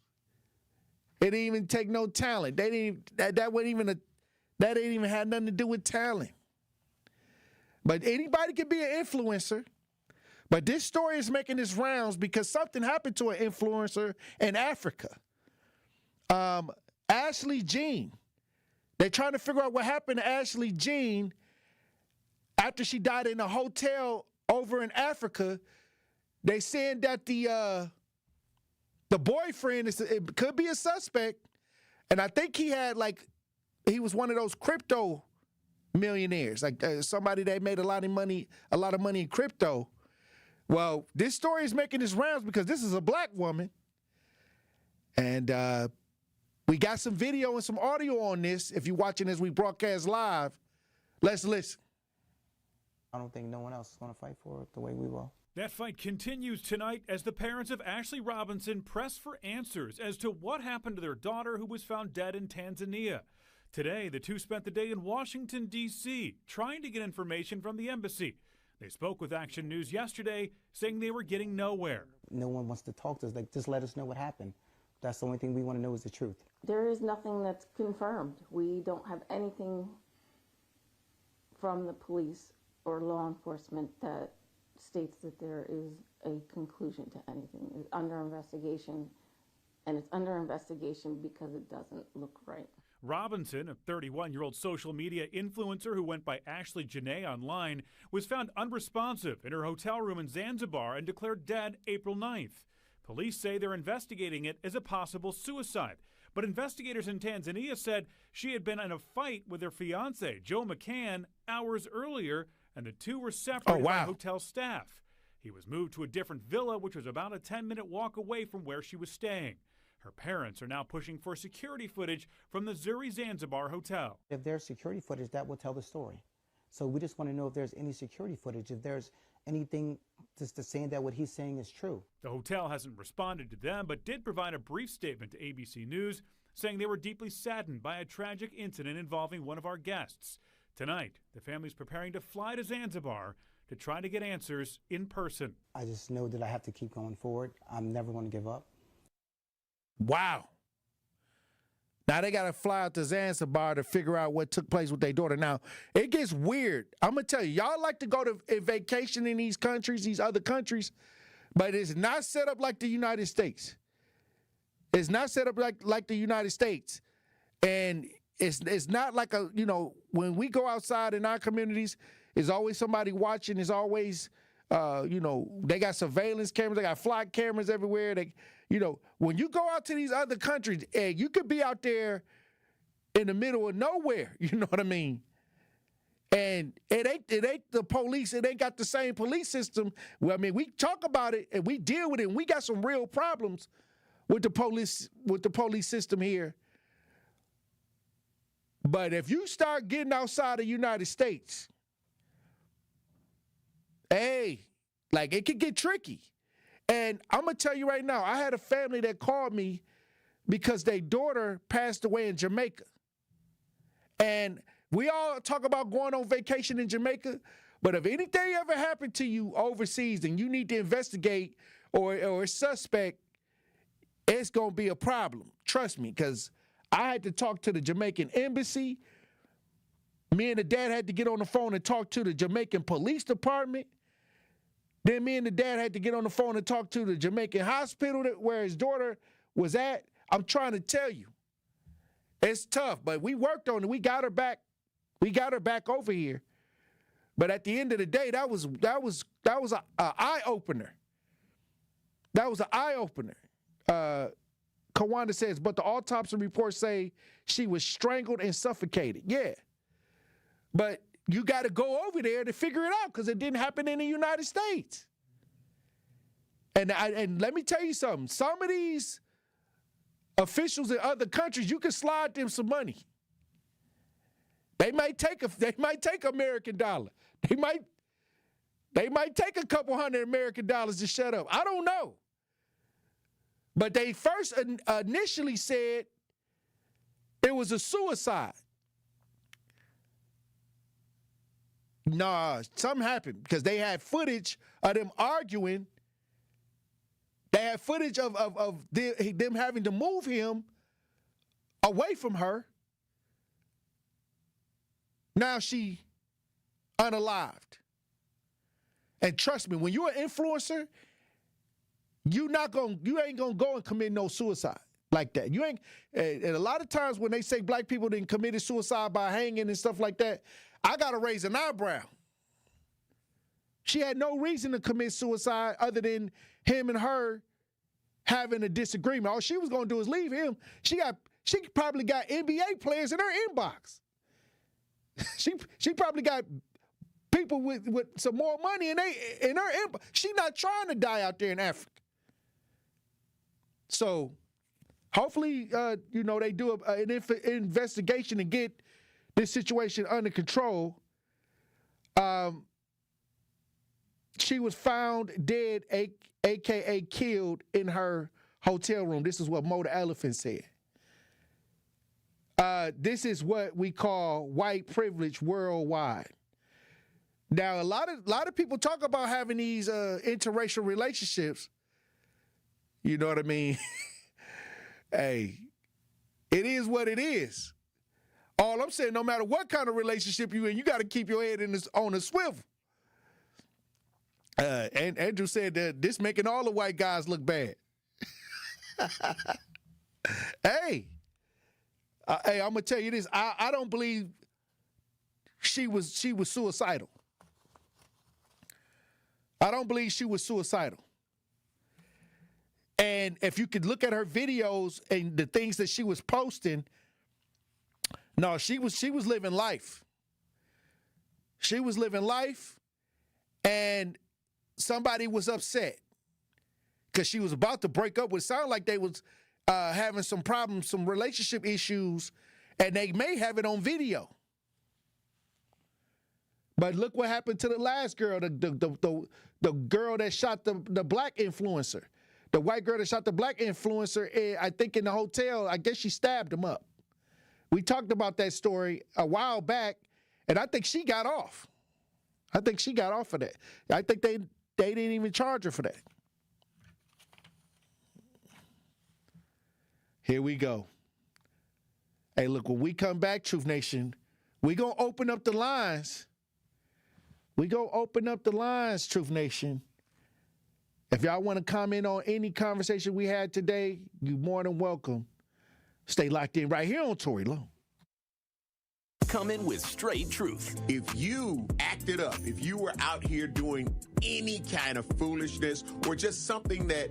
Speaker 1: It didn't even take no talent. That didn't even have nothing to do with talent. But anybody can be an influencer. But this story is making its rounds because something happened to an influencer in Africa. Ashley Jean. They're trying to figure out what happened to Ashley Jean after she died in a hotel over in Africa. They saying that the boyfriend it could be a suspect, and I think he was one of those crypto millionaires, like somebody that made a lot of money in crypto. Well, this story is making its rounds because this is a black woman, and we got some video and some audio on this. If you're watching as we broadcast live, let's listen.
Speaker 14: I don't think no one else is going to fight for it the way we will.
Speaker 3: That fight continues tonight as the parents of Ashley Robinson press for answers as to what happened to their daughter who was found dead in Tanzania. Today, the two spent the day in Washington, D.C., trying to get information from the embassy. They spoke with Action News yesterday, saying they were getting nowhere.
Speaker 14: No one wants to talk to us. Like, just let us know what happened. That's the only thing we want to know is the truth.
Speaker 15: There is nothing that's confirmed. We don't have anything from the police or law enforcement that states that there is a conclusion to anything. It's under investigation, and it's under investigation because it doesn't look right.
Speaker 3: Robinson, a 31-year-old social media influencer who went by Ashley Janae online, was found unresponsive in her hotel room in Zanzibar and declared dead April 9th. Police say they're investigating it as a possible suicide, but investigators in Tanzania said she had been in a fight with her fiancé, Joe McCann, hours earlier, and the two were separated by hotel staff. He was moved to a different villa, which was about a 10-minute walk away from where she was staying. Her parents are now pushing for security footage from the Zuri Zanzibar hotel.
Speaker 14: If there's security footage, that will tell the story. So we just want to know if there's any security footage, if there's anything just to saying that what he's saying is true.
Speaker 3: The hotel hasn't responded to them, but did provide a brief statement to ABC News, saying they were deeply saddened by a tragic incident involving one of our guests. Tonight, the family's preparing to fly to Zanzibar to try to get answers in person.
Speaker 14: I just know that I have to keep going forward. I'm never going to give up.
Speaker 1: Wow. Now they got to fly out to Zanzibar to figure out what took place with their daughter. Now, it gets weird. I'm going to tell you, y'all like to go to a vacation in these countries, these other countries, but it's not set up like the United States. It's not set up like the United States. And it's not like when we go outside in our communities, there's always somebody watching. There's always, they got surveillance cameras. They got flight cameras everywhere. When you go out to these other countries, you could be out there in the middle of nowhere. You know what I mean? And it ain't the police. It ain't got the same police system. Well, I mean, we talk about it and we deal with it. And we got some real problems with the police system here. But if you start getting outside the United States, it could get tricky. And I'm going to tell you right now, I had a family that called me because their daughter passed away in Jamaica. And we all talk about going on vacation in Jamaica, but if anything ever happened to you overseas and you need to investigate or a suspect, it's going to be a problem. Trust me, because I had to talk to the Jamaican embassy. Me and the dad had to get on the phone and talk to the Jamaican police department. Then me and the dad had to get on the phone and talk to the Jamaican hospital where his daughter was at. I'm trying to tell you, it's tough, but we worked on it. We got her back. We got her back over here. But at the end of the day, that was an eye opener. That was an eye opener. Kawanda says, but the autopsy reports say she was strangled and suffocated. Yeah, but you got to go over there to figure it out because it didn't happen in the United States. And let me tell you something. Some of these officials in other countries, you can slide them some money. They might take American dollar. They might take a couple $100 American dollars to shut up. I don't know. But they first initially said it was a suicide. Nah, something happened because they had footage of them arguing. They had footage of them having to move him away from her. Now she unalived. And trust me, when you're an influencer, you ain't gonna go and commit no suicide like that. You ain't. And a lot of times when they say black people didn't commit suicide by hanging and stuff like that, I gotta raise an eyebrow. She had no reason to commit suicide other than him and her having a disagreement. All she was gonna do is leave him. She probably got NBA players in her inbox. She probably got people with some more money in her inbox. She not trying to die out there in Africa. So hopefully, they do an investigation and get this situation under control. she was found dead, a.k.a. killed, in her hotel room. This is what Mo the Elephant said. This is what we call white privilege worldwide. Now, a lot of people talk about having these interracial relationships. You know what I mean? Hey, it is what it is. All I'm saying, no matter what kind of relationship you're in, you got to keep your head on a swivel. And Andrew said that this making all the white guys look bad. Hey, I'm gonna tell you this. I don't believe she was suicidal. I don't believe she was suicidal. And if you could look at her videos and the things that she was posting, no, she was living life. She was living life, and somebody was upset because she was about to break up. It sounded like they was having some problems, some relationship issues, and they may have it on video. But look what happened to the last girl, the girl that shot the black influencer. The white girl that shot the black influencer, I think in the hotel, I guess she stabbed him up. We talked about that story a while back, and I think she got off. I think she got off of that. I think they didn't even charge her for that. Here we go. Hey, look, when we come back, Truth Nation, we going to open up the lines. We going to open up the lines, Truth Nation. If y'all want to comment on any conversation we had today, you're more than welcome. Stay locked in right here on Tory Lowe.
Speaker 2: Coming with straight truth.
Speaker 16: If you acted up, if you were out here doing any kind of foolishness or just something that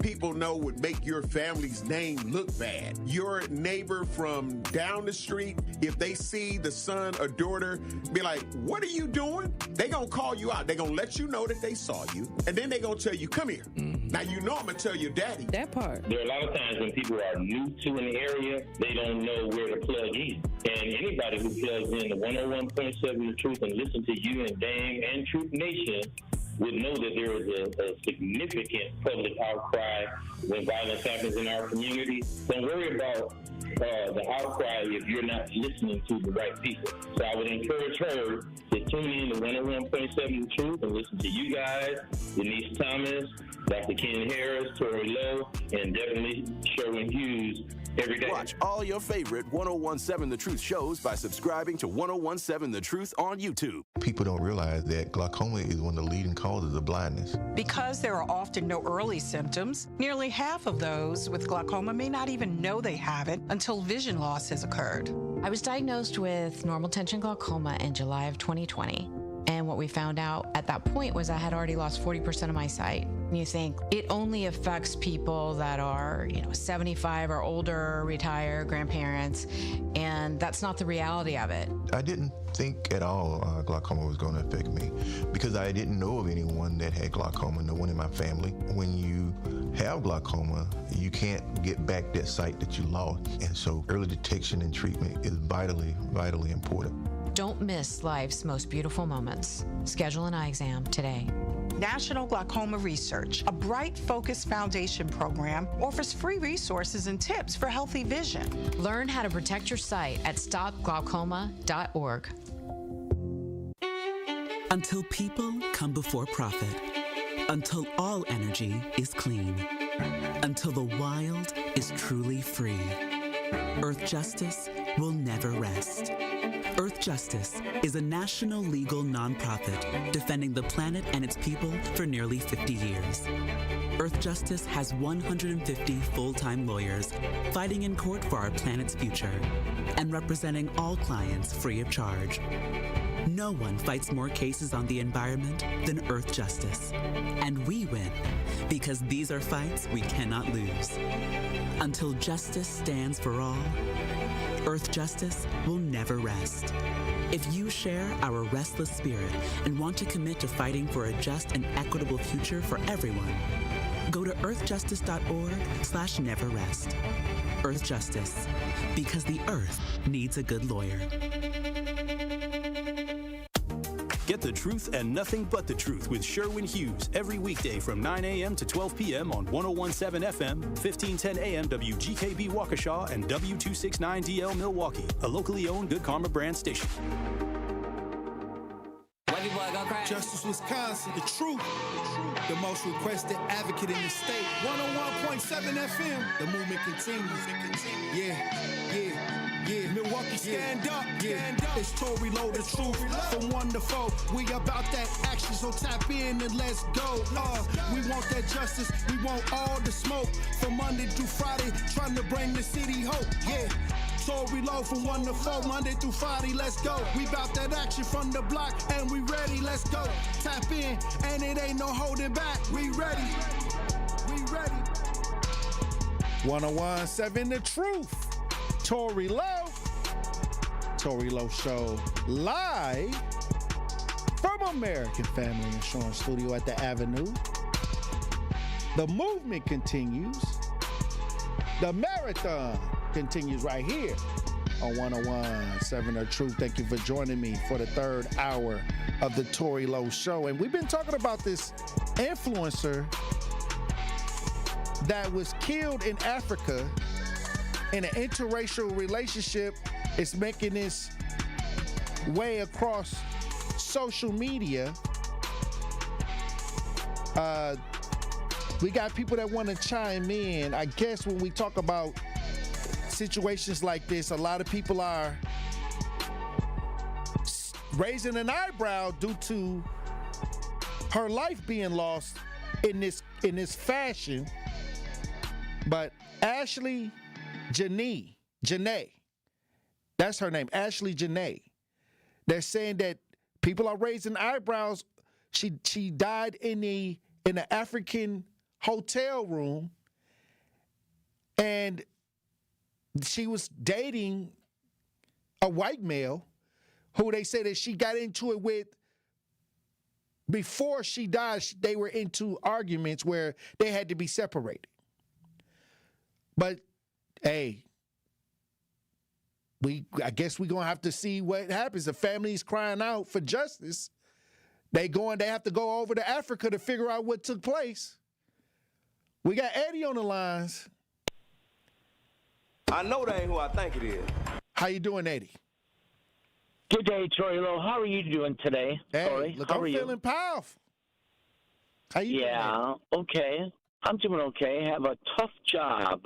Speaker 16: people know would make your family's name look bad, your neighbor from down the street, if they see the son or daughter, be like, what are you doing? They gonna call you out. They gonna let you know that they saw you, and then they gonna tell you, come here. Now, you know I'm gonna tell your daddy.
Speaker 17: That part.
Speaker 20: There are a lot of times when people are new to an area, they don't know where to plug in. And anybody who plugs in the 101.7 The Truth and listen to you and Dame and Truth Nation would know that there is a significant public outcry when violence happens in our community. Don't worry about the outcry if you're not listening to the right people. So I would encourage her to tune in to 101.7 The Truth and listen to you guys, Denise Thomas, Dr. Ken Harris, Tory Lowe, and definitely Sherwin Hughes every day.
Speaker 2: Watch all your favorite 101.7 The Truth shows by subscribing to 101.7 The Truth on YouTube.
Speaker 21: People don't realize that glaucoma is one of the leading causes of blindness.
Speaker 22: Because there are often no early symptoms, nearly half of those with glaucoma may not even know they have it until vision loss has occurred.
Speaker 23: I was diagnosed with normal tension glaucoma in July of 2020. And what we found out at that point was I had already lost 40% of my sight. And you think it only affects people that are, 75 or older, retired, grandparents, and that's not the reality of it.
Speaker 21: I didn't think at all glaucoma was going to affect me because I didn't know of anyone that had glaucoma, no one in my family. When you have glaucoma, you can't get back that sight that you lost. And so early detection and treatment is vitally, vitally important.
Speaker 23: Don't miss life's most beautiful moments. Schedule an eye exam today.
Speaker 22: National Glaucoma Research, a Bright Focus Foundation program, offers free resources and tips for healthy vision.
Speaker 23: Learn how to protect your sight at stopglaucoma.org.
Speaker 25: Until people come before profit. Until all energy is clean. Until the wild is truly free. Earth Justice will never rest. Earth Justice is a national legal nonprofit defending the planet and its people for nearly 50 years. Earth Justice has 150 full-time lawyers fighting in court for our planet's future and representing all clients free of charge. No one fights more cases on the environment than Earth Justice. And we win because these are fights we cannot lose. Until justice stands for all, Earth Justice will never rest. If you share our restless spirit and want to commit to fighting for a just and equitable future for everyone, go to earthjustice.org/neverrest. Earth Justice, because the Earth needs a good lawyer.
Speaker 2: Get the truth and nothing but the truth with Sherwin Hughes every weekday from 9 a.m. to 12 p.m. on 101.7 FM, 1510 a.m. WGKB Waukesha, and W269DL Milwaukee, a locally owned Good Karma brand station.
Speaker 4: Justice Wisconsin, the truth, the most requested advocate in the state. 101.7 FM, the movement continues. Yeah. Milwaukee, stand up. It's Tory, Lowe, the truth. From 1 to 4, we about that action, so tap in and let's go. We want that justice, we want all the smoke. From Monday through Friday, trying to bring the city hope. Yeah. Tory, Lowe from 1 to 4, Monday through Friday, let's go. We bout that action from the block, and we ready, let's go. Tap in, and it ain't no holding back. We ready.
Speaker 1: 101.7 The Truth. Tory Lowe. Tory Lowe Show live from American Family Insurance Studio at the Avenue. The movement continues. The marathon continues right here on 101.7 The Truth. Thank you for joining me for the third hour of the Tory Lowe Show. And we've been talking about this influencer that was killed in Africa in an interracial relationship. It's making its way across social media. We got people that want to chime in. I guess when we talk about situations like this, a lot of people are raising an eyebrow due to her life being lost in this fashion. But Ashley Janae, that's her name, Ashley Janae. They're saying that people are raising eyebrows. She died in an African hotel room, and she was dating a white male who they say that she got into it with before she died. They were into arguments where they had to be separated. But hey, I guess we're gonna have to see what happens. The family's crying out for justice. They have to go over to Africa to figure out what took place. We got Eddie on the lines.
Speaker 5: I know that ain't who I think it is.
Speaker 1: How you doing, Eddie?
Speaker 17: Good day, Tory Lowe. How are you doing today?
Speaker 1: Hey,
Speaker 17: Tory?
Speaker 1: look,
Speaker 17: How
Speaker 1: I'm
Speaker 17: are
Speaker 1: feeling powerful. How you doing?
Speaker 17: Yeah, okay. I'm doing okay. I have a tough job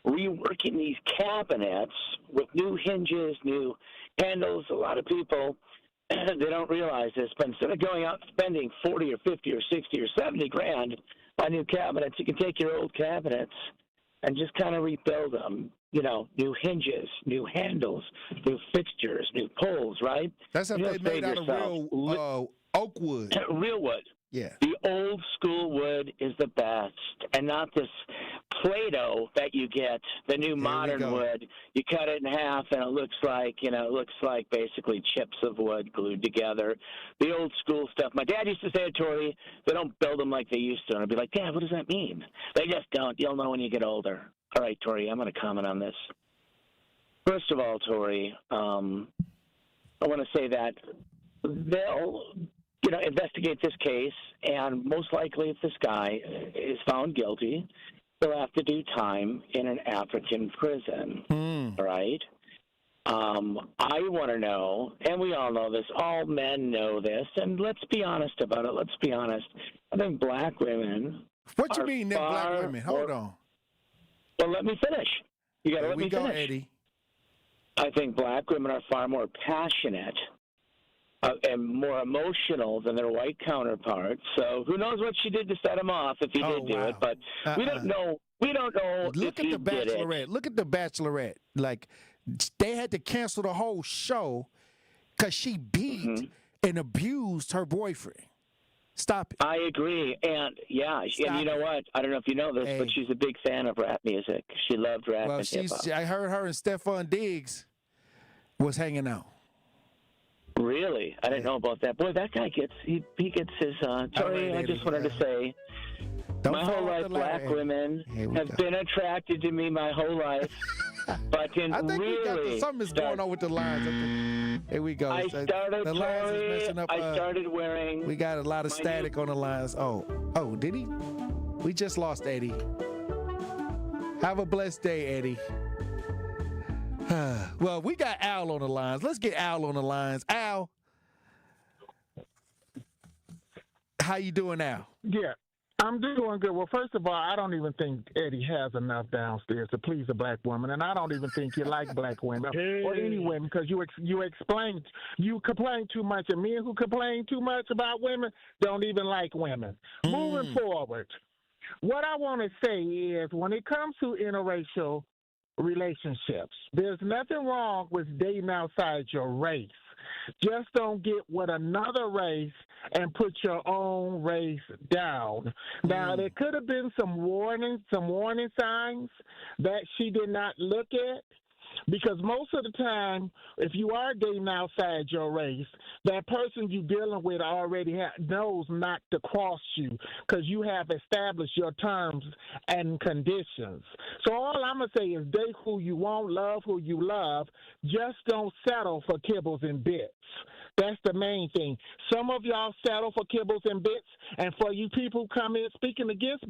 Speaker 17: reworking these cabinets with new hinges, new handles. A lot of people, they don't realize this, but instead of going out and spending 40 or 50 or 60 or 70 grand on new cabinets, you can take your old cabinets and just kind of rebuild them. You know, new hinges, new handles, new fixtures, new pulls, right?
Speaker 1: That's how they made out of real oak wood.
Speaker 17: Real wood.
Speaker 1: Yeah.
Speaker 17: The old school wood is the best, and not this Play-Doh that you get, the new modern wood. You cut it in half, and it looks like basically chips of wood glued together. The old school stuff. My dad used to say, Tory, they don't build them like they used to. And I'd be like, Dad, what does that mean? They just don't. You'll know when you get older. All right, Tory, I'm going to comment on this. First of all, Tory, I want to say that they'll investigate this case, and most likely if this guy is found guilty, he'll have to do time in an African prison, all right? I want to know, and we all know this, all men know this, and let's be honest about it. Let's be honest. I think black women
Speaker 1: What you mean, black women? Hold on.
Speaker 17: Well, let me finish. You got to let me finish.
Speaker 1: Eddie.
Speaker 17: I think black women are far more passionate and more emotional than their white counterparts. So who knows what she did to set him off if he did do it? But we don't know. We don't know.
Speaker 1: Look at the Bachelorette. Look at the Bachelorette. Like they had to cancel the whole show because she beat and abused her boyfriend. Stop it.
Speaker 17: I agree. And yeah, and you know what? I don't know if you know this, but she's a big fan of rap music. She loved rap and hip hop.
Speaker 1: I heard her and Stephon Diggs was hanging out.
Speaker 17: Really? I didn't know about that. Boy, that guy gets he gets his Tory, I just wanted to say my whole life black women have been attracted to me my whole life. But in
Speaker 1: I think
Speaker 17: really
Speaker 1: something is going on with the lines. Here we go.
Speaker 17: I started
Speaker 1: the lines is messing up.
Speaker 17: I started wearing.
Speaker 1: We got a lot of static on the lines. Oh, did he? We just lost Eddie. Have a blessed day, Eddie. Well, we got Al on the lines. Let's get Al on the lines. Al, how you doing, Al?
Speaker 6: Yeah, I'm doing good. Well, first of all, I don't even think Eddie has enough downstairs to please a black woman, and I don't even think you like black women or any women because you complain too much, and men who complain too much about women don't even like women. Moving forward, what I want to say is when it comes to interracial relationships, there's nothing wrong with dating outside your race. Just don't get with another race and put your own race down. Now, there could have been some warning signs that she did not look at. Because most of the time, if you are dating outside your race, that person you're dealing with already knows not to cross you because you have established your terms and conditions. So all I'm going to say is date who you want, love who you love. Just don't settle for kibbles and bits. That's the main thing. Some of y'all settle for kibbles and bits, and for you people come in speaking against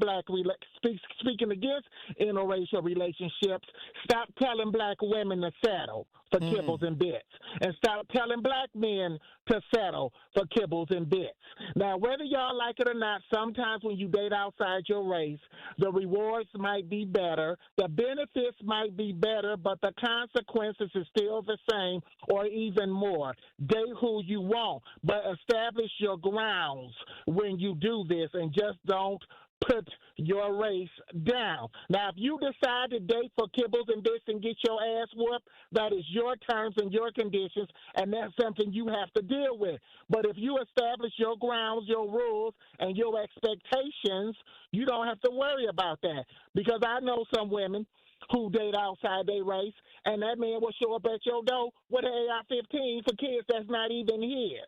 Speaker 6: interracial relationships, stop telling black women to settle for kibbles and bits, and stop telling black men to settle for kibbles and bits. Now, whether y'all like it or not, sometimes when you date outside your race, the rewards might be better, the benefits might be better, but the consequences is still the same or even more. Date who you want, but establish your grounds when you do this, and just don't put your race down. Now, if you decide to date for kibbles and bits and get your ass whooped, that is your terms and your conditions, and that's something you have to deal with. But if you establish your grounds, your rules, and your expectations, you don't have to worry about that. Because I know some women who date outside their race, and that man will show up at your door with an AR-15 for kids that's not even his.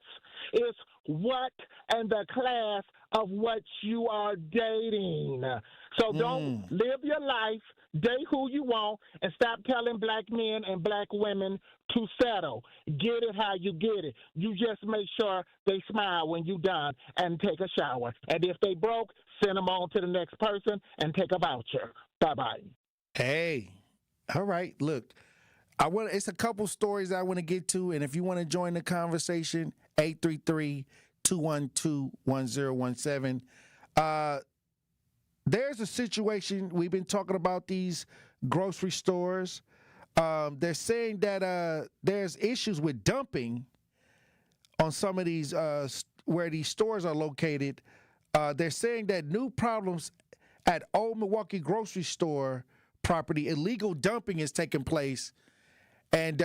Speaker 6: It's what and the class of what you are dating. So don't live your life, date who you want, and stop telling black men and black women to settle. Get it how you get it. You just make sure they smile when you done and take a shower. And if they broke, send them on to the next person and take a voucher. Bye-bye.
Speaker 1: Hey, all right. Look, it's a couple stories I want to get to, and if you want to join the conversation, 833-212-1017. There's a situation, we've been talking about these grocery stores. They're saying that there's issues with dumping on some of these where these stores are located. They're saying that new problems at Old Milwaukee grocery store property, illegal dumping is taking place, and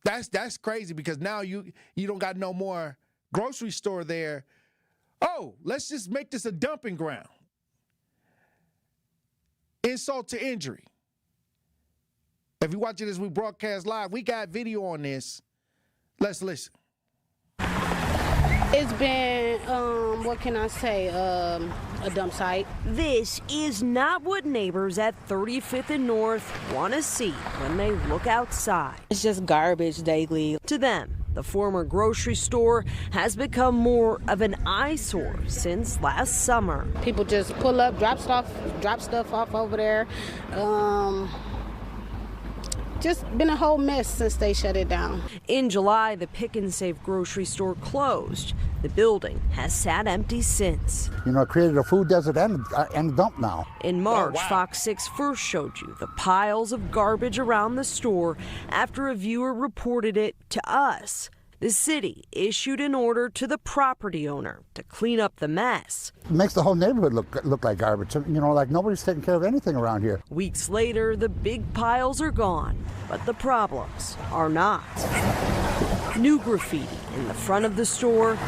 Speaker 1: that's crazy because now you don't got no more grocery store there. Oh, let's just make this a dumping ground. Insult to injury. If you're watching this, we broadcast live. We got video on this. Let's listen.
Speaker 8: It's been, what can I say, a dump site.
Speaker 9: This is not what neighbors at 35th and North want to see when they look outside.
Speaker 8: It's just garbage daily.
Speaker 9: To them, the former grocery store has become more of an eyesore since last summer.
Speaker 8: People just pull up, drop stuff off over there. Just been a whole mess since they shut it down.
Speaker 9: In July, the Pick and Save grocery store closed. The building has sat empty since.
Speaker 19: You know, it created a food desert and a dump now.
Speaker 9: In March, Fox 6 first showed you the piles of garbage around the store after a viewer reported it to us. The city issued an order to the property owner to clean up the mess.
Speaker 19: It makes the whole neighborhood look like garbage. You know, like nobody's taking care of anything around here.
Speaker 9: Weeks later, the big piles are gone, but the problems are not. New graffiti in the front of the store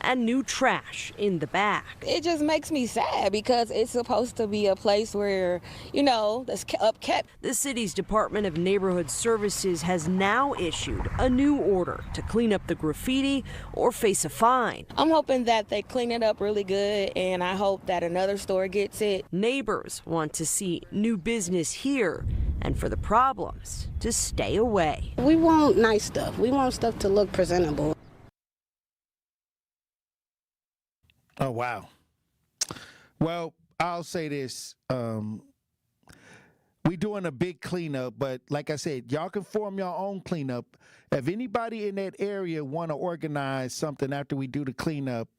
Speaker 9: and new trash in the back.
Speaker 7: It just makes me sad because it's supposed to be a place where, that's upkept.
Speaker 9: The city's Department of Neighborhood Services has now issued a new order to clean up the graffiti or face a fine.
Speaker 7: I'm hoping that they clean it up really good, and I hope that another store gets it.
Speaker 9: Neighbors want to see new business here and for the problems to stay away.
Speaker 8: We want nice stuff. We want stuff to look presentable.
Speaker 1: Oh, wow. Well, I'll say this. We're doing a big cleanup, but like I said, y'all can form your own cleanup. If anybody in that area want to organize something after we do the cleanup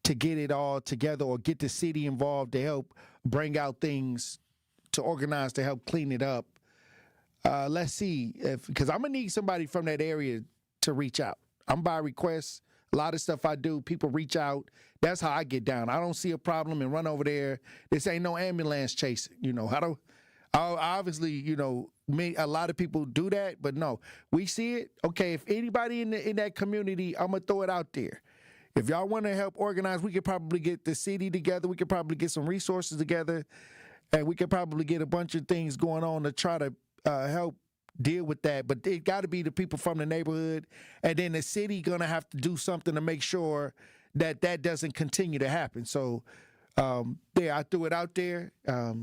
Speaker 1: to get it all together or get the city involved to help bring out things to organize to help clean it up, let's see. Because I'm going to need somebody from that area to reach out. I'm by request. A lot of stuff I do, people reach out. That's how I get down. I don't see a problem and run over there. This ain't no ambulance chasing. Obviously, a lot of people do that, but no. We see it. Okay, if anybody in that community, I'm going to throw it out there. If y'all want to help organize, we could probably get the city together. We could probably get some resources together, and we could probably get a bunch of things going on to try to help deal with that. But it got to be the people from the neighborhood, and then the city going to have to do something to make sure that doesn't continue to happen. So I threw it out there.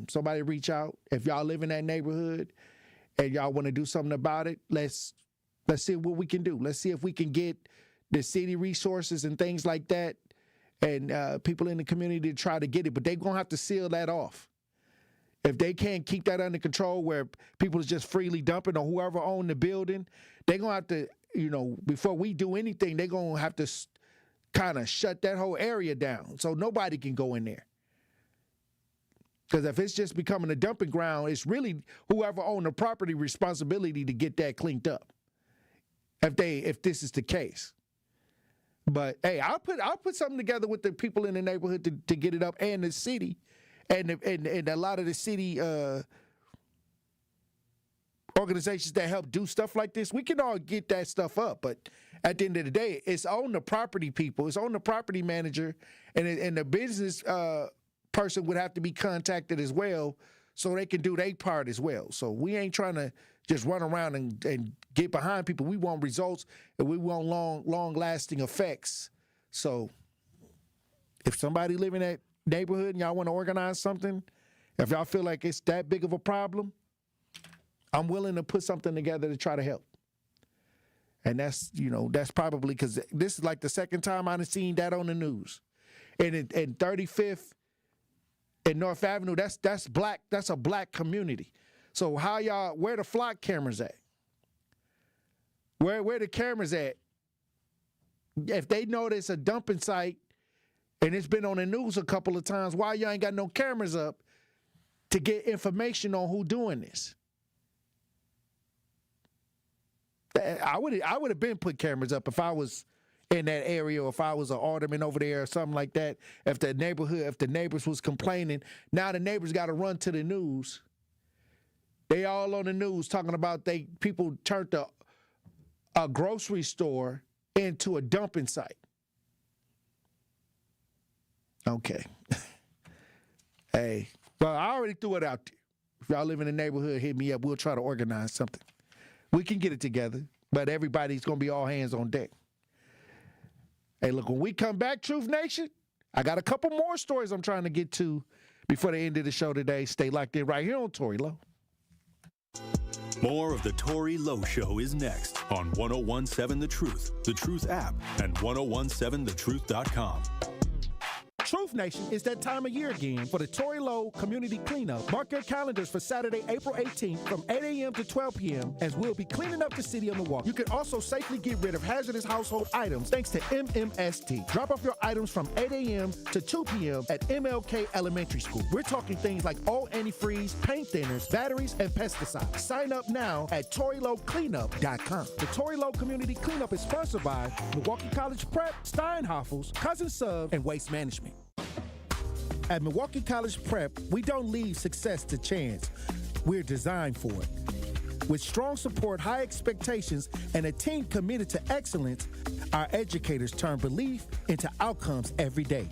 Speaker 1: Somebody reach out. If y'all live in that neighborhood and y'all want to do something about it, let's see what we can do. Let's see if we can get the city resources and things like that and people in the community to try to get it. But they're going to have to seal that off. If they can't keep that under control where people is just freely dumping or whoever owned the building, they're going to have to, before we do anything, they're going to have to kind of shut that whole area down so nobody can go in there. Because if it's just becoming a dumping ground, it's really whoever owned the property responsibility to get that cleaned up. If this is the case. But hey, I'll put something together with the people in the neighborhood to get it up, and the city, and a lot of the city organizations that help do stuff like this. We can all get that stuff up, but at the end of the day, it's on the property people, it's on the property manager, and the business person would have to be contacted as well, so they can do their part as well. So we ain't trying to just run around and get behind people. We want results, and we want long-lasting effects. So if somebody live in that neighborhood and y'all want to organize something, if y'all feel like it's that big of a problem, I'm willing to put something together to try to help. And that's probably because this is like the second time I've seen that on the news. And in 35th and North Avenue, that's black. That's a black community. So where the flock cameras at? Where the cameras at? If they know there's a dumping site and it's been on the news a couple of times, why y'all ain't got no cameras up to get information on who doing this? I would have been put cameras up if I was in that area, or if I was an alderman over there or something like that. If the neighbors was complaining, now the neighbors got to run to the news. They all on the news talking about people turned a grocery store into a dumping site. Okay. Hey, well, I already threw it out there. If y'all live in the neighborhood, hit me up. We'll try to organize something. We can get it together, but everybody's going to be all hands on deck. Hey, look, when we come back, Truth Nation, I got a couple more stories I'm trying to get to before the end of the show today. Stay locked in right here on Tory Lowe.
Speaker 2: More of the Tory Lowe Show is next on 1017 The Truth app, and 1017thetruth.com.
Speaker 1: Truth Nation, it's that time of year again for the Tory Lowe Community Cleanup. Mark your calendars for Saturday, April 18th from 8 a.m. to 12 p.m. as we'll be cleaning up the city of Milwaukee. You can also safely get rid of hazardous household items thanks to MMST. Drop off your items from 8 a.m. to 2 p.m. at MLK Elementary School. We're talking things like all antifreeze, paint thinners, batteries, and pesticides. Sign up now at ToryLoweCleanup.com. The Tory Lowe Community Cleanup is sponsored by Milwaukee College Prep, Steinhoffels, Cousin Sub, and Waste Management. At Milwaukee College Prep, we don't leave success to chance. We're designed for it. With strong support, high expectations, and a team committed to excellence, our educators turn belief into outcomes every day.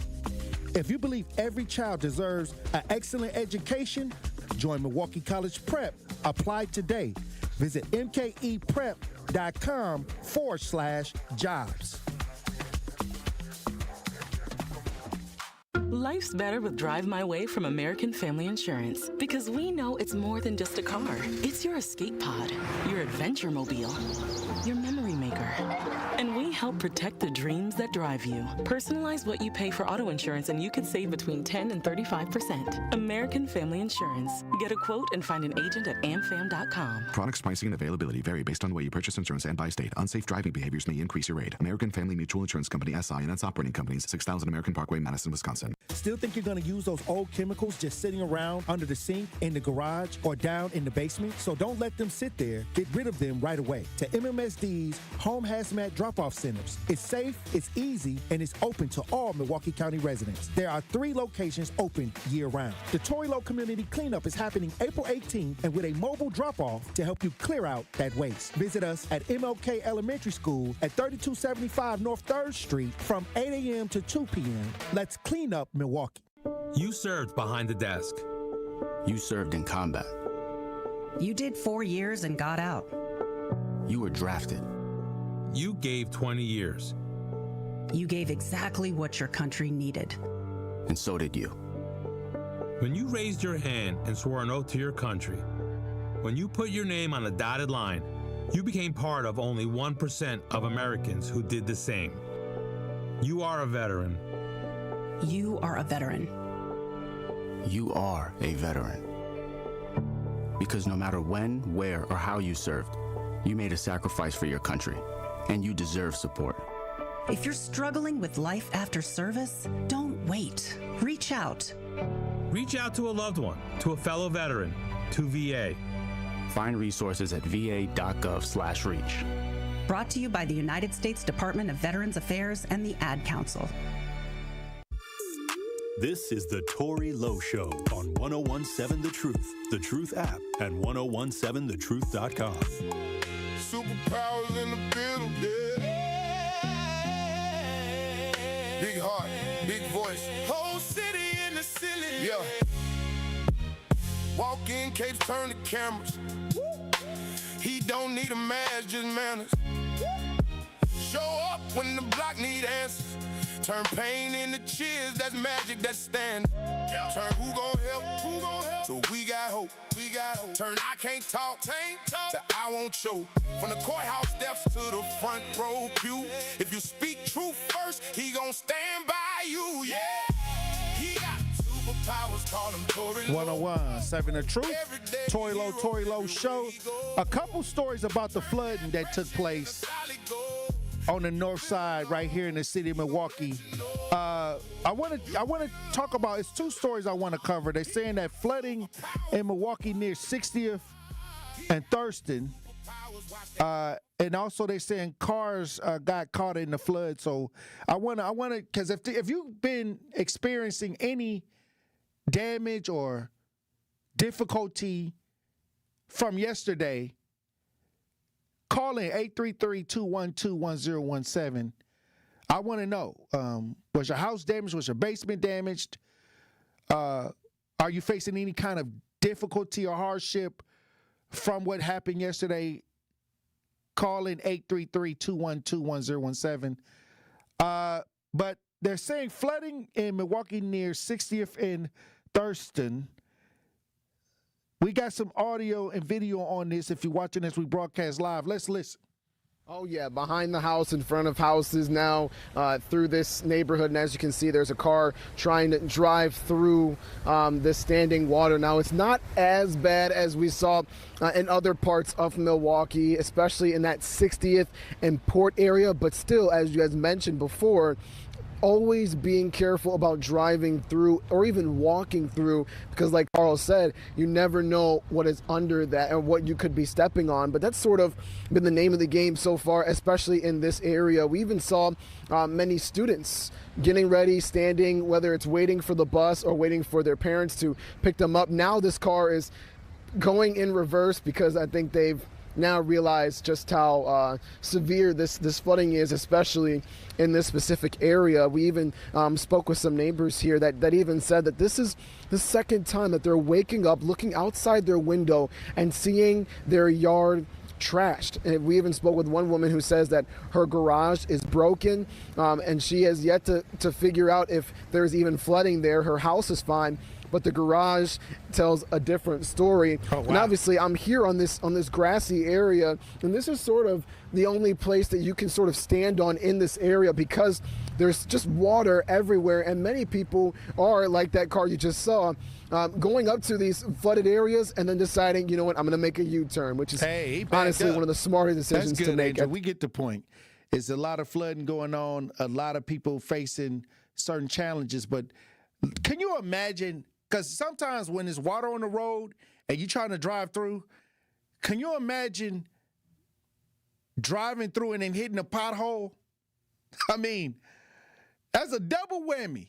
Speaker 1: If you believe every child deserves an excellent education, join Milwaukee College Prep. Apply today. Visit mkeprep.com/jobs.
Speaker 10: Life's better with Drive My Way from American Family Insurance, because we know it's more than just a car. It's your escape pod, your adventure mobile, your memory maker. And we help protect the dreams that drive you. Personalize what you pay for auto insurance and you could save between 10 and 35%. American Family Insurance. Get a quote and find an agent at amfam.com.
Speaker 11: Products, pricing, and availability vary based on the way you purchase insurance and by state. Unsafe driving behaviors may increase your rate. American Family Mutual Insurance Company, SI, and its operating companies, 6000 American Parkway, Madison, Wisconsin.
Speaker 1: Still think you're going to use those old chemicals just sitting around under the sink, in the garage, or down in the basement? So don't let them sit there. Get rid of them right away. To MMSD's Home Hazmat Drop-Off Centers. It's safe, it's easy, and it's open to all Milwaukee County residents. There are 3 locations open year-round. The Tory Lowe Community Cleanup is happening April 18th, and with a mobile drop-off to help you clear out that waste. Visit us at MLK Elementary School at 3275 North 3rd Street from 8 a.m. to 2 p.m. Let's clean up Milwaukee.
Speaker 12: You served behind the desk.
Speaker 18: You served in combat.
Speaker 24: You did 4 years and got out.
Speaker 18: You were drafted.
Speaker 12: You gave 20 years.
Speaker 24: You gave exactly what your country needed.
Speaker 18: And so did you.
Speaker 12: When you raised your hand and swore an oath to your country, when you put your name on a dotted line, you became part of only 1% of Americans who did the same. You are a veteran.
Speaker 24: You are a veteran.
Speaker 18: You are a veteran. Because no matter when, where, or how you served, you made a sacrifice for your country, and you deserve support.
Speaker 24: If you're struggling with life after service, don't wait. Reach out.
Speaker 12: Reach out to a loved one, to a fellow veteran, to VA.
Speaker 18: Find resources at va.gov/reach.
Speaker 24: Brought to you by the United States Department of Veterans Affairs and the Ad Council.
Speaker 2: This is the Tory Lowe Show on 1017 The Truth app, and 1017thetruth.com.
Speaker 26: Superpowers in the building, yeah. Big heart, big voice. Whole city in the ceiling, yeah. Walk in, capes turn the cameras. He don't need a mask, just manners. Show up when the block need answers. Turn pain into cheers, that's magic, that's stand. Turn who gon' help, so we got hope, Turn I can't talk, to I won't show. From the courthouse steps to the front row pew. If you speak truth first, he gon' stand by you, yeah. He got superpowers, call him Tory Lowe.
Speaker 1: 101.7 The Truth, Tory Lowe Show. A couple stories about the flooding that took place on the north side right here in the city of Milwaukee. I want to talk about, it's 2 stories I want to cover. They're saying that flooding in Milwaukee near 60th and Thurston, and also they're saying cars got caught in the flood. So I want to, because if you've been experiencing any damage or difficulty from yesterday, call in 833-212-1017. I want to know, was your house damaged? Was your basement damaged? Are you facing any kind of difficulty or hardship from what happened yesterday? Call in 833-212-1017. But they're saying flooding in Milwaukee near 60th and Thurston. We got some audio and video on this. If you're watching as we broadcast live, let's listen.
Speaker 27: Oh, yeah, behind the house, in front of houses now through this neighborhood. And as you can see, there's a car trying to drive through this standing water. Now, it's not as bad as we saw in other parts of Milwaukee, especially in that 60th and Port area. But still, as you guys mentioned before, always being careful about driving through or even walking through, because like Carl said, you never know what is under that and what you could be stepping on. But that's sort of been the name of the game so far, especially in this area. We even saw many students getting ready, standing, whether it's waiting for the bus or waiting for their parents to pick them up. Now this car is going in reverse because I think they've now realized just how severe this flooding is, especially in this specific area. We even spoke with some neighbors here that even said that this is the second time that they're waking up, looking outside their window and seeing their yard trashed. And we even spoke with one woman who says that her garage is broken, and she has yet to figure out if there's even flooding there. Her house is fine, but the garage tells a different story. Oh, wow. And obviously I'm here on this grassy area, and this is sort of the only place that you can sort of stand on in this area because there's just water everywhere, and many people are, like that car you just saw, going up to these flooded areas and then deciding, you know what, I'm going to make a U-turn, which is honestly one of the smarter decisions
Speaker 1: That's good,
Speaker 27: to make.
Speaker 1: Andrew. We get the point. There's a lot of flooding going on, a lot of people facing certain challenges, but can you imagine, because sometimes when there's water on the road and you're trying to drive through, can you imagine driving through and then hitting a pothole? I mean, that's a double whammy.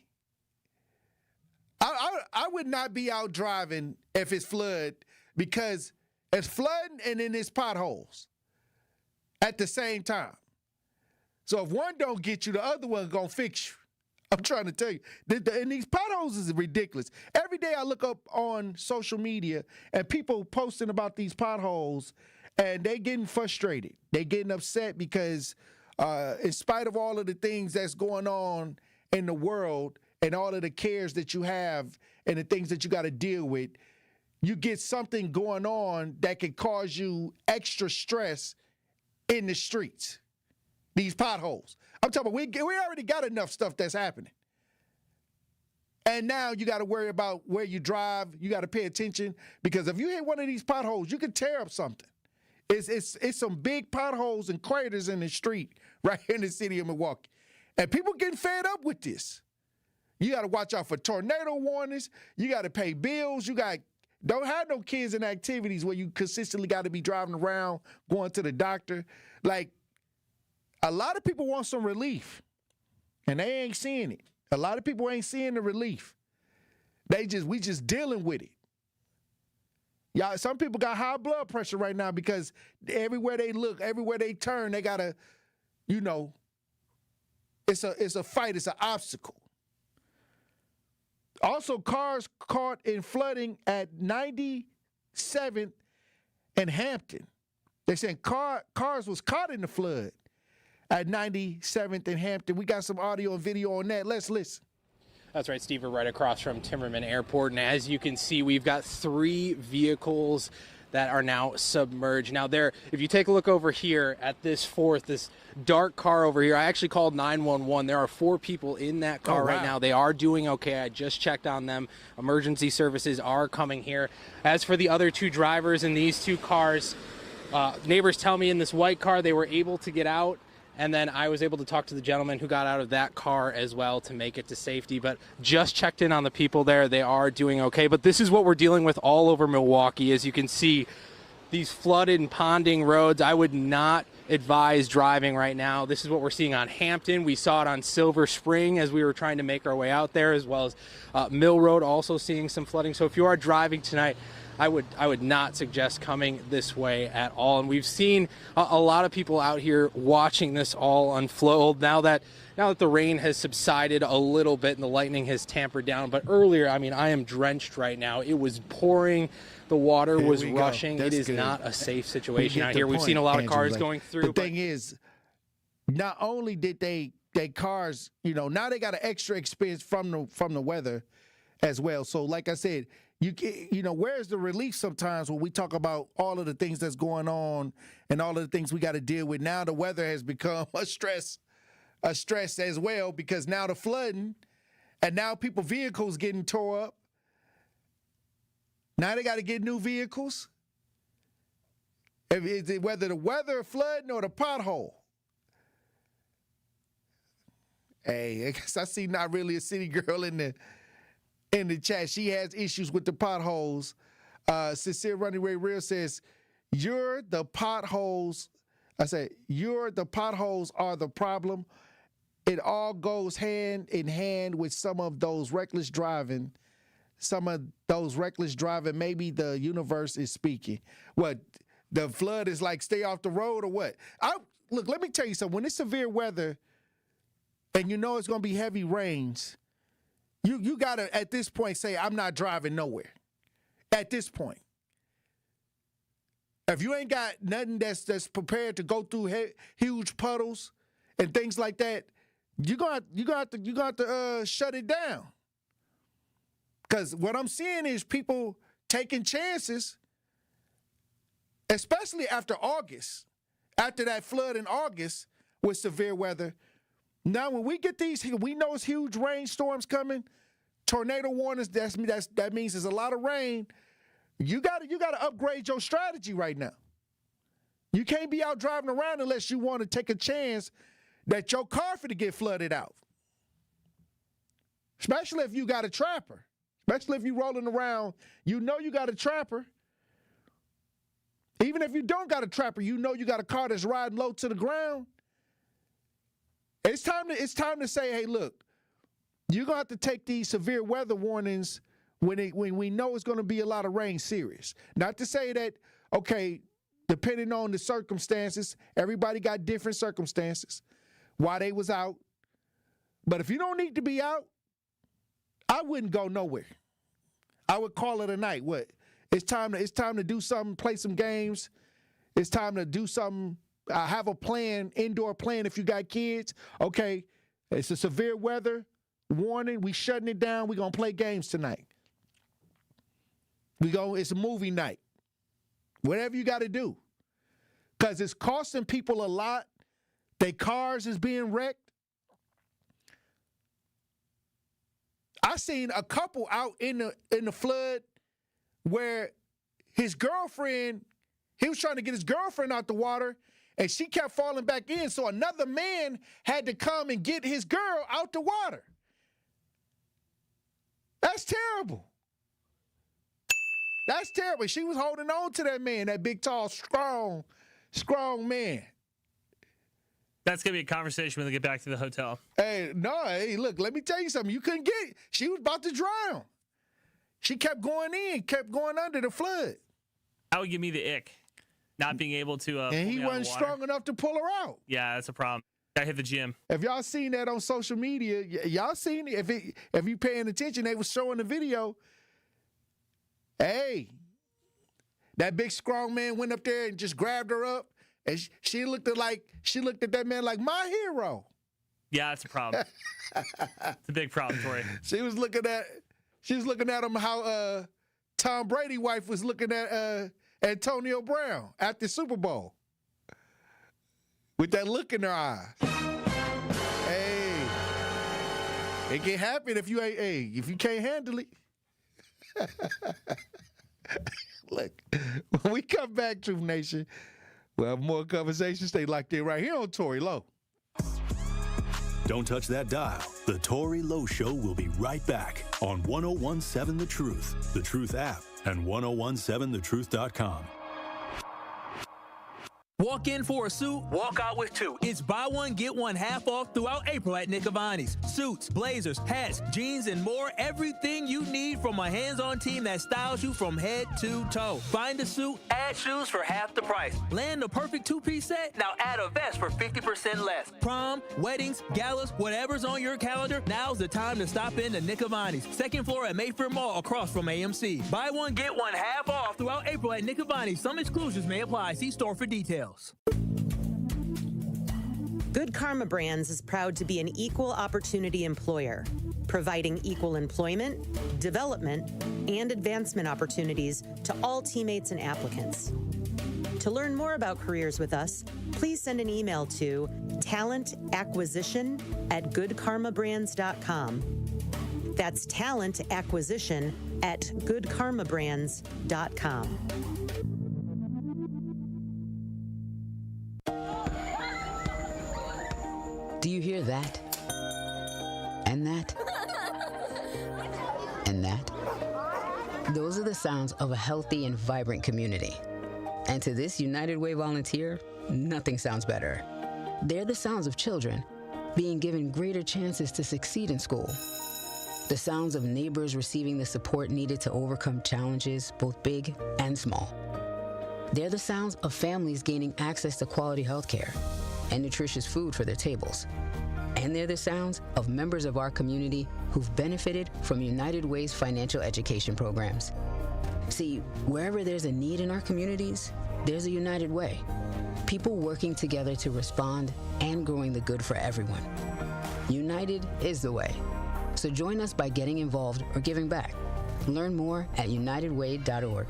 Speaker 1: I would not be out driving if it's flood, because it's flooding and then there's potholes at the same time. So if one don't get you, the other one gonna fix you. I'm trying to tell you. And these potholes is ridiculous. Every day I look up on social media and people posting about these potholes, and they getting frustrated. They getting upset because in spite of all of the things that's going on in the world and all of the cares that you have and the things that you got to deal with, you get something going on that can cause you extra stress in the streets. These potholes. I'm talking about we already got enough stuff that's happening. And now you got to worry about where you drive. You got to pay attention, because if you hit one of these potholes, you can tear up something. It's some big potholes and craters in the street right here in the city of Milwaukee. And people getting fed up with this. You got to watch out for tornado warnings. You got to pay bills. Don't have no kids in activities where you consistently got to be driving around, going to the doctor. Like, a lot of people want some relief, and they ain't seeing it. A lot of people ain't seeing the relief. We just dealing with it. Y'all, some people got high blood pressure right now because everywhere they look, everywhere they turn, they gotta, it's a fight, it's an obstacle. Also, cars caught in flooding at 97th and Hampton. They're saying cars was caught in the flood at 97th and Hampton. We got some audio and video on that. Let's listen.
Speaker 3: That's right, Steve. We're right across from Timmerman Airport, and as you can see, we've got 3 vehicles that are now submerged. Now, if you take a look over here at this dark car over here, I actually called 911. There are 4 people in that car right now. They are doing okay. I just checked on them. Emergency services are coming here. As for the other 2 drivers in these 2 cars, neighbors tell me in this white car they were able to get out. And then I was able to talk to the gentleman who got out of that car as well to make it to safety. But just checked in on the people there. They are doing okay. But this is what we're dealing with all over Milwaukee. As you can see, these flooded and ponding roads, I would not advise driving right now. This is what we're seeing on Hampton. We saw it on Silver Spring as we were trying to make our way out there, as well as Mill Road also seeing some flooding. So if you are driving tonight, I would not suggest coming this way at all. And we've seen a lot of people out here watching this all unfold now that the rain has subsided a little bit and the lightning has tampered down. But earlier, I am drenched right now. It was pouring. The water was rushing. It is not a safe situation out here. We've seen a lot of cars going through.
Speaker 1: The thing is, not only did they cars, now they got an extra expense from the weather as well. So like I said, where's the relief sometimes when we talk about all of the things that's going on and all of the things we got to deal with? Now the weather has become a stress as well, because now the flooding and now vehicles getting tore up. Now they got to get new vehicles. Whether the weather flooding or the pothole. Hey, I guess I see not really a city girl in the chat. She has issues with the potholes. Sincere Running Ray Real says, you're the potholes. I say, the potholes are the problem. It all goes hand in hand with some of those reckless driving some of those reckless driving, maybe the universe is speaking. What, the flood is like stay off the road or what? Look, let me tell you something. When it's severe weather and you know it's going to be heavy rains, you got to, at this point, say, I'm not driving nowhere. At this point. If you ain't got nothing that's prepared to go through huge puddles and things like that, you're gonna have to shut it down. Because what I'm seeing is people taking chances, especially after August, after that flood in August with severe weather. Now, when we get we know it's huge rainstorms coming, tornado warnings. That means there's a lot of rain. You got to upgrade your strategy right now. You can't be out driving around unless you want to take a chance that your car finna get flooded out. Especially if you got a trapper. Especially if you're rolling around, you know you got a trapper. Even if you don't got a trapper, you know you got a car that's riding low to the ground. It's time to say, hey, look, you're going to have to take these severe weather warnings when we know it's going to be a lot of rain serious. Not to say that, okay, depending on the circumstances, everybody got different circumstances while they was out. But if you don't need to be out, I wouldn't go nowhere. I would call it a night. What? It's time to do something, play some games. It's time to do something. Have a plan, indoor plan if you got kids. Okay, it's a severe weather warning. We shutting it down. We're going to play games tonight. It's a movie night. Whatever you got to do. Because it's costing people a lot. Their cars is being wrecked. I seen a couple out in the flood where his girlfriend, he was trying to get his girlfriend out the water, and she kept falling back in, so another man had to come and get his girl out the water. That's terrible. That's terrible. She was holding on to that man, that big, tall, strong man.
Speaker 13: That's going to be a conversation when they get back to the hotel.
Speaker 1: Hey, look, let me tell you something. You couldn't get it. She was about to drown. She kept going under the flood.
Speaker 13: That would give me the ick, not being able to
Speaker 1: and he wasn't strong enough to pull her out.
Speaker 13: Yeah, that's a problem. I hit the gym.
Speaker 1: If y'all seen that on social media, y'all seen it. If you paying attention, they was showing the video. Hey, that big strong man went up there and just grabbed her up. And she looked at that man like my hero.
Speaker 13: Yeah, that's a problem. It's a big problem, Tory.
Speaker 1: She was looking at him how Tom Brady's wife was looking at Antonio Brown at the Super Bowl. With that look in her eyes. Hey. It can happen if you can't handle it. Look, when we come back, Truth Nation, we'll have more conversations. Stay locked in right here on Tory Lowe.
Speaker 2: Don't touch that dial. The Tory Lowe Show will be right back on 1017 The Truth, The Truth app, and 1017thetruth.com.
Speaker 14: Walk in for a suit, walk out with two. It's buy one, get one half off throughout April at Nick Avani's. Suits, blazers, hats, jeans, and more. Everything you need from a hands-on team that styles you from head to toe. Find a suit, add shoes for half the price. Land a perfect two-piece set, now add a vest for 50% less. Prom, weddings, galas, whatever's on your calendar, now's the time to stop in to Nick Avani's. Second floor at Mayfair Mall across from AMC. Buy one, get one half off throughout April at Nick Avani's. Some exclusions may apply. See store for details.
Speaker 15: Good Karma Brands is proud to be an equal opportunity employer, providing equal employment, development, and advancement opportunities to all teammates and applicants. To learn more about careers with us, please send an email to talentacquisition@goodkarmabrands.com. That's talentacquisition@goodkarmabrands.com.
Speaker 16: Do you hear that? And that? And that? Those are the sounds of a healthy and vibrant community. And to this United Way volunteer, nothing sounds better. They're the sounds of children being given greater chances to succeed in school. The sounds of neighbors receiving the support needed to overcome challenges, both big and small. They're the sounds of families gaining access to quality health care and nutritious food for their tables. And they're the sounds of members of our community who've benefited from United Way's financial education programs. See, wherever there's a need in our communities, there's a United Way. People working together to respond and growing the good for everyone. United is the way. So join us by getting involved or giving back. Learn more at unitedway.org.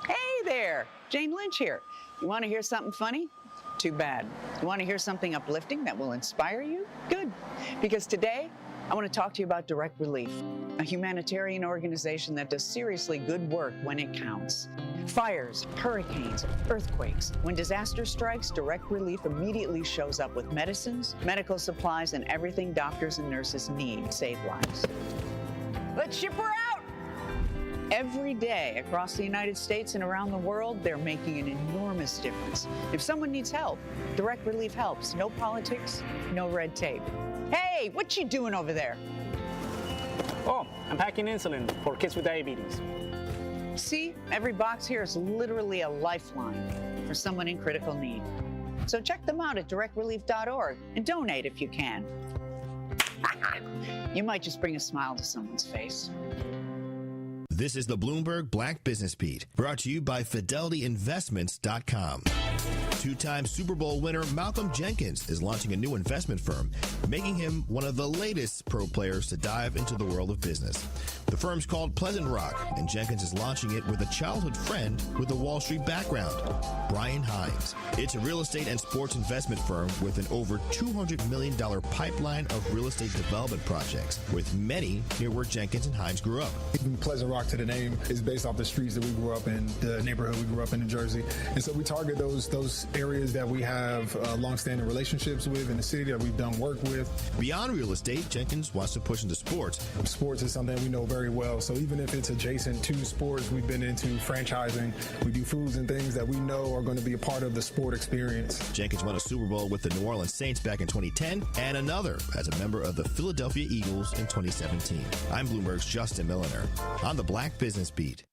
Speaker 4: Hey there, Jane Lynch here. You want to hear something funny? Too bad. You want to hear something uplifting that will inspire you? Good. Because today, I want to talk to you about Direct Relief, a humanitarian organization that does seriously good work when it counts. Fires, hurricanes, earthquakes. When disaster strikes, Direct Relief immediately shows up with medicines, medical supplies, and everything doctors and nurses need to save lives. Let's ship her out! Every day across the United States and around the world, they're making an enormous difference. If someone needs help, Direct Relief helps. No politics, no red tape. Hey, what you doing over there?
Speaker 5: Oh, I'm packing insulin for kids with diabetes.
Speaker 4: See, every box here is literally a lifeline for someone in critical need. So check them out at directrelief.org and donate if you can. You might just bring a smile to someone's face.
Speaker 20: This is the Bloomberg Black Business Beat, brought to you by FidelityInvestments.com. Two-time Super Bowl winner Malcolm Jenkins is launching a new investment firm, making him one of the latest pro players to dive into the world of business. The firm's called Pleasant Rock, and Jenkins is launching it with a childhood friend with a Wall Street background, Brian Hines. It's a real estate and sports investment firm with an over $200 million pipeline of real estate development projects, with many near where Jenkins and Hines grew up.
Speaker 21: Even Pleasant Rock to the name is based off the streets that we grew up in, the neighborhood we grew up in Jersey. And so we target those areas that we have long-standing relationships with in the city that we've done work with.
Speaker 20: Beyond real estate, Jenkins wants to push into sports.
Speaker 21: Sports is something we know very well. So even if it's adjacent to sports, we've been into franchising. We do foods and things that we know are going to be a part of the sport experience.
Speaker 20: Jenkins won a Super Bowl with the New Orleans Saints back in 2010 and another as a member of the Philadelphia Eagles in 2017. I'm Bloomberg's Justin Milliner on the Black Business Beat.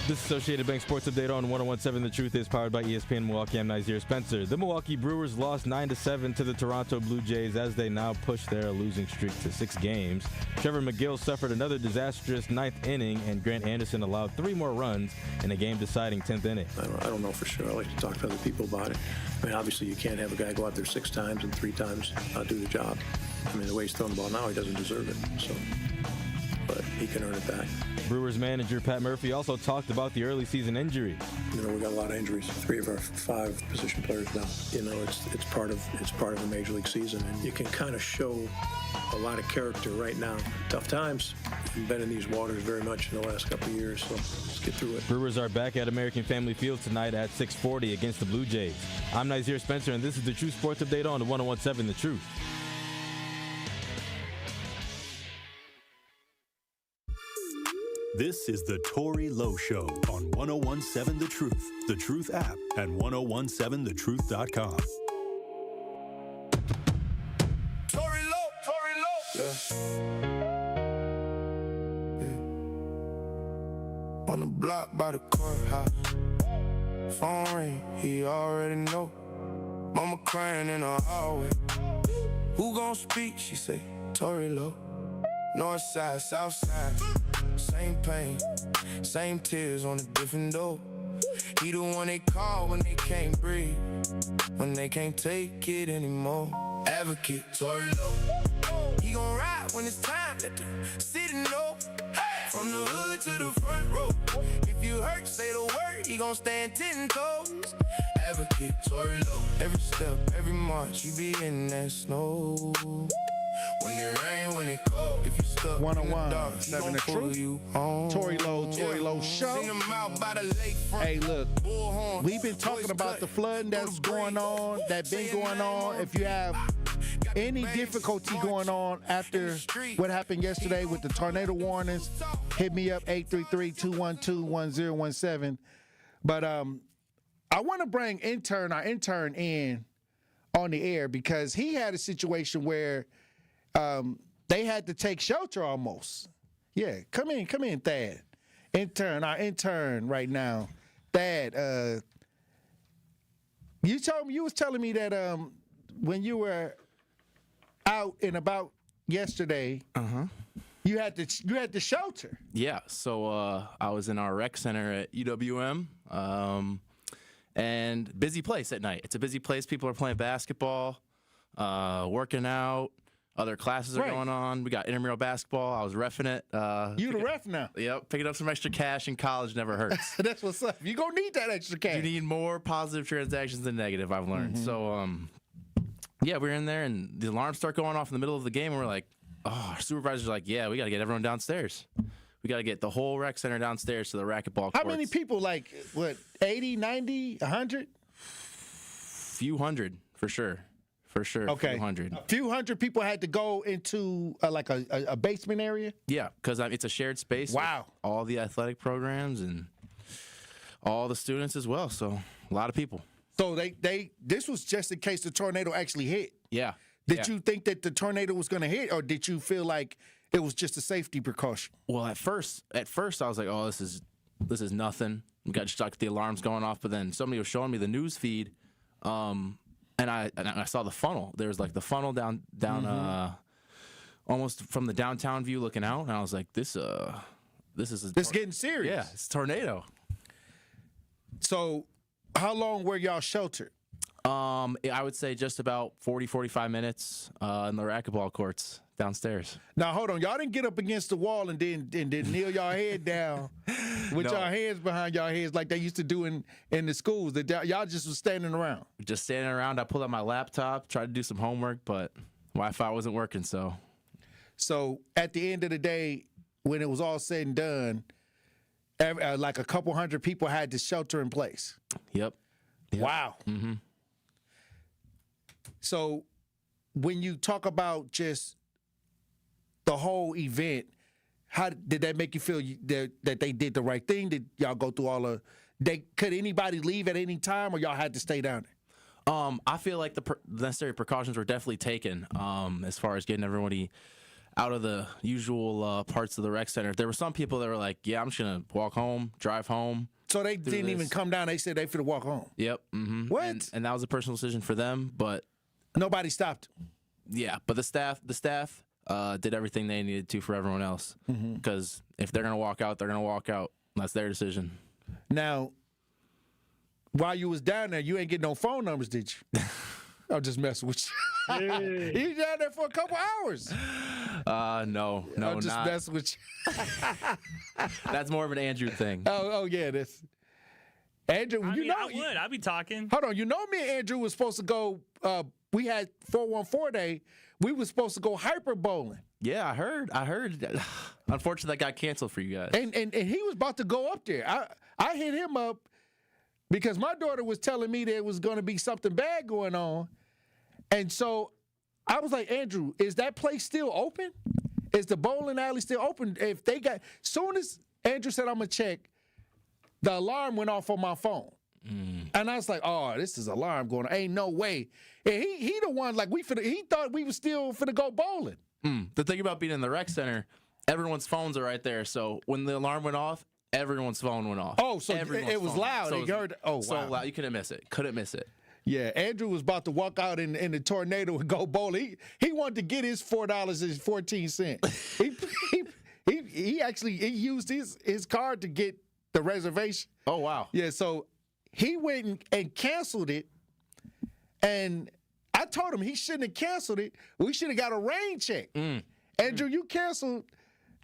Speaker 22: This Associated Bank Sports Update on 101.7 The Truth is powered by ESPN Milwaukee. I'm Xavier Spencer. The Milwaukee Brewers lost 9-7 to the Toronto Blue Jays as they now push their losing streak to 6 games. Trevor McGill suffered another disastrous 9th inning, and Grant Anderson allowed 3 more runs in a game-deciding 10th inning.
Speaker 23: I don't know for sure. I like to talk to other people about it. I mean, obviously, you can't have a guy go out there 6 times and 3 times not do the job. I mean, the way he's throwing the ball now, he doesn't deserve it. So, but he can earn it back.
Speaker 22: Brewers manager Pat Murphy also talked about the early season injury.
Speaker 23: You know, we got a lot of injuries. 3 of our 5 position players now. You know, it's part of a major league season, and you can kind of show a lot of character right now. Tough times. We've been in these waters very much in the last couple of years, so let's get through it.
Speaker 22: Brewers are back at American Family Field tonight at 6:40 against the Blue Jays. I'm Xavier Spencer, and this is the True Sports Update on the 101.7 The Truth.
Speaker 2: This is the Tory Lowe Show on 101.7 The Truth app, and 1017thetruth.com.
Speaker 26: Tory Lowe. Yeah. On the block by the courthouse. Phone ring, he already know. Mama crying in the hallway. Who gon' speak? She say, Tory Lowe. North side, south side. Same pain, same tears on a different door. He the one they call when they can't breathe, when they can't take it anymore. Advocate, Tory Lowe. He gon' ride when it's time, let the city know. Hey! From the hood to the front row. If you hurt, say the word, he gon' stand 10 toes. Advocate, Tory Lowe. Every step, every march, you be in that snow. When it rain, when it cold, if you stuck
Speaker 1: 101.7 The Truth. Tory Lowe Show. Hey, look, we've been talking about the flooding that's going on, that's been going on. If you have any difficulty going on after what happened yesterday with the tornado warnings, hit me up 833-212-1017. But I want to bring our intern in on the air because he had a situation where they had to take shelter almost. Yeah, come in, Thad. Our intern right now, Thad. You was telling me that when you were out and about yesterday, you had to shelter.
Speaker 6: Yeah, so I was in our rec center at UWM, and busy place at night. It's a busy place. People are playing basketball, working out. Other classes are going on. We got intramural basketball. I was reffing it.
Speaker 1: You the ref now?
Speaker 6: Yep, picking up some extra cash in college never hurts.
Speaker 1: That's what's up. You gonna need that extra cash.
Speaker 6: You need more positive transactions than negative, I've learned. So, yeah, we're in there, and the alarms start going off in the middle of the game, and we're like, oh, our supervisor's like, yeah, we got to get everyone downstairs. We got to get the whole rec center downstairs to the racquetball courts.
Speaker 1: How many people, 80, 90, 100?
Speaker 6: Few hundred, for sure.
Speaker 1: Okay.
Speaker 6: A
Speaker 1: few hundred people had to go into a basement area?
Speaker 6: Yeah, because it's a shared space.
Speaker 1: Wow.
Speaker 6: With all the athletic programs and all the students as well, so a lot of people.
Speaker 1: So this was just in case the tornado actually hit?
Speaker 6: Yeah.
Speaker 1: Did you think that the tornado was going to hit, or did you feel like it was just a safety precaution?
Speaker 6: Well, at first I was like, oh, this is nothing. We got stuck with the alarms going off, but then somebody was showing me the news feed, and I saw the funnel. There was the funnel down almost from the downtown view looking out, and I was like, this is
Speaker 1: getting serious.
Speaker 6: Yeah, it's a tornado.
Speaker 1: So how long were y'all sheltered?
Speaker 6: I would say just about 40, 45 minutes in the racquetball courts downstairs.
Speaker 1: Now, hold on. Y'all didn't get up against the wall and then kneel y'all head down with y'all hands behind y'all heads like they used to do in the schools. Y'all just was standing around.
Speaker 6: Just standing around. I pulled out my laptop, tried to do some homework, but Wi-Fi wasn't working, so.
Speaker 1: So at the end of the day, when it was all said and done, a couple hundred people had to shelter in place.
Speaker 6: Yep.
Speaker 1: Wow.
Speaker 6: Mm-hmm.
Speaker 1: So when you talk about just the whole event, how did that make you feel that they did the right thing? Did y'all go through could anybody leave at any time, or y'all had to stay down there?
Speaker 6: I feel like the necessary precautions were definitely taken as far as getting everybody out of the usual parts of the rec center. There were some people that were like, yeah, I'm just going to walk home, drive home.
Speaker 1: So they didn't even come down. They said they finna walk home.
Speaker 6: Yep. Mm-hmm.
Speaker 1: What?
Speaker 6: And that was a personal decision for them, but
Speaker 1: nobody stopped.
Speaker 6: Yeah, but the staff did everything they needed to for everyone else. Because if they're gonna walk out, they're gonna walk out. That's their decision.
Speaker 1: Now, while you was down there, you ain't getting no phone numbers, did you? I'm just messing with you. You down there for a couple hours.
Speaker 6: No,
Speaker 1: I'm just messing with you.
Speaker 6: That's more of an Andrew thing.
Speaker 1: Oh yeah, this Andrew.
Speaker 13: I'd be talking.
Speaker 1: Hold on, me and Andrew was supposed to go. We had 414 day. We were supposed to go hyper bowling.
Speaker 6: Yeah, I heard. Unfortunately, that got canceled for you guys.
Speaker 1: And he was about to go up there. I hit him up because my daughter was telling me there was going to be something bad going on, and so I was like, Andrew, is that place still open? Is the bowling alley still open? If they got, soon as Andrew said I'm gonna check, the alarm went off on my phone. And I was like, oh, this is alarm going on. Ain't no way. And he the one, he thought we was still finna go bowling.
Speaker 6: The thing about being in the rec center, everyone's phones are right there. So when the alarm went off, everyone's phone went off.
Speaker 1: Oh, so it was loud.
Speaker 6: So
Speaker 1: you heard, wow.
Speaker 6: So loud. You couldn't miss it. Couldn't miss it.
Speaker 1: Yeah, Andrew was about to walk out in the tornado and go bowling. He wanted to get his $4.14. He actually used his card to get the reservation.
Speaker 6: Oh, wow.
Speaker 1: Yeah, so he went and canceled it, and I told him he shouldn't have canceled it. We should have got a rain check. Andrew, you canceled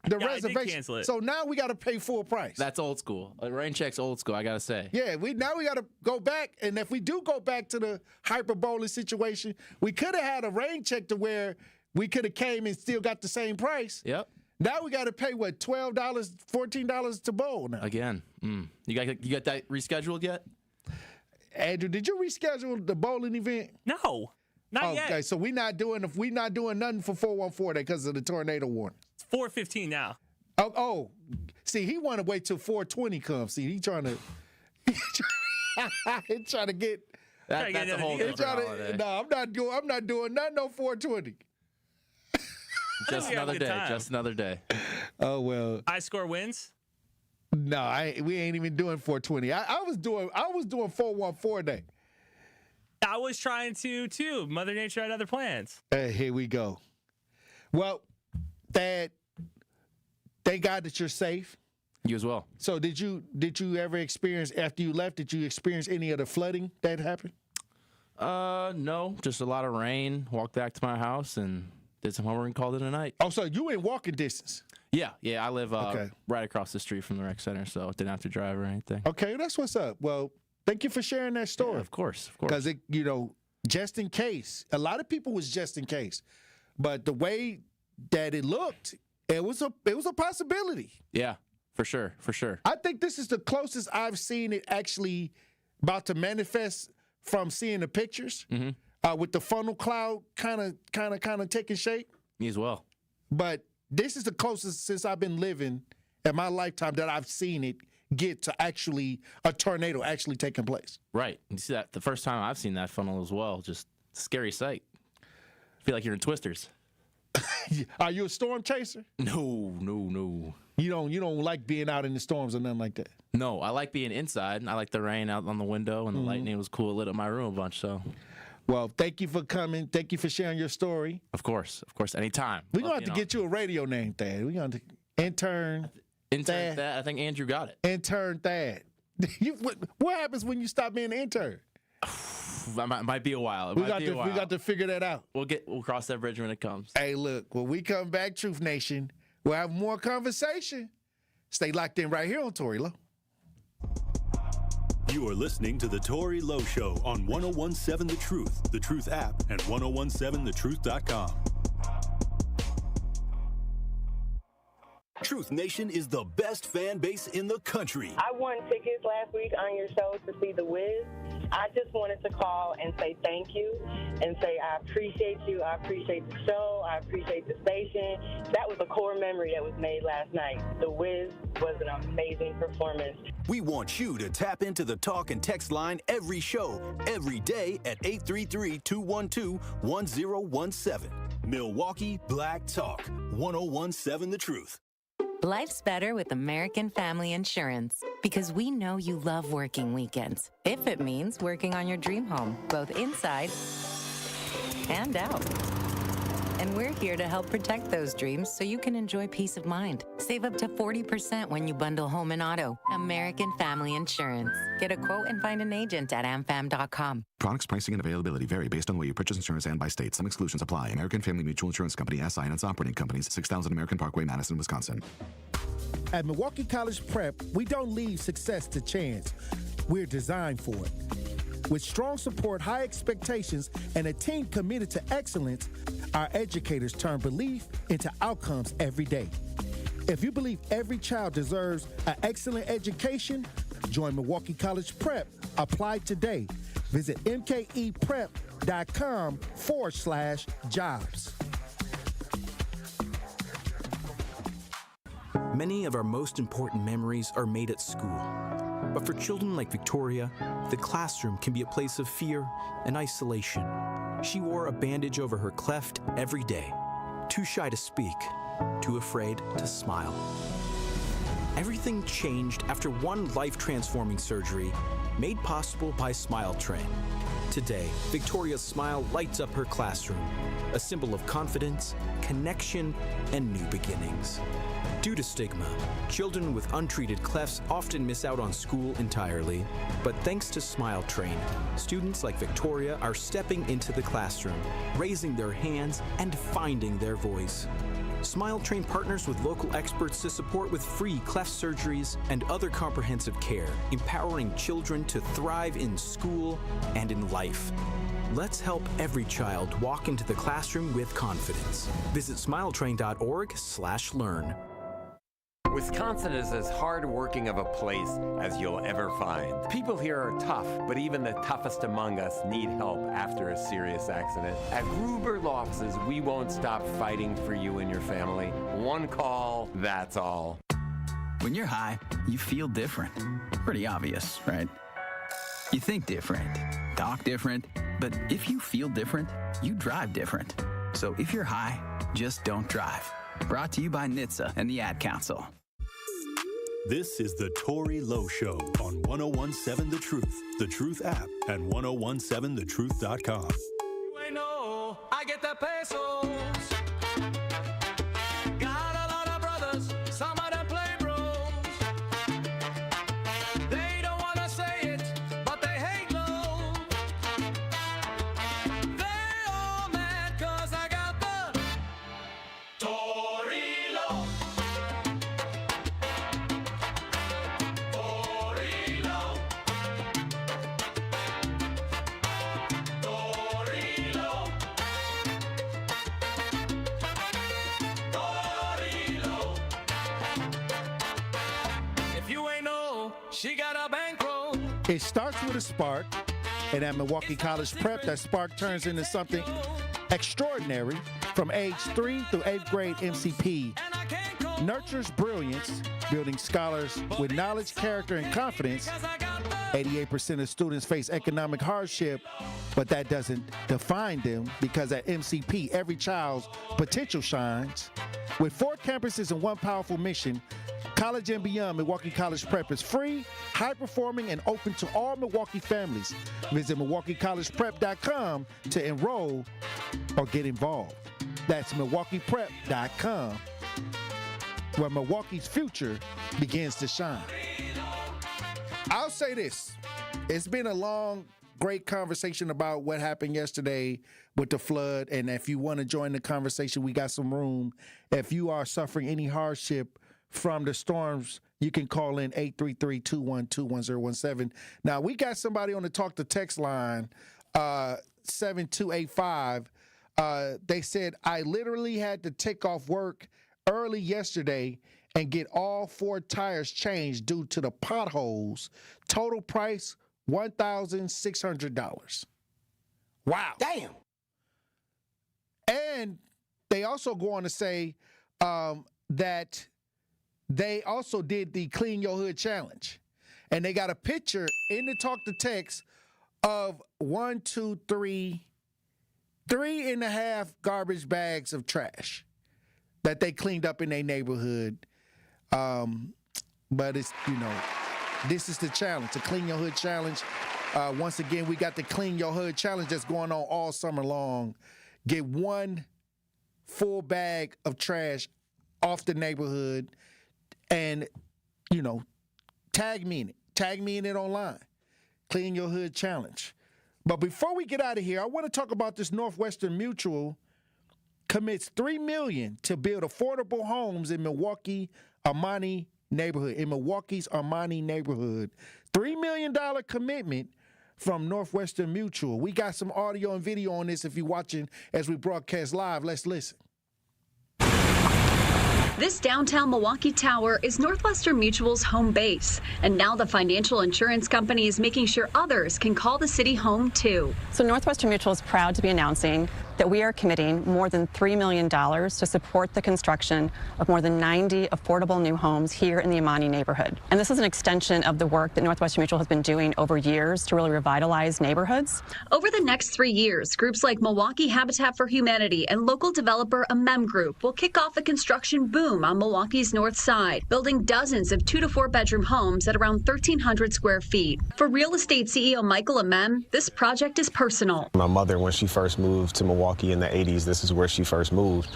Speaker 1: the reservation.
Speaker 13: I did cancel it.
Speaker 1: So now we got to pay full price.
Speaker 6: That's old school. A rain check's old school, I got to say.
Speaker 1: Yeah, now we got to go back, and if we do go back to the hyper bowling situation, we could have had a rain check to where we could have came and still got the same price.
Speaker 6: Yep.
Speaker 1: Now we got to pay, what, $12, $14 to bowl now.
Speaker 6: Again. You got that rescheduled yet?
Speaker 1: Andrew, did you reschedule the bowling event?
Speaker 13: No, not yet.
Speaker 1: Okay, so we not doing nothing for 414 because of the tornado warning.
Speaker 13: It's 4:15 now.
Speaker 1: Oh, see, he want to wait till 420 comes. See, he trying to. He's trying to get.
Speaker 6: That's a whole different holiday.
Speaker 1: No, I'm not doing nothing on 420.
Speaker 6: Just another day. Just another day.
Speaker 1: Oh well.
Speaker 13: High score wins.
Speaker 1: No, we ain't even doing 420. I was doing 414 day.
Speaker 13: I was trying to too. Mother Nature had other plans.
Speaker 1: Here we go. Well, Thad, thank God that you're safe.
Speaker 6: You as well.
Speaker 1: So did you ever experience, after you left, did you experience any of the flooding that happened?
Speaker 6: No, just a lot of rain. Walked back to my house and did some homework and called it a night.
Speaker 1: Oh, so you in walking distance?
Speaker 6: Yeah. I live right across the street from the rec center, so didn't have to drive or anything.
Speaker 1: Okay, that's what's up. Well, thank you for sharing that story.
Speaker 6: Yeah, of course.
Speaker 1: Because just in case, a lot of people was just in case, but the way that it looked, it was a possibility.
Speaker 6: Yeah. For sure.
Speaker 1: I think this is the closest I've seen it actually about to manifest from seeing the pictures with the funnel cloud kind of taking shape.
Speaker 6: Me as well.
Speaker 1: But this is the closest since I've been living in my lifetime that I've seen it get to actually a tornado actually taking place.
Speaker 6: Right. You see that the first time I've seen that funnel as well. Just a scary sight. I feel like you're in Twisters.
Speaker 1: Are you a storm chaser?
Speaker 6: No.
Speaker 1: You don't like being out in the storms or nothing like that?
Speaker 6: No, I like being inside. I like the rain out on the window, and the lightning was cool. It lit up my room a bunch, so.
Speaker 1: Well, thank you for coming. Thank you for sharing your story.
Speaker 6: Of course. Anytime.
Speaker 1: We're going to have to get you a radio name, Thad. We're going to Intern
Speaker 6: Thad. I think Andrew got it.
Speaker 1: Intern Thad. What happens when you stop being an intern?
Speaker 6: It might be a while.
Speaker 1: We got to figure that out.
Speaker 6: We'll cross that bridge when it comes.
Speaker 1: Hey, look, when we come back, Truth Nation, we'll have more conversation. Stay locked in right here on Tory Lowe.
Speaker 2: You are listening to The Tory Lowe Show on 1017 The Truth app, and 1017thetruth.com. Truth Nation is the best fan base in the country.
Speaker 7: I won tickets last week on your show to see The Wiz. I just wanted to call and say thank you and say I appreciate you. I appreciate the show. I appreciate the station. That was a core memory that was made last night. The Wiz was an amazing performance.
Speaker 2: We want you to tap into the talk and text line every show, every day at 833-212-1017. Milwaukee Black Talk, 1017 The Truth.
Speaker 8: Life's better with American Family Insurance because we know you love working weekends. If it means working on your dream home, both inside and out. And we're here to help protect those dreams so you can enjoy peace of mind. Save up to 40% when you bundle home and auto. American Family Insurance. Get a quote and find an agent at amfam.com.
Speaker 11: Products, pricing, and availability vary based on the way you purchase insurance and by state. Some exclusions apply. American Family Mutual Insurance Company, SI, and its operating companies, 6000 American Parkway, Madison, Wisconsin.
Speaker 1: At Milwaukee College Prep, we don't leave success to chance. We're designed for it. With strong support, high expectations, and a team committed to excellence, our educators turn belief into outcomes every day. If you believe every child deserves an excellent education, join Milwaukee College Prep. Apply today. Visit mkeprep.com/jobs.
Speaker 9: Many of our most important memories are made at school. But for children like Victoria, the classroom can be a place of fear and isolation. She wore a bandage over her cleft every day, too shy to speak, too afraid to smile. Everything changed after one life-transforming surgery made possible by Smile Train. Today, Victoria's smile lights up her classroom, a symbol of confidence, connection, and new beginnings. Due to stigma, children with untreated clefts often miss out on school entirely. But thanks to Smile Train, students like Victoria are stepping into the classroom, raising their hands, and finding their voice. Smile Train partners with local experts to support with free cleft surgeries and other comprehensive care, empowering children to thrive in school and in life. Let's help every child walk into the classroom with confidence. Visit smiletrain.org/learn.
Speaker 10: Wisconsin is as hard-working of a place as you'll ever find. People here are tough, but even the toughest among us need help after a serious accident. At Gruber Lofts, we won't stop fighting for you and your family. One call, that's all.
Speaker 12: When you're high, you feel different. Pretty obvious, right? You think different, talk different, but if you feel different, you drive different. So if you're high, just don't drive. Brought to you by NHTSA and the Ad Council.
Speaker 2: This is the Tory Lowe Show on 1017 The Truth app, and 1017thetruth.com.
Speaker 14: I know I get the pesos. Got a lot of brothers, some of them play bros. They don't want to say it, but they hate Lowe. They all mad cause I got the Tory Lowe. Tory Lowe. Tory Lowe. Tory Lowe. If you ain't know, she got a bankroll.
Speaker 1: It starts with a spark, and at Milwaukee College Prep, that spark turns into something extraordinary. From age 3 through 8th grade, MCP nurtures brilliance, building scholars with knowledge, character, and confidence. 88% of students face economic hardship, but that doesn't define them, because at MCP, every child's potential shines. With 4 campuses and 1 powerful mission, college and beyond, Milwaukee College Prep is free, high-performing, and open to all Milwaukee families. Visit MilwaukeeCollegePrep.com to enroll or get involved. That's MilwaukeePrep.com, where Milwaukee's future begins to shine. I'll say this. It's been a long, great conversation about what happened yesterday with the flood, and if you want to join the conversation, we got some room. If you are suffering any hardship from the storms, you can call in 833-212-1017. Now, we got somebody on the Talk to Text line, 7285. They said, I literally had to take off work early yesterday and get all 4 tires changed due to the potholes. Total price, $1,600. Wow. Damn. And they also go on to say that they also did the Clean Your Hood Challenge. And they got a picture in the Talk to Text of 3.5 garbage bags of trash that they cleaned up in their neighborhood. But it's, this is the challenge, the Clean Your Hood Challenge. Once again, we got the Clean Your Hood Challenge that's going on all summer long. Get 1 full bag of trash off the neighborhood and, tag me in it. Tag me in it online. Clean Your Hood Challenge. But before we get out of here, I want to talk about this Northwestern Mutual commits $3 million to build affordable homes in Milwaukee's Armani neighborhood. $3 million commitment from Northwestern Mutual. We got some audio and video on this if you're watching as we broadcast live. Let's listen.
Speaker 17: This downtown Milwaukee tower is Northwestern Mutual's home base, and now the financial insurance company is making sure others can call the city home too.
Speaker 18: So Northwestern Mutual is proud to be announcing that we are committing more than $3 million to support the construction of more than 90 affordable new homes here in the Amani neighborhood. And this is an extension of the work that Northwestern Mutual has been doing over years to really revitalize neighborhoods.
Speaker 17: Over the next 3 years, groups like Milwaukee Habitat for Humanity and local developer Amem Group will kick off a construction boom on Milwaukee's north side, building dozens of 2 to 4 bedroom homes at around 1,300 square feet. For real estate CEO Michael Amem, this project is personal.
Speaker 19: My mother, when she first moved to Milwaukee in the 80s, this is where she first moved.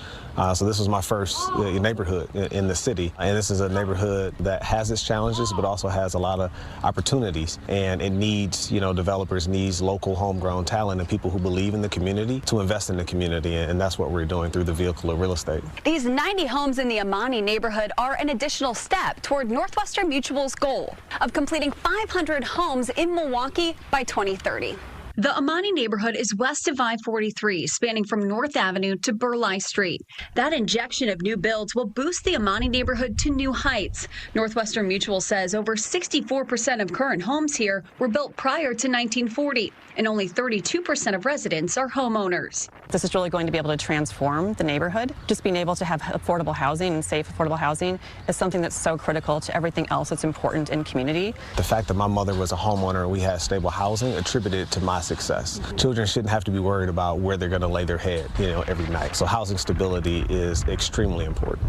Speaker 19: So this was my first neighborhood in the city. And this is a neighborhood that has its challenges, but also has a lot of opportunities. And it needs, developers, needs local homegrown talent and people who believe in the community to invest in the community. And that's what we're doing through the vehicle of real estate.
Speaker 17: These 90 homes in the Amani neighborhood are an additional step toward Northwestern Mutual's goal of completing 500 homes in Milwaukee by 2030. The Amani neighborhood is west of I-43, spanning from North Avenue to Burleigh Street. That injection of new builds will boost the Amani neighborhood to new heights. Northwestern Mutual says over 64% of current homes here were built prior to 1940, and only 32% of residents are homeowners.
Speaker 18: This is really going to be able to transform the neighborhood. Just being able to have affordable housing and safe affordable housing is something that's so critical to everything else that's important in community.
Speaker 19: The fact that my mother was a homeowner and we had stable housing attributed to my success. Children shouldn't have to be worried about where they're going to lay their head, every night. So housing stability is extremely important.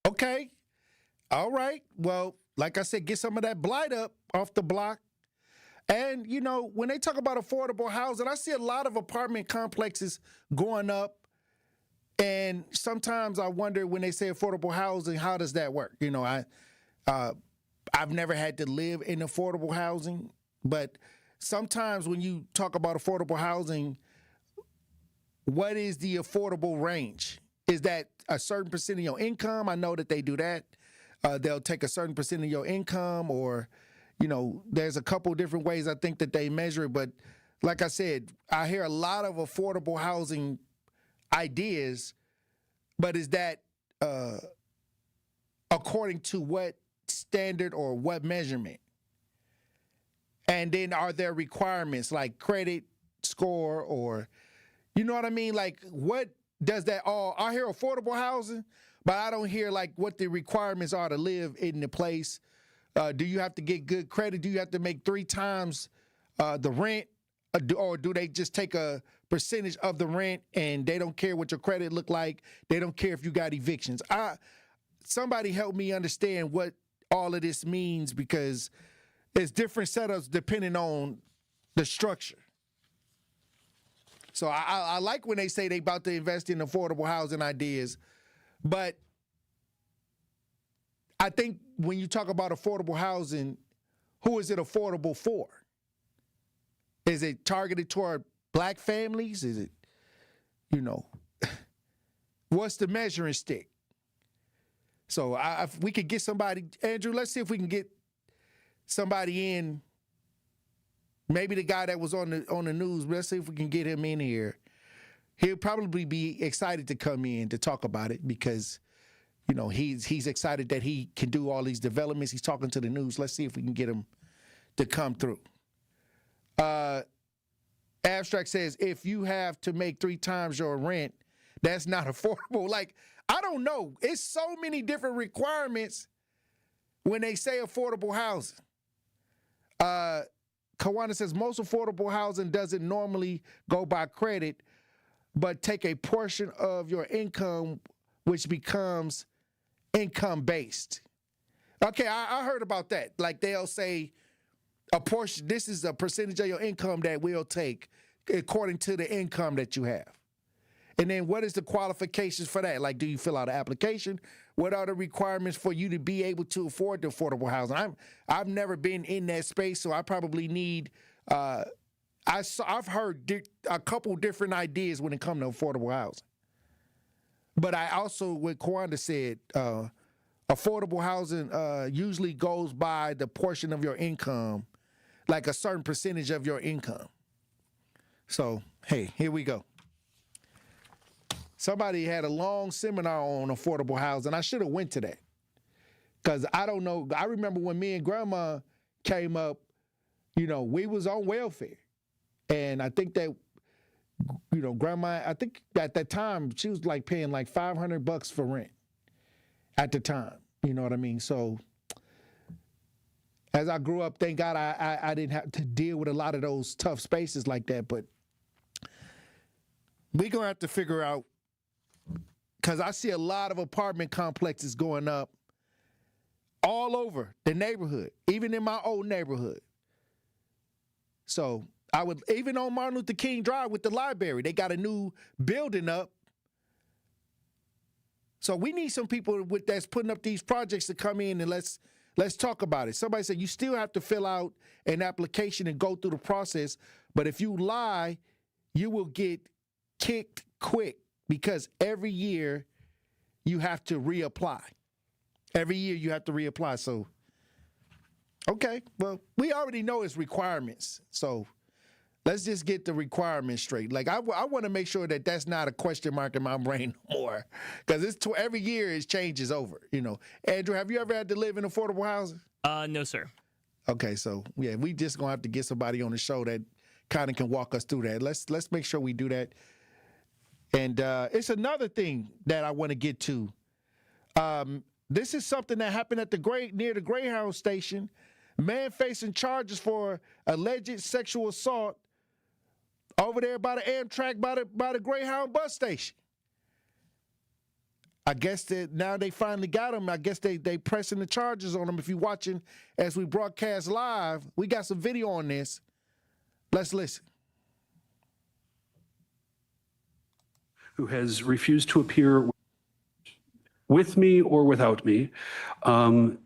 Speaker 1: Okay. All right. Well, like I said, get some of that blight up off the block. And, when they talk about affordable housing, I see a lot of apartment complexes going up. And sometimes I wonder when they say affordable housing, how does that work? I've never had to live in affordable housing, but sometimes when you talk about affordable housing, what is the affordable range? Is that a certain percent of your income? I know that they do that. They'll take a certain percent of your income, or, there's a couple different ways I think that they measure it. But like I said, I hear a lot of affordable housing ideas, but is that according to what standard or what measurement? And then are there requirements like credit score, or, you know what I mean? Like, what does that all? I hear affordable housing, but I don't hear like what the requirements are to live in the place. Do you have to get good credit? Do you have to make 3 times the rent? Or do they just take a percentage of the rent and they don't care what your credit look like? They don't care if you got evictions. Somebody help me understand what all of this means, because it's different setups depending on the structure. So I like when they say they about to invest in affordable housing ideas, but I think when you talk about affordable housing, who is it affordable for? Is it targeted toward black families? Is it, what's the measuring stick? So if we could get somebody, Andrew, let's see if we can get somebody in, maybe the guy that was on the news, let's see if we can get him in here. He'll probably be excited to come in to talk about it because, he's excited that he can do all these developments. He's talking to the news. Let's see if we can get him to come through. Abstract says, if you have to make 3 times your rent, that's not affordable. Like, I don't know. It's so many different requirements when they say affordable housing. Kawana says, most affordable housing doesn't normally go by credit, but take a portion of your income, which becomes income-based. Okay, I heard about that. Like, they'll say a portion, this is a percentage of your income that we'll take according to the income that you have. And then what is the qualifications for that? Like, do you fill out an application? What are the requirements for you to be able to afford the affordable housing? I've never been in that space, so I probably need, I've heard a couple different ideas when it comes to affordable housing. But I also, what Kwanda said, affordable housing usually goes by the portion of your income, like a certain percentage of your income. So, hey, here we go. Somebody had a long seminar on affordable housing. I should have went to that because I don't know. I remember when me and Grandma came up, we was on welfare. And I think that, Grandma, I think at that time, she was like paying like $500 for rent at the time. You know what I mean? So as I grew up, thank God I didn't have to deal with a lot of those tough spaces like that. But we're going to have to figure out, because I see a lot of apartment complexes going up all over the neighborhood, even in my old neighborhood. So I would, even on Martin Luther King Drive with the library, they got a new building up. So we need some people that's putting up these projects to come in and let's talk about it. Somebody said you still have to fill out an application and go through the process, but if you lie, you will get kicked quick because every year you have to reapply. Every year you have to reapply. So, okay, well, we already know it's requirements. So Let's just get the requirements straight. Like, I want to make sure that that's not a question mark in my brain no more, because every year it changes over. Andrew, have you ever had to live in affordable housing?
Speaker 13: No, sir.
Speaker 1: Okay, so yeah, we just gonna have to get somebody on the show that kind of can walk us through that. Let's make sure we do that. And it's another thing that I want to get to. This is something that happened at near the Greyhound station. Man facing charges for alleged sexual assault over there by the Amtrak, by the Greyhound bus station. I guess that now they finally got him. I guess they pressing the charges on him. If you're watching as we broadcast live, we got some video on this. Let's listen.
Speaker 3: Who has refused to appear with me or without me.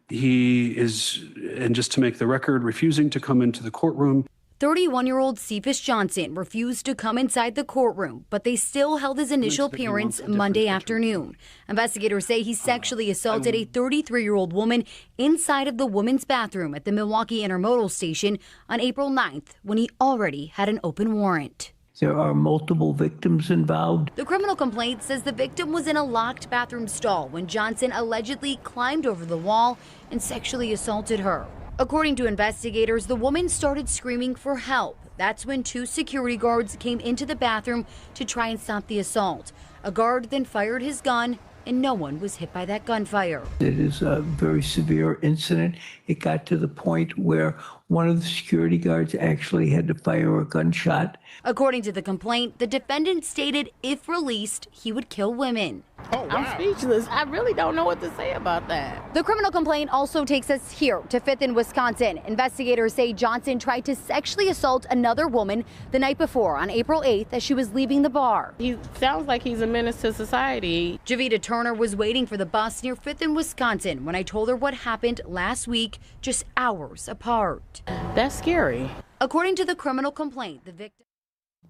Speaker 3: He is, and just to make the record, refusing to come into the courtroom.
Speaker 5: 31-year-old Cephas Johnson refused to come inside the courtroom, but they still held his initial appearance Monday afternoon. Investigators say he sexually assaulted a 33-year-old woman inside of the women's bathroom at the Milwaukee Intermodal Station on April 9th, when he already had an open warrant.
Speaker 15: There are multiple victims involved.
Speaker 5: The criminal complaint says the victim was in a locked bathroom stall when Johnson allegedly climbed over the wall and sexually assaulted her. According to investigators, the woman started screaming for help. That's when 2 security guards came into the bathroom to try and stop the assault. A guard then fired his gun, and no one was hit by that gunfire.
Speaker 15: It is a very severe incident. It got to the point where one of the security guards actually had to fire a gunshot.
Speaker 5: According to the complaint, the defendant stated if released, he would kill women.
Speaker 1: Oh, wow.
Speaker 16: I'm speechless. I really don't know what to say about that.
Speaker 5: The criminal complaint also takes us here to 5th in Wisconsin. Investigators say Johnson tried to sexually assault another woman the night before on April 8th as she was leaving the bar.
Speaker 16: He sounds like he's a menace to society.
Speaker 5: Javita Turner was waiting for the bus near 5th in Wisconsin when I told her what happened last week, just hours apart.
Speaker 16: That's scary.
Speaker 5: According to the criminal complaint, the victim...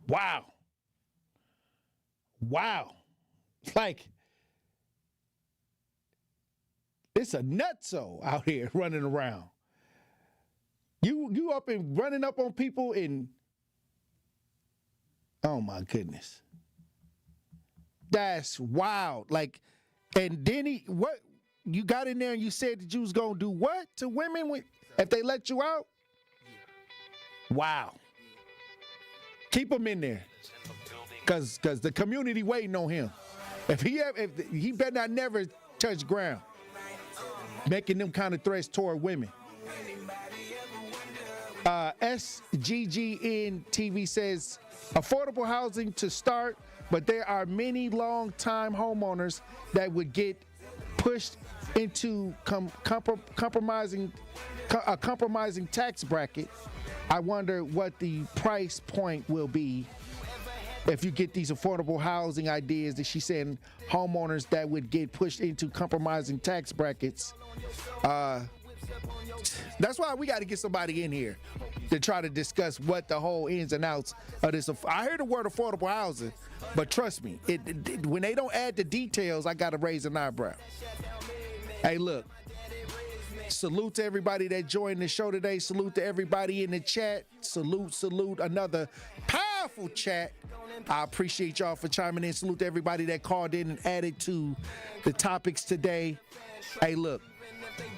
Speaker 1: Wow. Like, it's a nutso out here running around. You up and running up on people and, oh my goodness. That's wild. Like, and then what? You got in there and you said that you was going to do what to women if they let you out? Wow. Keep him in there. Because the community waiting on him. If he better not never touch ground, making them kind of threats toward women. SGGN TV says affordable housing to start, but there are many long-time homeowners that would get pushed into compromising tax bracket. I wonder what the price point will be if you get these affordable housing ideas that she's saying homeowners that would get pushed into compromising tax brackets. That's why we got to get somebody in here to try to discuss what the whole ins and outs of this. I heard the word affordable housing, but trust me, when they don't add the details, I got to raise an eyebrow. Hey, look. Salute to everybody that joined the show today. Salute to everybody in the chat. Salute. Another powerful chat. I appreciate y'all for chiming in. Salute to everybody that called in and added to the topics today. Hey, look,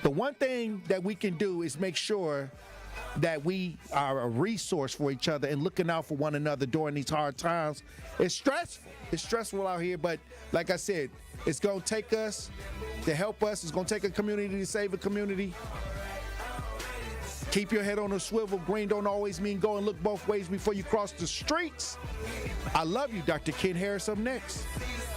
Speaker 1: the one thing that we can do is make sure that we are a resource for each other and looking out for one another during these hard times. It's stressful. It's stressful out here, but like I said, it's going to take us to help us. It's going to take a community to save a community. Keep your head on a swivel. Green don't always mean go and look both ways before you cross the streets. I love you, Dr. Ken Harris. Up next.